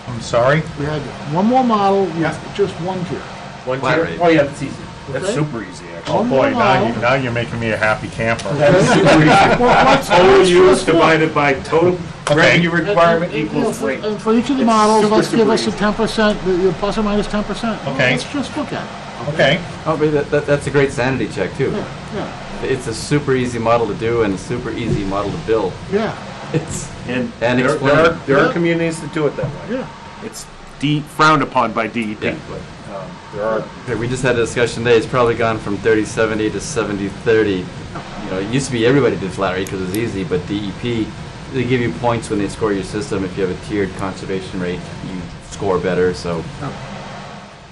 I'm sorry. We had one more model with Yeah. just one tier. One Flat tier? rate. Oh, yeah, that's easy. That's Okay. super easy, actually. Oh, One boy, more now model. now you're making me a happy camper. That's super easy. Total use let's look. divided by total Okay. revenue requirement And, equals for- rate. and for each of the It's models, super, let's give super us a easy. 10%, plus or minus 10%. Well, Okay. Let's just look at it. Okay, Oh, but that's a great sanity check too. Yeah, It's a super easy model to do and a super easy model to build. yeah, It's, And And there explain. are Yeah. communities that do it that way. yeah. It's frowned upon by DEP, Yeah. but there are. okay, we just had a discussion today, it's probably gone from 30-70 to 70-30. You know, it used to be everybody did flat rate because it was easy, but DEP, they give you points when they score your system. If you have a tiered conservation rate, you score better, so,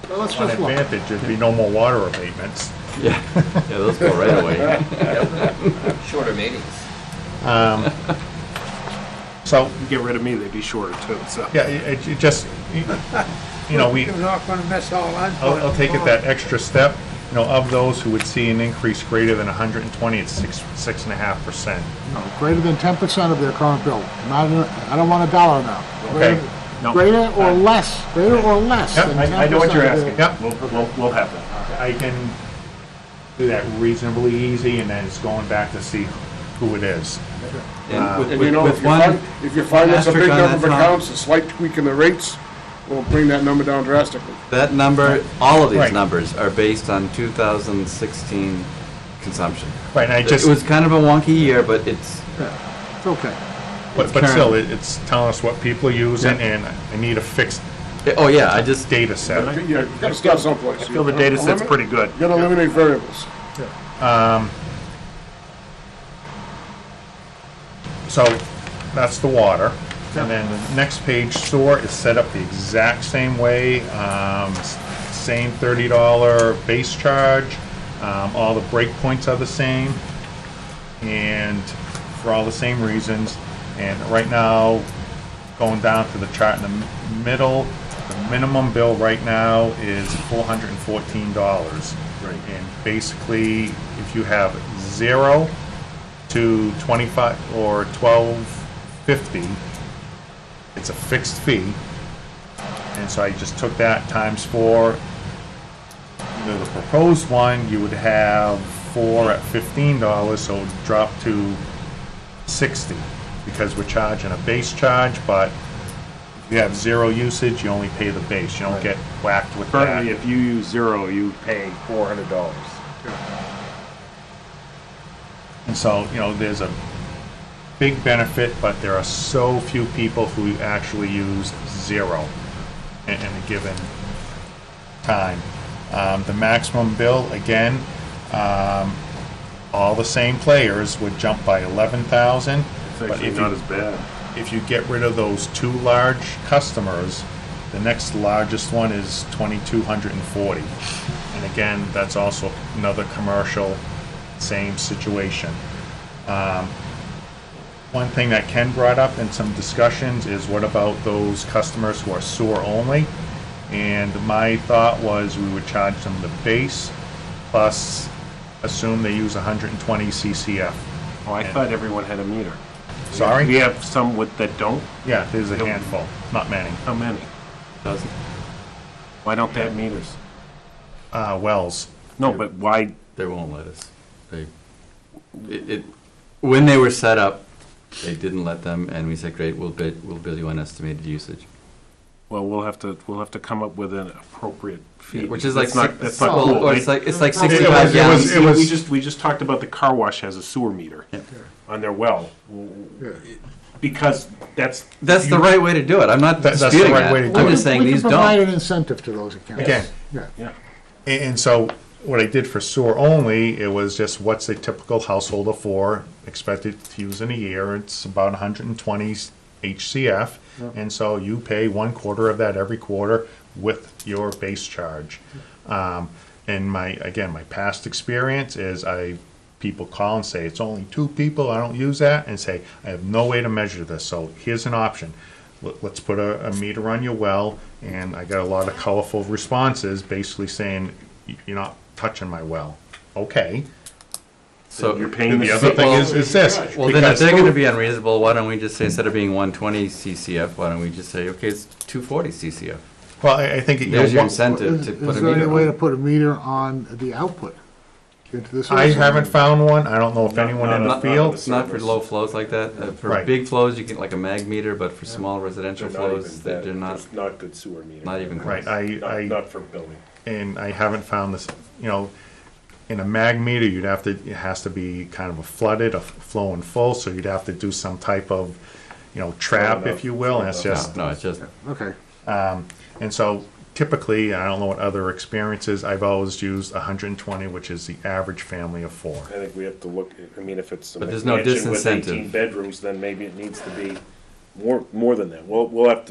So let's one just look. advantage, there'd be no more water abatements. yeah, yeah, those go right away. Shorter meetings. So, You get rid of me, they'd be shorter too, so. yeah, it just, you know, You're not gonna miss all that. I'll take it that extra step. You know, of those who would see an increase greater than 120, it's 6.5%. No, greater than 10% of their current bill. Not, I don't want a dollar amount. Okay. No. Greater or less, greater or less Yeah, than 10% I know what you're of their- asking. Yep. We'll have that. I can do that reasonably easy, and then it's going back to see who it is. And with, And you know, with if you one, find, if you find that's a asterisk big on number of that, Tom. accounts, a slight tweak in the rates will bring that number down drastically. that number, all of these Right. numbers are based on 2016 consumption. Right, and I It just, was kind of a wonky year, but it's, Yeah, it's okay. but current. still, it's telling us what people are using, Yeah. and I need a fixed oh yeah, I just, data set. Yeah, you gotta start someplace. I feel the data set's pretty good. You gotta eliminate variables. So, that's the water. And then the next page, sewer, is set up the exact same way, same $30 base charge, all the breakpoints are the same, and for all the same reasons. And right now, going down to the chart in the middle, the minimum bill right now is $414. Right. And basically, if you have 0 to 25 or 1250, it's a fixed fee. And so I just took that times 4. You know, the proposed one, you would have 4 at $15, so it would drop to 60 because we're charging a base charge, but if you have 0 usage, you only pay the base. You don't get whacked with Currently, that. if you use 0, you pay $400. And so, you know, there's a big benefit, but there are so few people who actually use 0 in a given time. The maximum bill, again, all the same players would jump by 11,000. It's But actually if not you, as bad. if you get rid of those 2 large customers, the next largest one is 2,240. And again, that's also another commercial, same situation. One thing that Ken brought up in some discussions is what about those customers who are sewer only? And my thought was we would charge them the base plus assume they use 120 CCF. Oh, I thought everyone had a meter. Sorry? We have some that don't? Yeah, there's a handful, not many. How many? doesn't. Why don't they have meters? Wells. No, but why? They won't let us. When they were set up, they didn't let them, and we said, great, we'll bill you on estimated usage. Well, we'll have to come up with an appropriate fee. Which is like, That's not well, cool. or it's like It 65 was- gallons. We just talked about the car wash has a sewer meter Yeah. on their well. Yeah. Because that's. That's the right way to do it. I'm not That's the disputing right that. way to do I'm it. just saying We can these provide don't. an incentive to those accounts. Again, Yeah. Yeah. and so what I did for sewer only, it was just what's a typical household of 4 expected to use in a year, it's about 120 HCF. And so you pay 1/4 of that every quarter with your base charge. And my past experience is people call and say, it's only 2 people, I don't use that, and say, I have no way to measure this, so here's an option. Let's put a meter on your well, and I got a lot of colorful responses, basically saying, you're not touching my well. Okay. So You're paying The the other thing is this. well, then if because- they're gonna be unreasonable, why don't we just say, instead of being 120 CCF, why don't we just say, okay, it's 240 CCF? Well, I think, There's your incentive to put Is a there any meter way to on. put a meter on the output into the I system? haven't found one, I don't know if anyone in the Not- field. It's not for low flows like that. For Right. big flows, you get like a mag meter, but for small residential They're not flows, even they're that- not, there's not good sewer meters. not even Right, close. Not for building. and I haven't found this, in a mag meter, it has to be kind of a flooded, a flowing full, so you'd have to do some type of, trap, if you will, and it's just, No, it's just, Okay, and so typically, I don't know what other experiences, I've always used 120, which is the average family of 4. I think we have to look, if it's a But there's no mansion with disincentive. 18 bedrooms, then maybe it needs to be more than that. We'll have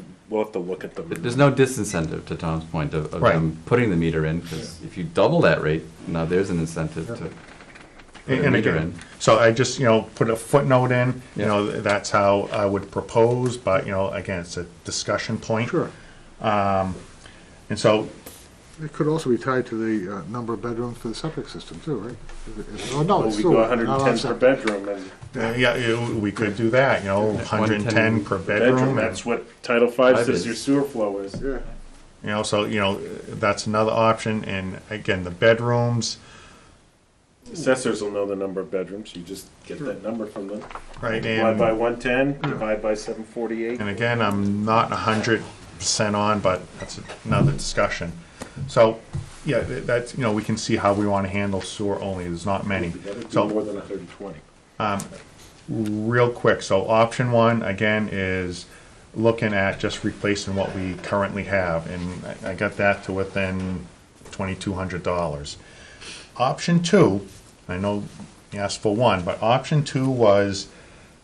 to look at them. there's no disincentive, to Tom's point, of Right. them putting the meter in, because if you double that rate, now there's an incentive to put a And meter again, in. so I just, put a footnote in, Yeah. that's how I would propose, but, again, it's a discussion point. sure. And so, It could also be tied to the number of bedrooms for the septic system too, right? Oh, no, Well, it's we still. go not 110 per septic. bedroom, and we could do that, 110 per bedroom, bedroom. that's what Title V Five says is- your sewer flow is. Yeah. So, that's another option, and again, the bedrooms, Assessors will know the number of bedrooms, you just get that number from them. right, Divide by and, 110, divide by 748. and again, I'm not 100% on, but that's another discussion. So, yeah, that's, we can see how we want to handle sewer only, there's not many. You gotta do So, more than a 30/20. real quick, so option 1, again, is looking at just replacing what we currently have, and I got that to within $2,200. Option 2, I know you asked for 1, but option 2 was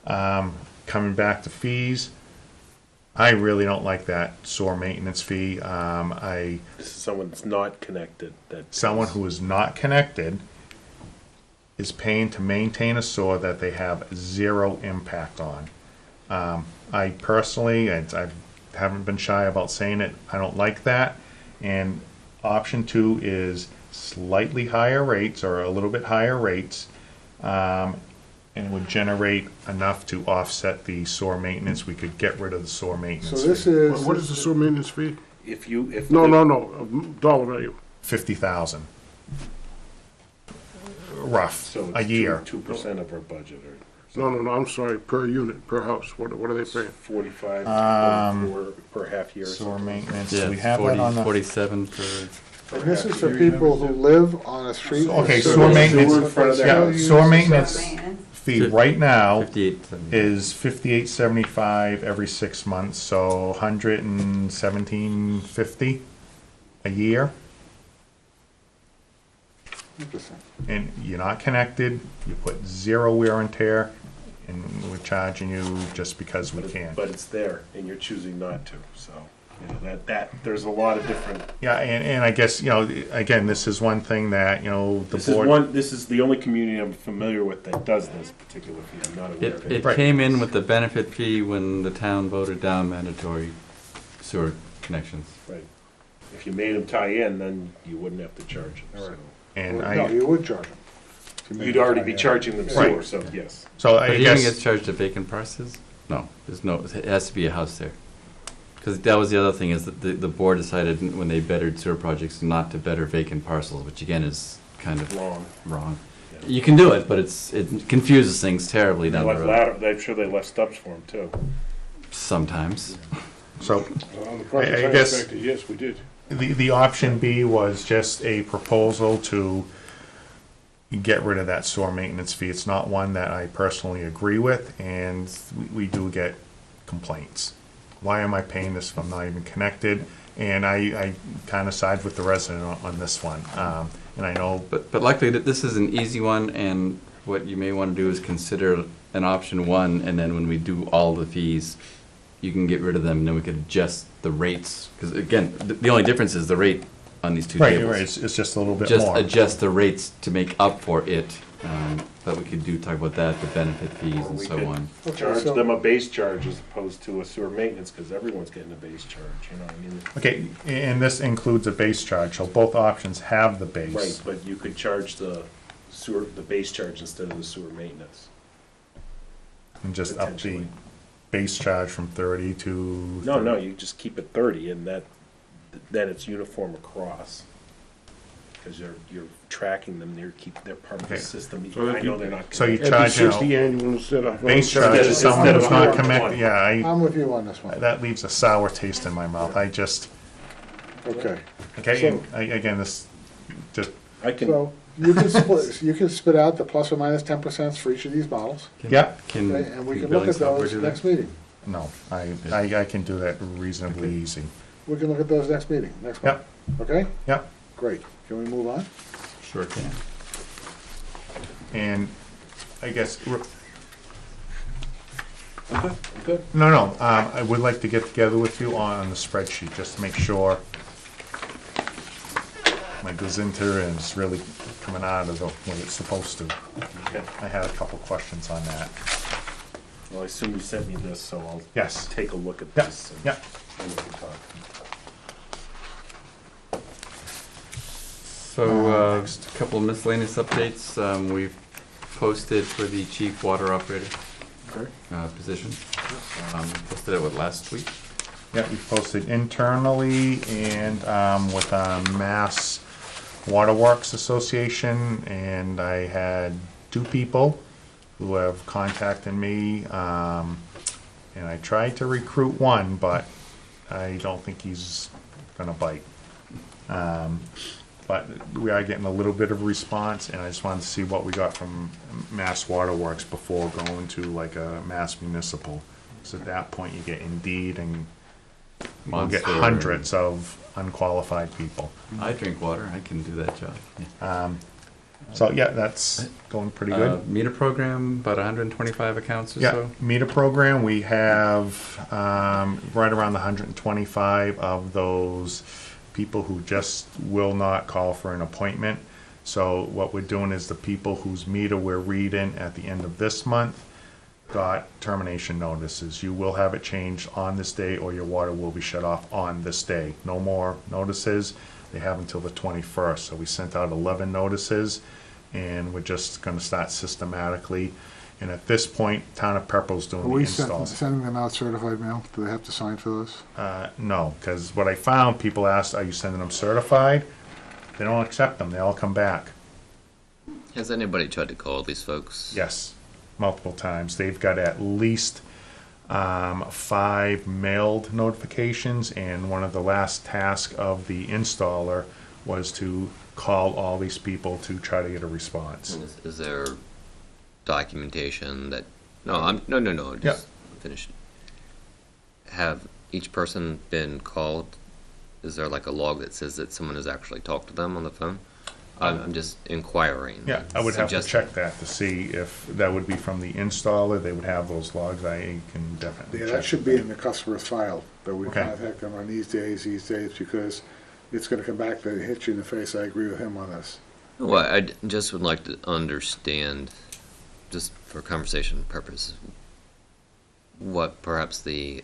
coming back to fees. I really don't like that sewer maintenance fee. This is someone that's not connected. Someone who is not connected is paying to maintain a sewer that they have 0 impact on. I personally, I haven't been shy about saying it, I don't like that. And option 2 is slightly higher rates, or a little bit higher rates, and it would generate enough to offset the sewer maintenance. We could get rid of the sewer maintenance. So this fee. is. What is the sewer maintenance fee? If No, dollar value. 50,000. Rough, So a year. 2% of our budget, or No, I'm sorry, per unit, per house, what are they paying? 45 per half year or Sewer something. maintenance, Yeah, do we it's have that on the? 47 per, Per This half is for year. people who live on a street. Okay, with sewer maintenance, Sewer in front of their yeah, house. sewer maintenance Maintenance. fee right now 58. is $58.75 every 6 months, so $117.50 a year. Interesting. And you're not connected, you put 0 wear and tear, and we're charging you just because we can. But it's there, and you're choosing not to, so, there's a lot of different, Yeah, and I guess, again, this is one thing that, the this is board. this is the only community I'm familiar with that does this particular fee, I'm not aware of It it. Right. came in with the benefit fee when the town voted down mandatory sewer connections. Right. If you made them tie in, then you wouldn't have to charge them, so. And No, I, you would charge them. You'd already be charging them sewer, Right. so yes. so But I it even guess. gets charged to vacant parcels? No, it has to be a house there. Because that was the other thing, is that the board decided when they bettered sewer projects not to better vacant parcels, which again is kind of wrong. Yeah. You can do it, but it confuses things terribly They down the left road. I'm sure they left stubs for them too. Sometimes. So On the project I guess- inspector, yes, we did. the option B was just a proposal to get rid of that sewer maintenance fee. It's not one that I personally agree with, and we do get complaints. Why am I paying this if I'm not even connected? And I kind of side with the resident on this one. And I know, But luckily, this is an easy one, and what you may want to do is consider an option one, and then when we do all the fees, you can get rid of them, and then we could adjust the rates. Because again, the only difference is the rate on these two Right, tables. right, it's just a little bit Just more. adjust the rates to make up for it. But we could talk about that, the benefit fees Or and we so could on. Charge so- them a base charge as opposed to a sewer maintenance, because everyone's getting a base charge, you know what I mean? Okay, and this includes a base charge, so both options have the base. Right, but you could charge the base charge instead of the sewer maintenance. And just up the Potentially. base charge from 30 to. No, you just keep it 30, and then it's uniform across. Because you're tracking them, they're part of the Okay. system. So I know they're not. So you It'd be charge, you 60 know, annual instead of. base charge Instead is of- someone instead who's of not 1. connected, yeah, I'm with you on this one. that leaves a sour taste in my mouth, I just, Okay. okay, So- and again, this, just, I can, So you can split, you can spit out the plus or minus 10% for each of these models, yeah, Can, okay? And we can can look billing at software those do that? next meeting. no, I can do that reasonably easy. We can look at those next meeting, next month. Yep, Okay? yep, Great. Can we move on? Sure can. and I guess, good. no, I would like to get together with you on the spreadsheet, just to make sure my gazinter is really coming out of the way it's supposed to. Okay. I had a couple questions on that. Well, I assume you sent me this, so I'll Yes. take a look at Yep, this. and yep. then we can talk. So, just a couple of miscellaneous updates. We've posted for the chief water operator Okay. position. Posted it, last week? Yeah, we posted internally and with Mass Waterworks Association, and I had 2 people who have contacted me, and I tried to recruit one, but I don't think he's gonna bite. But we are getting a little bit of response, and I just wanted to see what we got from Mass Waterworks before going to like a Mass Municipal. So at that point, you get Indeed, and we'll get Monster. hundreds of unqualified people. I drink water, I can do that job. Yeah. So yeah, that's going pretty good. Meter program, about 125 accounts or Yeah, so. meter program, we have right around the 125 of those people who just will not call for an appointment. So what we're doing is the people whose meter we're reading at the end of this month got termination notices. You will have it changed on this day, or your water will be shut off on this day. No more notices. They have until the 21st. So we sent out 11 notices, and we're just gonna start systematically. And at this point, Town of Pepperell's Are doing the we installs. sending them out certified mail? Do they have to sign for those? No, because what I found, people asked, are you sending them certified? They don't accept them. They all come back. Has anybody tried to call these folks? Yes, multiple times. They've got at least 5 mailed notifications, and one of the last tasks of the installer was to call all these people to try to get a response. Is there documentation that, no, just finish. Have each person been called? Is there like a log that says that someone has actually talked to them on the phone? I'm just inquiring. Yeah, I would have to suggesting. check that to see if that would be from the installer. They would have those logs. I can definitely Yeah, check. that should be in the customer's file, that we Okay. contact them on these days, because it's gonna come back to hit you in the face. I agree with him on this. Well, just would like to understand, just for conversation purposes, what perhaps the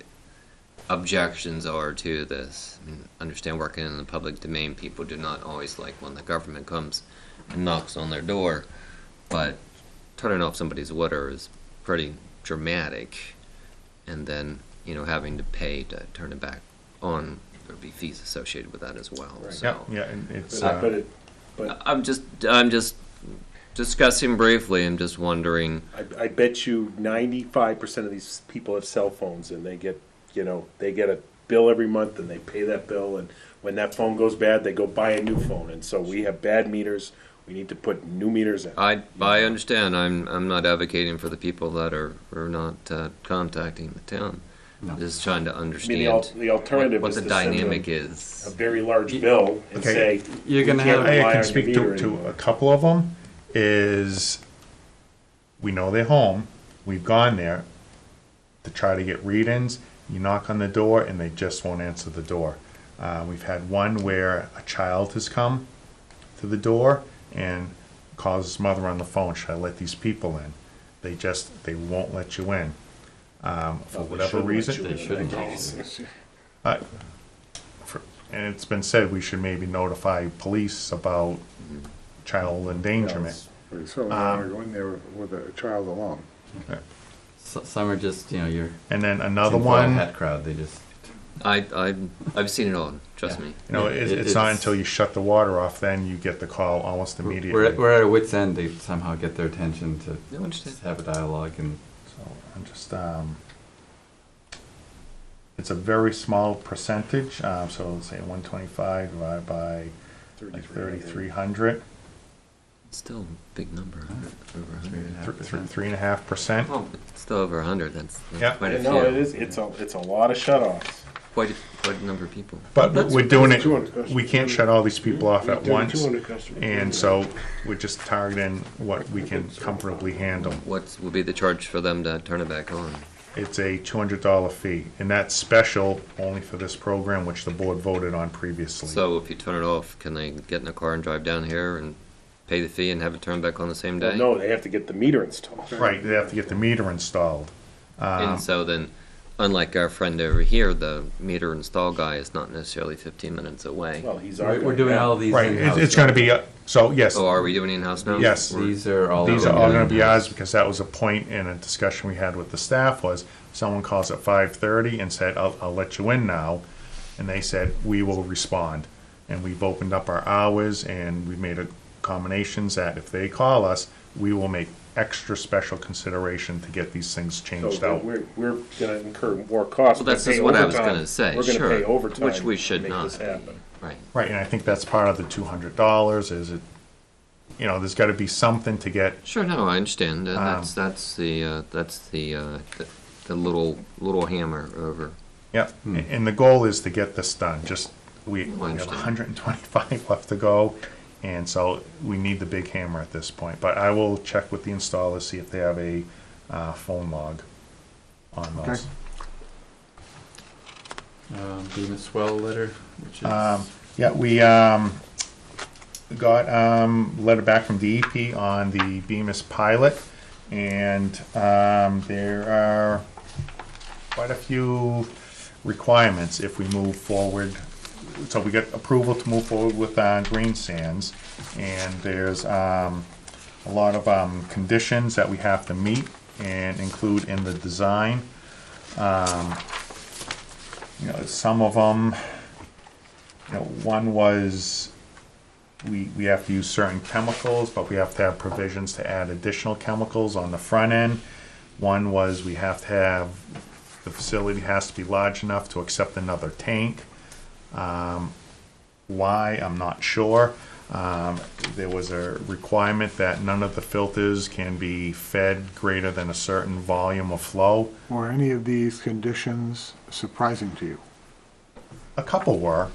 objections are to this. I mean, understand working in the public domain, people do not always like when the government comes and knocks on their door, but turning off somebody's water is pretty dramatic, and then, having to pay to turn it back on, there'd be fees associated with that as well, Right. so. Yeah, and it's, But I'm just discussing briefly, I'm just wondering, I bet you 95% of these people have cell phones, and they get a bill every month, and they pay that bill, and when that phone goes bad, they go buy a new phone, and so we have bad meters. We need to put new meters in. I understand, I'm not advocating for the people that are not contacting the town. No. Just trying to I mean, understand the alternative what is the to send dynamic them is. a very large bill and Okay. say, You're gonna you can't have- I rely can on speak your meter to anymore. a couple of them, is we know they're home, we've gone there to try to get read-ins, you knock on the door and they just won't answer the door. We've had one where a child has come to the door and calls his mother on the phone, should I let these people in? They won't let you in. For whatever reason. They shouldn't. And it's been said we should maybe notify police about child endangerment. So I go in there with a child alone. Some are just, your And then another tinfoil one, hat crowd, they just, I've seen it all, trust Yeah. me. it's not until you shut the water off, then you get the call almost immediately. we're at our wit's end to somehow get their attention to I understand. just have a dialogue and. So I'm just, it's a very small percentage, so let's say 125 divided by like 3,300, Still a big number, over 100. 3.5%. Oh, but still over 100, that's Yeah. quite a few. No, it is, it's a lot of shut-offs. Quite a number of people. But we're doing it, 200 customers. we can't shut all these people off at once, 200 customers. and so we're just targeting what we can comfortably handle. What would be the charge for them to turn it back on? It's a $200 fee, and that's special only for this program, which the board voted on previously. So if you turn it off, can they get in a car and drive down here and pay the fee and have it turned back on the same day? No, they have to get the meter installed. Right, they have to get the meter installed. And so then, unlike our friend over here, the meter install guy is not necessarily 15 minutes away. Well, he's our We're guy doing now. all these Right, in-house. it's gonna be, so yes, Oh, are we doing in-house now? Yes. These are all. these are all gonna be in-house. ours, because that was a point in a discussion we had with the staff, was someone calls at 5:30 and said, I'll let you in now, and they said, we will respond. And we've opened up our hours, and we've made accommodations that if they call us, we will make extra special consideration to get these things changed So out. we're gonna incur more costs. Well, that's We're just gonna what pay I was overtime. gonna say, We're gonna sure, pay overtime. which we should to make not. this happen. Right. Right, and I think that's part of the $200, is it, there's gotta be something to get, Sure, no, I understand. Um, That's the little hammer over. yep, and the goal is to get this done, we have understand. 125 left to go, and so we need the big hammer at this point. But I will check with the installer, see if they have a phone log on those. Bemis Swell letter, which is. Yeah, we got letter back from DEP on the Bemis pilot, and there are quite a few requirements if we move forward. So we get approval to move forward with green sands, and there's a lot of conditions that we have to meet and include in the design. Some of them, one was we have to use certain chemicals, but we have to have provisions to add additional chemicals on the front end. One was we have to have, the facility has to be large enough to accept another tank. Why, I'm not sure. There was a requirement that none of the filters can be fed greater than a certain volume of flow. Were any of these conditions surprising to you? A couple were.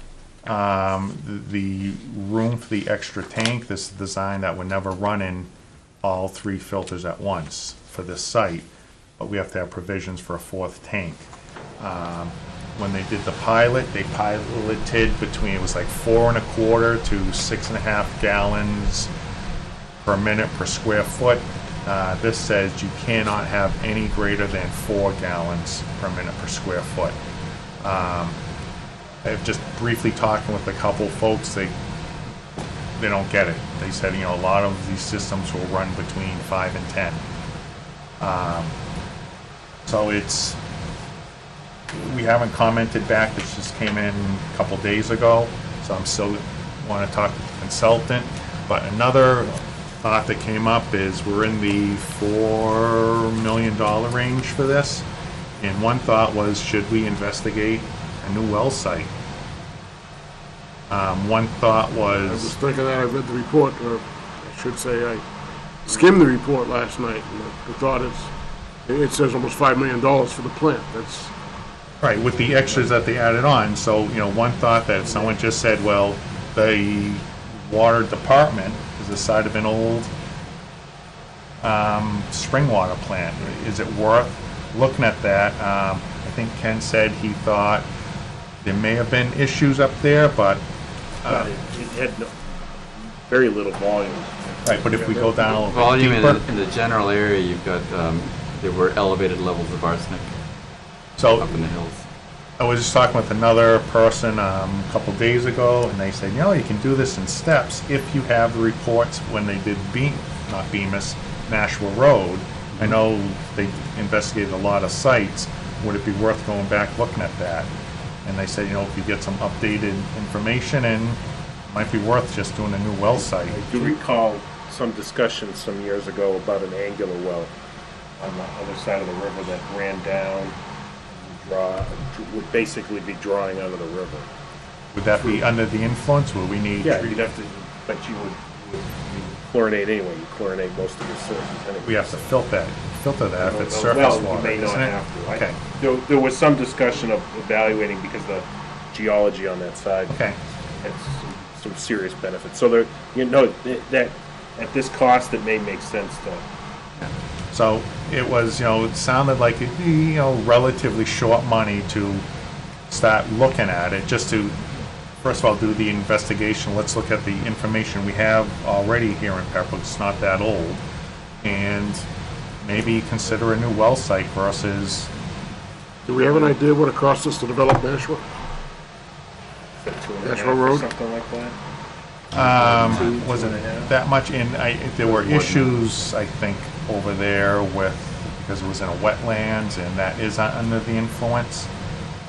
The room for the extra tank, this is designed that would never run in all 3 filters at once for this site, but we have to have provisions for a 4th tank. When they did the pilot, they piloted between, it was like 4 1/4 to 6.5 gallons per minute per square foot. This says you cannot have any greater than 4 gallons per minute per square foot. I've just briefly talking with a couple folks, they don't get it. They said, a lot of these systems will run between 5 and 10. So we haven't commented back, this just came in a couple days ago, so I'm still want to talk to the consultant. But another thought that came up is we're in the $4 million range for this. And one thought was, should we investigate a new well site? One thought I was was, thinking that, I read the report, or I should say, I skimmed the report last night, and the thought is, it says almost $5 million for the plant, that's, right, with the extras that they added on, so, one thought that if someone just said, well, the water department is the side of an old spring water plant. Is it worth looking at that? I think Ken said he thought there may have been issues up there, but, It had very little volume. right, but if we go down a little Volume bit in deeper. in the general area, you've got, there were elevated levels of arsenic So up in the hills. I was just talking with another person a couple days ago, and they said, you can do this in steps if you have the reports when they did not Bemis, Nashua Road. I know they investigated a lot of sites. Would it be worth going back looking at that? And they said, if you get some updated information in, it might be worth just doing a new well site. I do recall some discussion some years ago about an angular well on the other side of the river that ran down and would basically be drawing out of the river. Would that be under the influence? Would we need? Yeah, you'd have to, but you would chlorinate anyway. You chlorinate most of your sources anyway. We have to filter that if it's surface Well, water, you may not isn't it? have to. Okay. There was some discussion of evaluating because the geology on that side Okay. has some serious benefits. So there, that at this cost, it may make sense to. So it was, it sounded like it'd be, relatively short money to start looking at it, just to, first of all, do the investigation. Let's look at the information we have already here in Pepperell. It's not that old. And maybe consider a new well site versus, Do we have an idea what it costs us to develop Nashua? Nashua Road? Something like that. wasn't that much in, there were issues, I think, over there with, because it was in a wetlands, and that is under the influence.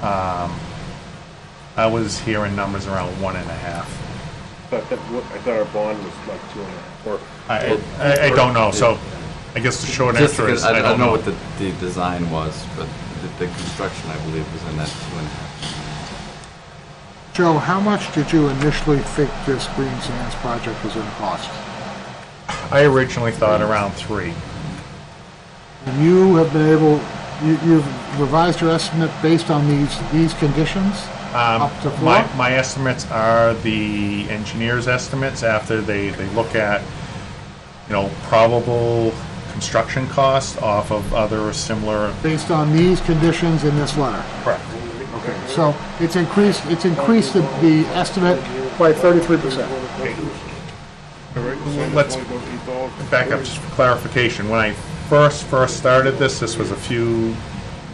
I was hearing numbers around 1.5. But I thought our bond was like 2.5. Or I don't know, so I guess the short Just answer because is, I I don't don't know know. what the design was, but the construction, I believe, was in that 2.5. Joe, how much did you initially think this Green Sands project was gonna cost? I originally thought around 3. And you have been able, you've revised your estimate based on these conditions? Up to 4? My estimates are the engineer's estimates after they look at, probable construction costs off of other similar. Based on these conditions in this letter? Correct. Okay, so it's increased the estimate by 33%. Let's back up just for clarification. When I first started this was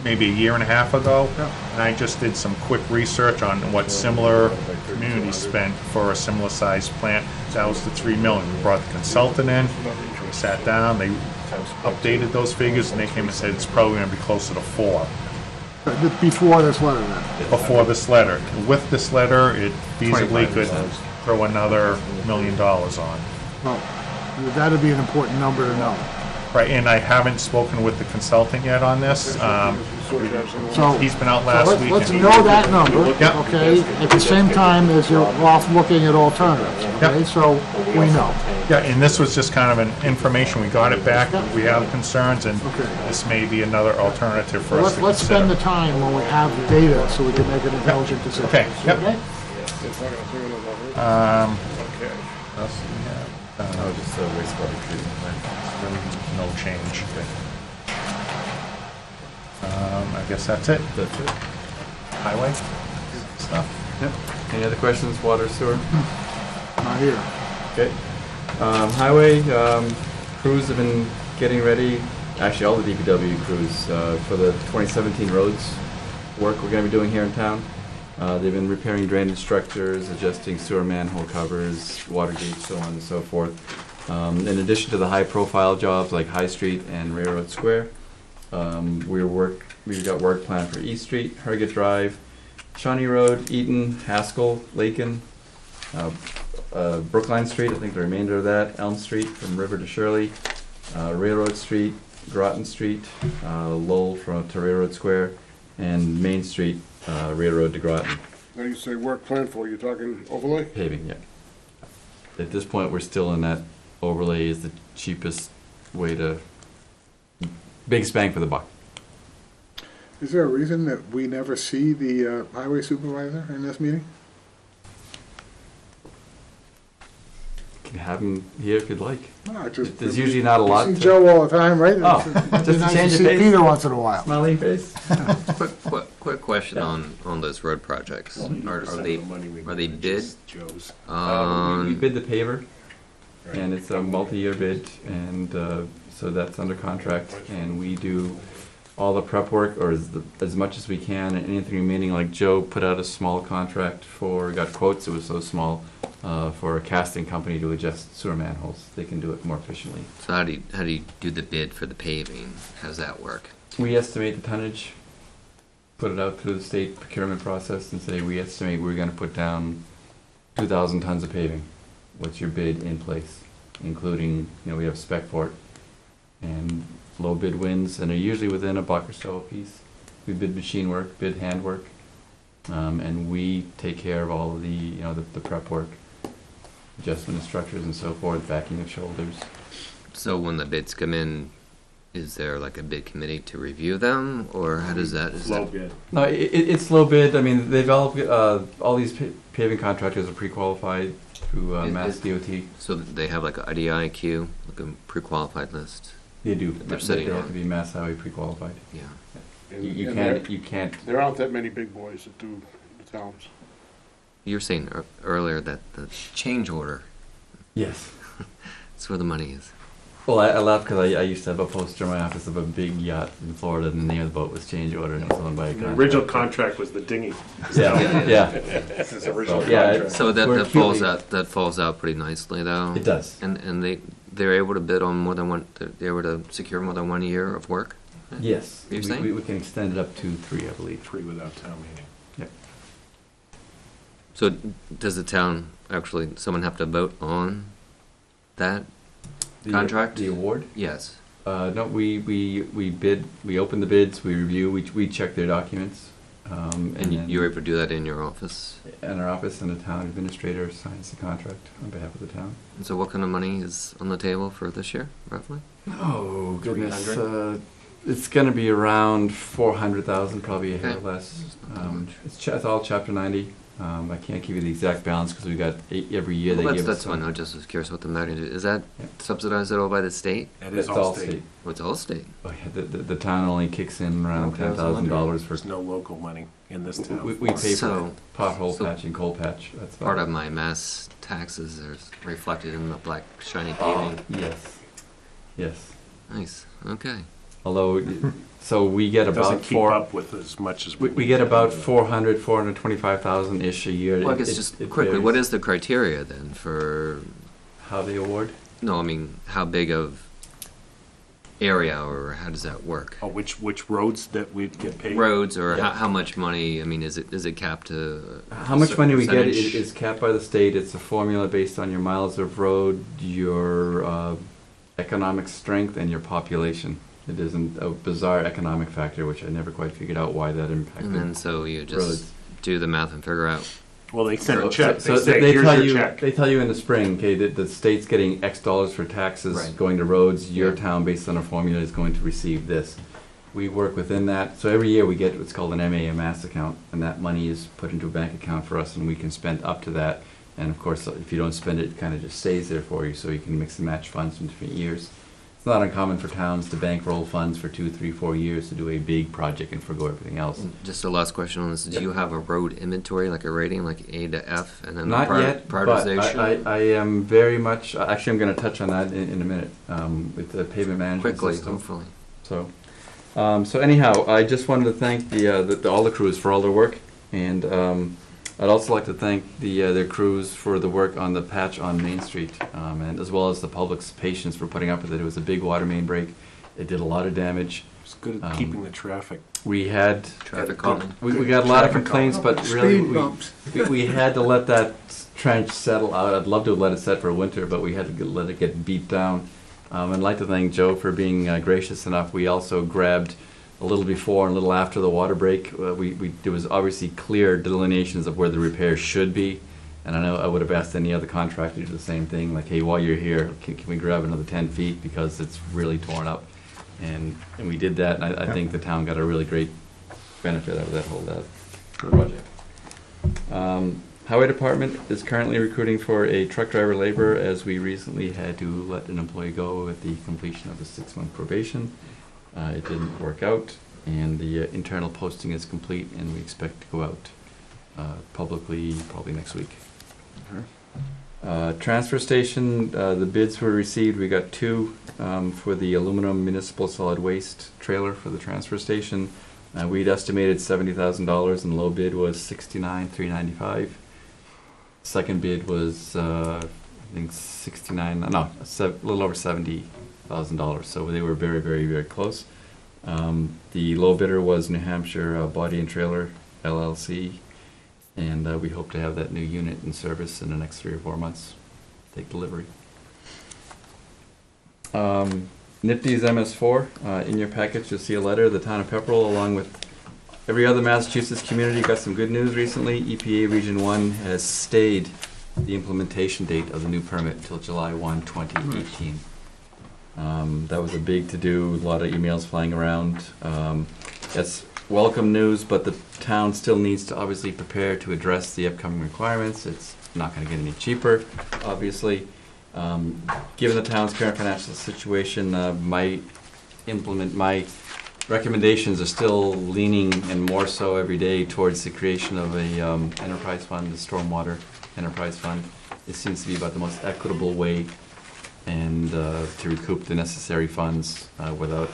maybe a year and a half ago, and I just did some quick research on what similar communities spent for a similar sized plant. That was the $3 million. We brought the consultant in, we sat down, they updated those figures, and they came and said it's probably going to be closer to 4. Before this letter then? Before this letter. With this letter, it feasibly could 25%. throw another $1 million on. Well, that'd be an important number to know. Right, and I haven't spoken with the consultant yet on this. So, He's been out last week. let's and- know that number, Yep. okay, at the same time as you're off looking at alternatives, okay? Yep. So, we know. Yeah, and this was just kind of an information. We got it back. We have concerns, and Okay. this may be another alternative for us to Let's spend the consider. time when we have the data so we can make an intelligent decision. Okay, yep. Okay? What else do we have? Oh, just wastewater treatment plant. Really no change. I guess that's it. That's it. Highway stuff. Yep. Any other questions, water, sewer? Not here. Okay. Highway, crews have been getting ready, actually all the DPW crews, for the 2017 roads work we're gonna be doing here in town. They've been repairing drainage structures, adjusting sewer manhole covers, water gates, so on and so forth. In addition to the high-profile jobs like High Street and Railroad Square, we've got work planned for East Street, Herget Drive, Shawnee Road, Eaton, Haskell, Lakin, Brookline Street, I think the remainder of that, Elm Street from River to Shirley, Railroad Street, Groton Street, Lowell to Railroad Square, and Main Street, Railroad to Groton. Now you say work plan for, you're talking overlay? Paving, yeah. At this point, we're still in that overlay is the cheapest way to, biggest bang for the buck. Is there a reason that we never see the highway supervisor in this meeting? have him here if you'd like. No, just- There's usually not a lot You see to- Joe all the time, right? Oh, It's just a nice change to of see pace. Peter once in a while. Smiling face? Quick question Yeah. on those road projects. Are 80% they, of the money we are they manage bid? is Joe's. We Um, bid the paver, Right. and it's a multi-year bid, and so that's under contract, and we do all the prep work, or as much as we can, and anything remaining, like Joe put out a small contract for, got quotes, it was so small, for a casting company to adjust sewer manholes. They can do it more efficiently. so how do you do the bid for the paving? How does that work? We estimate the tonnage, put it out through the state procurement process, and say, we estimate we're gonna put down 2,000 tons of paving. What's your bid in place, including, we have spec for it, and low bid wins, and are usually within $1 or so a piece. We bid machine work, bid hand work, and we take care of all of the prep work, adjustment of structures and so forth, backing of shoulders. So when the bids come in, is there like a bid committee to review them, or how does that? Is Low that bid. No, it's low bid. I mean, they've all these paving contractors are pre-qualified through Mass DOT. so they have like a IDIQ, like a pre-qualified list? They do. They're sitting They have on. to be Mass Highway pre-qualified. Yeah. You can't. There aren't that many big boys that do the towns. You were saying earlier that the change order, Yes. that's where the money is. Well, I laugh because I used to have a poster in my office of a big yacht in Florida, and the name of the boat was Change Order, and it was owned by a The contractor. original contract was the dinghy. Yeah. This is original So, yeah, contract. So that We're falls acutely- out. That falls out pretty nicely, though. It does. And they're able to bid on more than one. They're able to secure more than 1 year of work. Yes. You're saying? We can extend it up to 3, I believe. 3 without town meeting. So does the town actually? Someone have to vote on that? Contract? The award? Yes. No, we bid, we open the bids, we review, we check their documents. And then you're able to do that in your office. in our office, and the town administrator signs the contract on behalf of the town. And so what kind of money is on the table for this year, roughly? Oh, goodness. 300? It's gonna be around 400,000, probably a hair Okay. less. It's all Chapter 90. I can't give you the exact balance because we got 8 every year they Well, give that's us. fine. I just was curious what the magnitude is. That Yeah. subsidized at all by the state? It is It's all state. Well, it's all state. Oh, yeah, the town only kicks in around Okay, I was $10,000 for. There's no local money in this town. We pay for So- pothole so patching, coal patch. That's about Part it. of my mass taxes are reflected in the black shiny Oh, paving. yes, yes. Nice. Okay. Although, so we get It doesn't about keep up with as much as we get about 425,000-ish a year. Well, I guess It- just it quickly, what varies. is the criteria then for? How they award? No, I mean, how big of area, or how does that work? Oh, which roads that we'd get paid? Roads, or Yeah. how much money? I mean, is it capped to? How much money we get percentage? is capped by the state. It's a formula based on your miles of road, your economic strength, and your population. It isn't a bizarre economic factor, which I never quite figured out why that impacted And then so you just roads. do the math and figure out. Well, they send a So- check. So They say, they here's tell your you, check. they tell you in the spring, okay, that the state's getting X dollars for taxes Right. going to roads. Your Yeah. town, based on a formula, is going to receive this. We work within that. So every year we get what's called an MAMS account, and that money is put into a bank account for us, and we can spend up to that. And of course, if you don't spend it, it kind of just stays there for you, so you can mix and match funds from different years. It's not uncommon for towns to bankroll funds for 2, 3, 4 years to do a big project and forgo everything else. Just a last question on this: do you have a road inventory, like a rating, like A to F, and then Not the yet, but prioritization? I am very much, actually I'm going to touch on that in a minute, with the pavement management Quickly, system. hopefully. So, so anyhow, I just wanted to thank all the crews for all their work, and I'd also like to thank their crews for the work on the patch on Main Street, and as well as the public's patience for putting up with it. It was a big water main break. It did a lot of damage. It's good at keeping the traffic. We had Traffic calming. we got a lot of Traffic complaints, but really Speed bumps. we had to let that trench settle out. I'd love to have let it set for winter, but we had to let it get beat down. I'd like to thank Joe for being gracious enough. We also grabbed a little before and a little after the water break. There was obviously clear delineations of where the repairs should be, and I know I would have asked any other contractor to do the same thing, like, hey, while you're here, can we grab another 10 feet because it's really torn up, and we did that, and I think the town got a really great benefit out of that whole project. Highway Department is currently recruiting for a truck driver laborer, as we recently had to let an employee go at the completion of the 6-month probation. It didn't work out, and the internal posting is complete, and we expect to go out publicly probably next week. Transfer station, the bids were received. We got 2 for the aluminum municipal solid waste trailer for the transfer station. We'd estimated $70,000, and the low bid was $69,395. Second bid was I think a little over $70,000. So they were very, very, very close. The low bidder was New Hampshire Body and Trailer LLC, and we hope to have that new unit in service in the next 3 or 4 months. Take delivery. NIPD's MS4, in your package you'll see a letter. The town of Pepperell, along with every other Massachusetts community, got some good news recently. EPA Region 1 has stayed the implementation date of the new permit until July 1, 2018. That was a big to-do, a lot of emails flying around. That's welcome news, but the town still needs to obviously prepare to address the upcoming requirements. It's not going to get any cheaper, obviously. Given the town's current financial situation, my recommendations are still leaning, and more so every day, towards the creation of a enterprise fund, the stormwater enterprise fund. It seems to be about the most equitable way and to recoup the necessary funds without,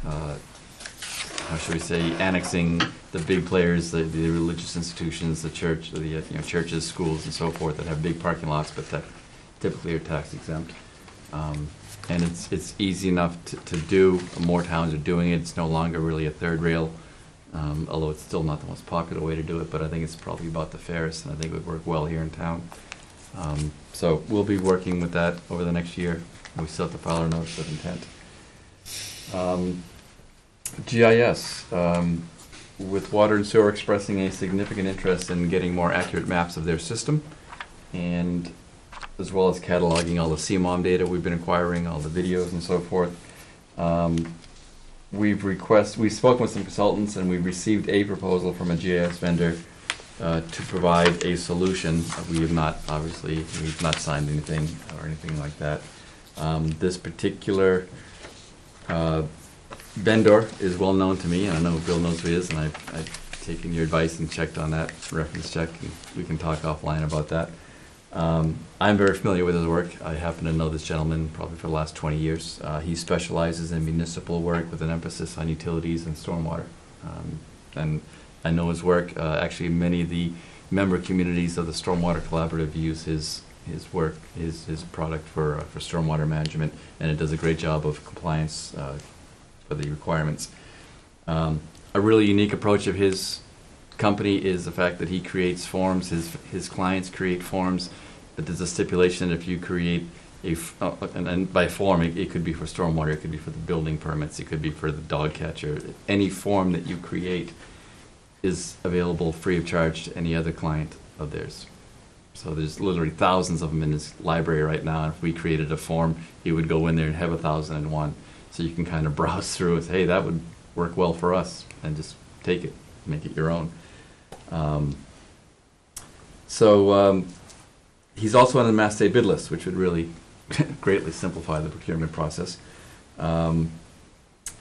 how should we say, annexing the big players, the religious institutions, the church, the churches, schools, and so forth that have big parking lots, but that typically are tax exempt. And it's easy enough to do. More towns are doing it. It's no longer really a third rail, although it's still not the most popular way to do it, but I think it's probably about the fairest, and I think it would work well here in town. So we'll be working with that over the next year. We still have to file our notice of intent. GIS, with water and sewer expressing a significant interest in getting more accurate maps of their system, and as well as cataloging all the CMOM data we've been acquiring, all the videos and so forth. We've spoken with some consultants, and we've received a proposal from a GIS vendor to provide a solution. We've not signed anything or anything like that. This particular vendor is well known to me, and I know Bill knows who he is, and I've taken your advice and checked on that reference check, and we can talk offline about that. I'm very familiar with his work. I happen to know this gentleman probably for the last 20 years. He specializes in municipal work with an emphasis on utilities and stormwater. And I know his work. Actually, many of the member communities of the Stormwater Collaborative use his work, his product for stormwater management, and it does a great job of compliance for the requirements. A really unique approach of his company is the fact that he creates forms. His clients create forms, but there's a stipulation that if you create and by form, it could be for stormwater, it could be for the building permits, it could be for the dog catcher. Any form that you create is available free of charge to any other client of theirs. So there's literally thousands of them in his library right now, and if we created a form, he would go in there and have 1,001. So you can kind of browse through with, hey, that would work well for us, and just take it, make it your own. He's also on the Mass State bid list, which would really greatly simplify the procurement process.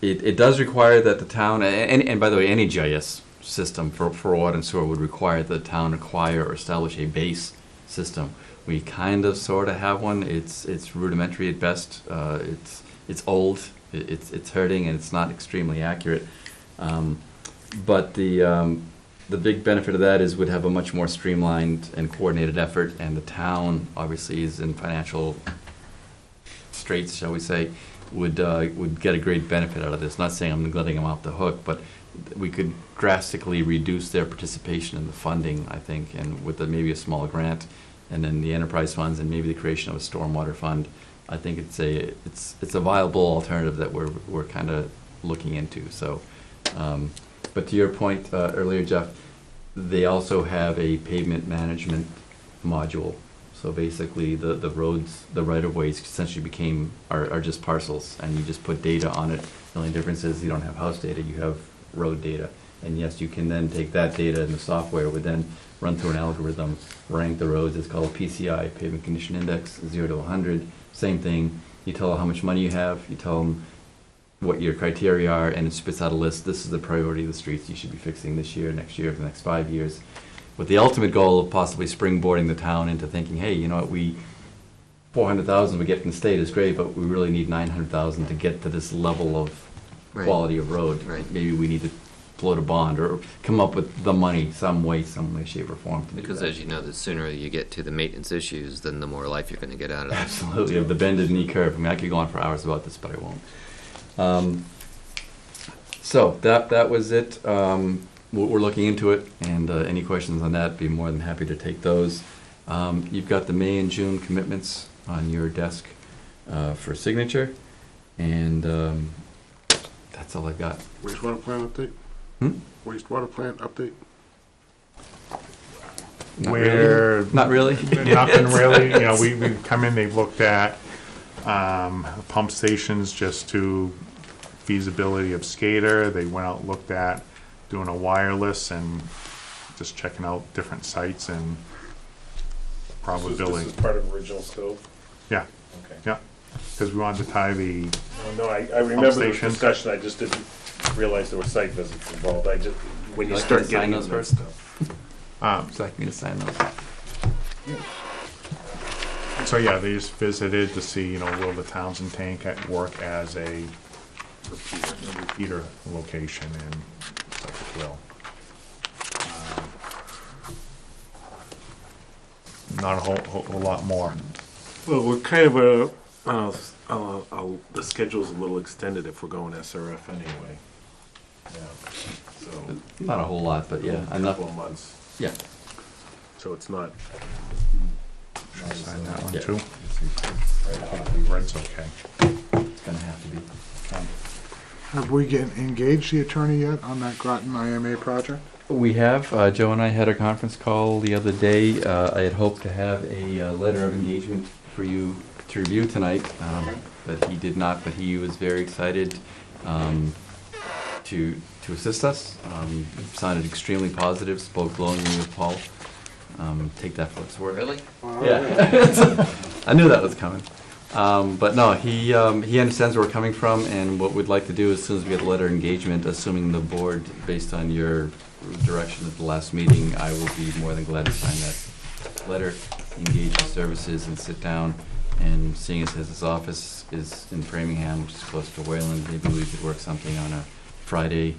It does require that the town, and by the way, any GIS system for water and sewer would require that the town acquire or establish a base system. We kind of sort of have one. It's rudimentary at best. It's old. It's hurting, and it's not extremely accurate. But the big benefit of that is would have a much more streamlined and coordinated effort, and the town obviously is in financial straits, shall we say, would get a great benefit out of this. Not saying I'm letting them off the hook, but we could drastically reduce their participation in the funding, I think, and with maybe a small grant, and then the enterprise funds, and maybe the creation of a stormwater fund. I think it's a viable alternative that we're kind of looking into. So, but to your point earlier, Jeff, they also have a pavement management module. So basically, the roads, the right-of-ways essentially are just parcels, and you just put data on it. The only difference is you don't have house data, you have road data, And yes, you can then take that data and the software would then run through an algorithm, rank the roads. It's called PCI, Pavement Condition Index, 0 to 100. Same thing. You tell them how much money you have. You tell them what your criteria are, and it spits out a list. This is the priority of the streets you should be fixing this year, next year, for the next 5 years. With the ultimate goal of possibly springboarding the town into thinking, hey, you know what, 400,000 we get from the state is great, but we really need 900,000 to get to this level of Right. quality of road. Right. Maybe we need to float a bond or come up with the money some way, shape, or form to do Because that. as you know, the sooner you get to the maintenance issues, then the more life you're going to get out of it. Absolutely, of the bended knee curve. I mean, I could go on for hours about this, but I won't. So that was it. We're looking into it, and any questions on that, be more than happy to take those. You've got the May and June commitments on your desk for signature, and that's all I've got. Wastewater plant update? Hmm? Wastewater plant update? Not Where- really? Not really? Nothing really, you know, we've come in, they've looked at pump stations just to feasibility of SCADA. They went out, looked at doing a wireless and just checking out different sites and probability. This is part of original scope? Yeah, Okay. yeah, because we wanted to tie the, No, I remember the station. discussion, I just didn't realize there were site visits involved. When you Would you like me start to sign getting those into that first? stuff. Would you like me to sign those? so yeah, they just visited to see, you know, will the Townsend tank work as a repeater location, and it's like it will. Not a whole lot more. Well, we're kind of the schedule's a little extended if we're going SRF anyway. Yeah, so. Not a whole lot, but yeah, enough. Couple of months, Yeah. so it's not. Sign that one Yeah. too. Red's okay. It's gonna have to be. Have we engaged the attorney yet on that Groton IMA project? We have. Joe and I had a conference call the other day. I had hoped to have a letter of engagement for you to review tonight, but he did not. But he was very excited to assist us. Sounded extremely positive. Spoke glowingly with Paul. Take that for what it's worth. Really? Yeah. I knew that was coming. But no, he understands where we're coming from, and what we'd like to do as soon as we get the letter of engagement, assuming the board, based on your direction at the last meeting, I will be more than glad to sign that letter, engage the services, and sit down. And seeing as his office is in Framingham, which is close to Wayland, maybe we could work something on a Friday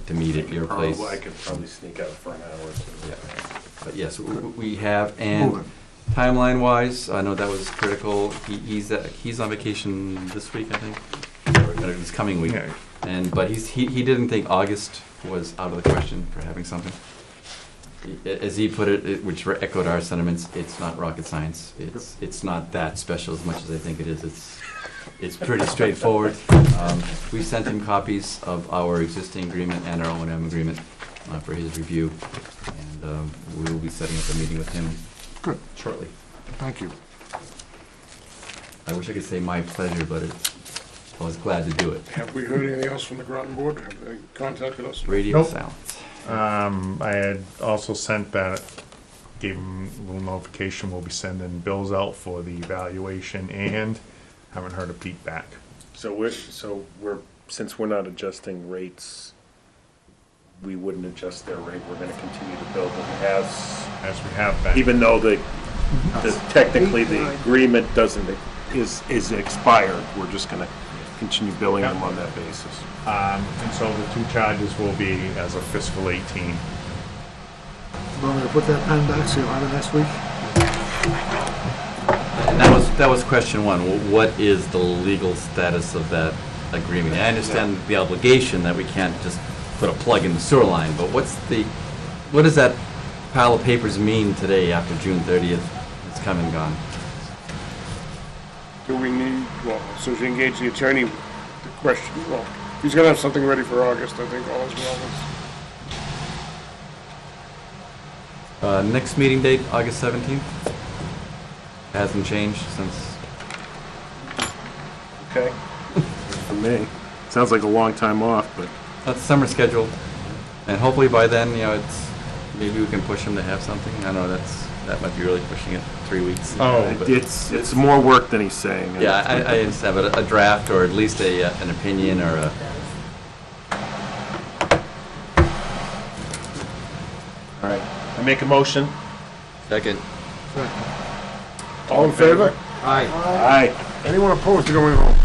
to meet at your place. I could probably sneak out for an hour or so. Yeah. But yes, we have, and Moving. timeline-wise, I know that was critical. He's on vacation this week, I think, or this coming week. Yeah. But he didn't think August was out of the question for having something. As he put it, which echoed our sentiments, it's not rocket science. It's not that special as much as I think it is. It's pretty straightforward. We sent him copies of our existing agreement and our O&M agreement for his review, and we will be setting up a meeting with him Good. shortly. Thank you. I wish I could say my pleasure, but I was glad to do it. Have we heard anything else from the Groton board? Have they contacted us? Radio Nope. silence. I had also sent that, gave him a little notification, we'll be sending bills out for the evaluation, and haven't heard a peep back. So we're since we're not adjusting rates, we wouldn't adjust their rate. We're going to continue to bill them As we have been. even though technically the agreement is expired. We're just going to continue billing them on that basis. And so the two charges will be as of fiscal 18. Want me to put that pen back so you'll have it next week? And that was question one. What is the legal status of that agreement? I understand the obligation that we can't just put a plug in the sewer line, but what does that pile of papers mean today after June 30th? It's come and gone. Do we need, well, as soon as you engage the attorney, the question, well, he's gonna have something ready for August, I think, all is well. Next meeting date, August 17th. Hasn't changed since. Okay. For me, sounds like a long time off, but That's summer schedule. And hopefully by then, maybe we can push him to have something. I know that might be really pushing it, 3 weeks. But- It's more work than he's saying. Yeah, I understand, but a draft or at least an opinion or a, All right, I make a motion. Second. All in favor? Aye. Anyone opposed to going home?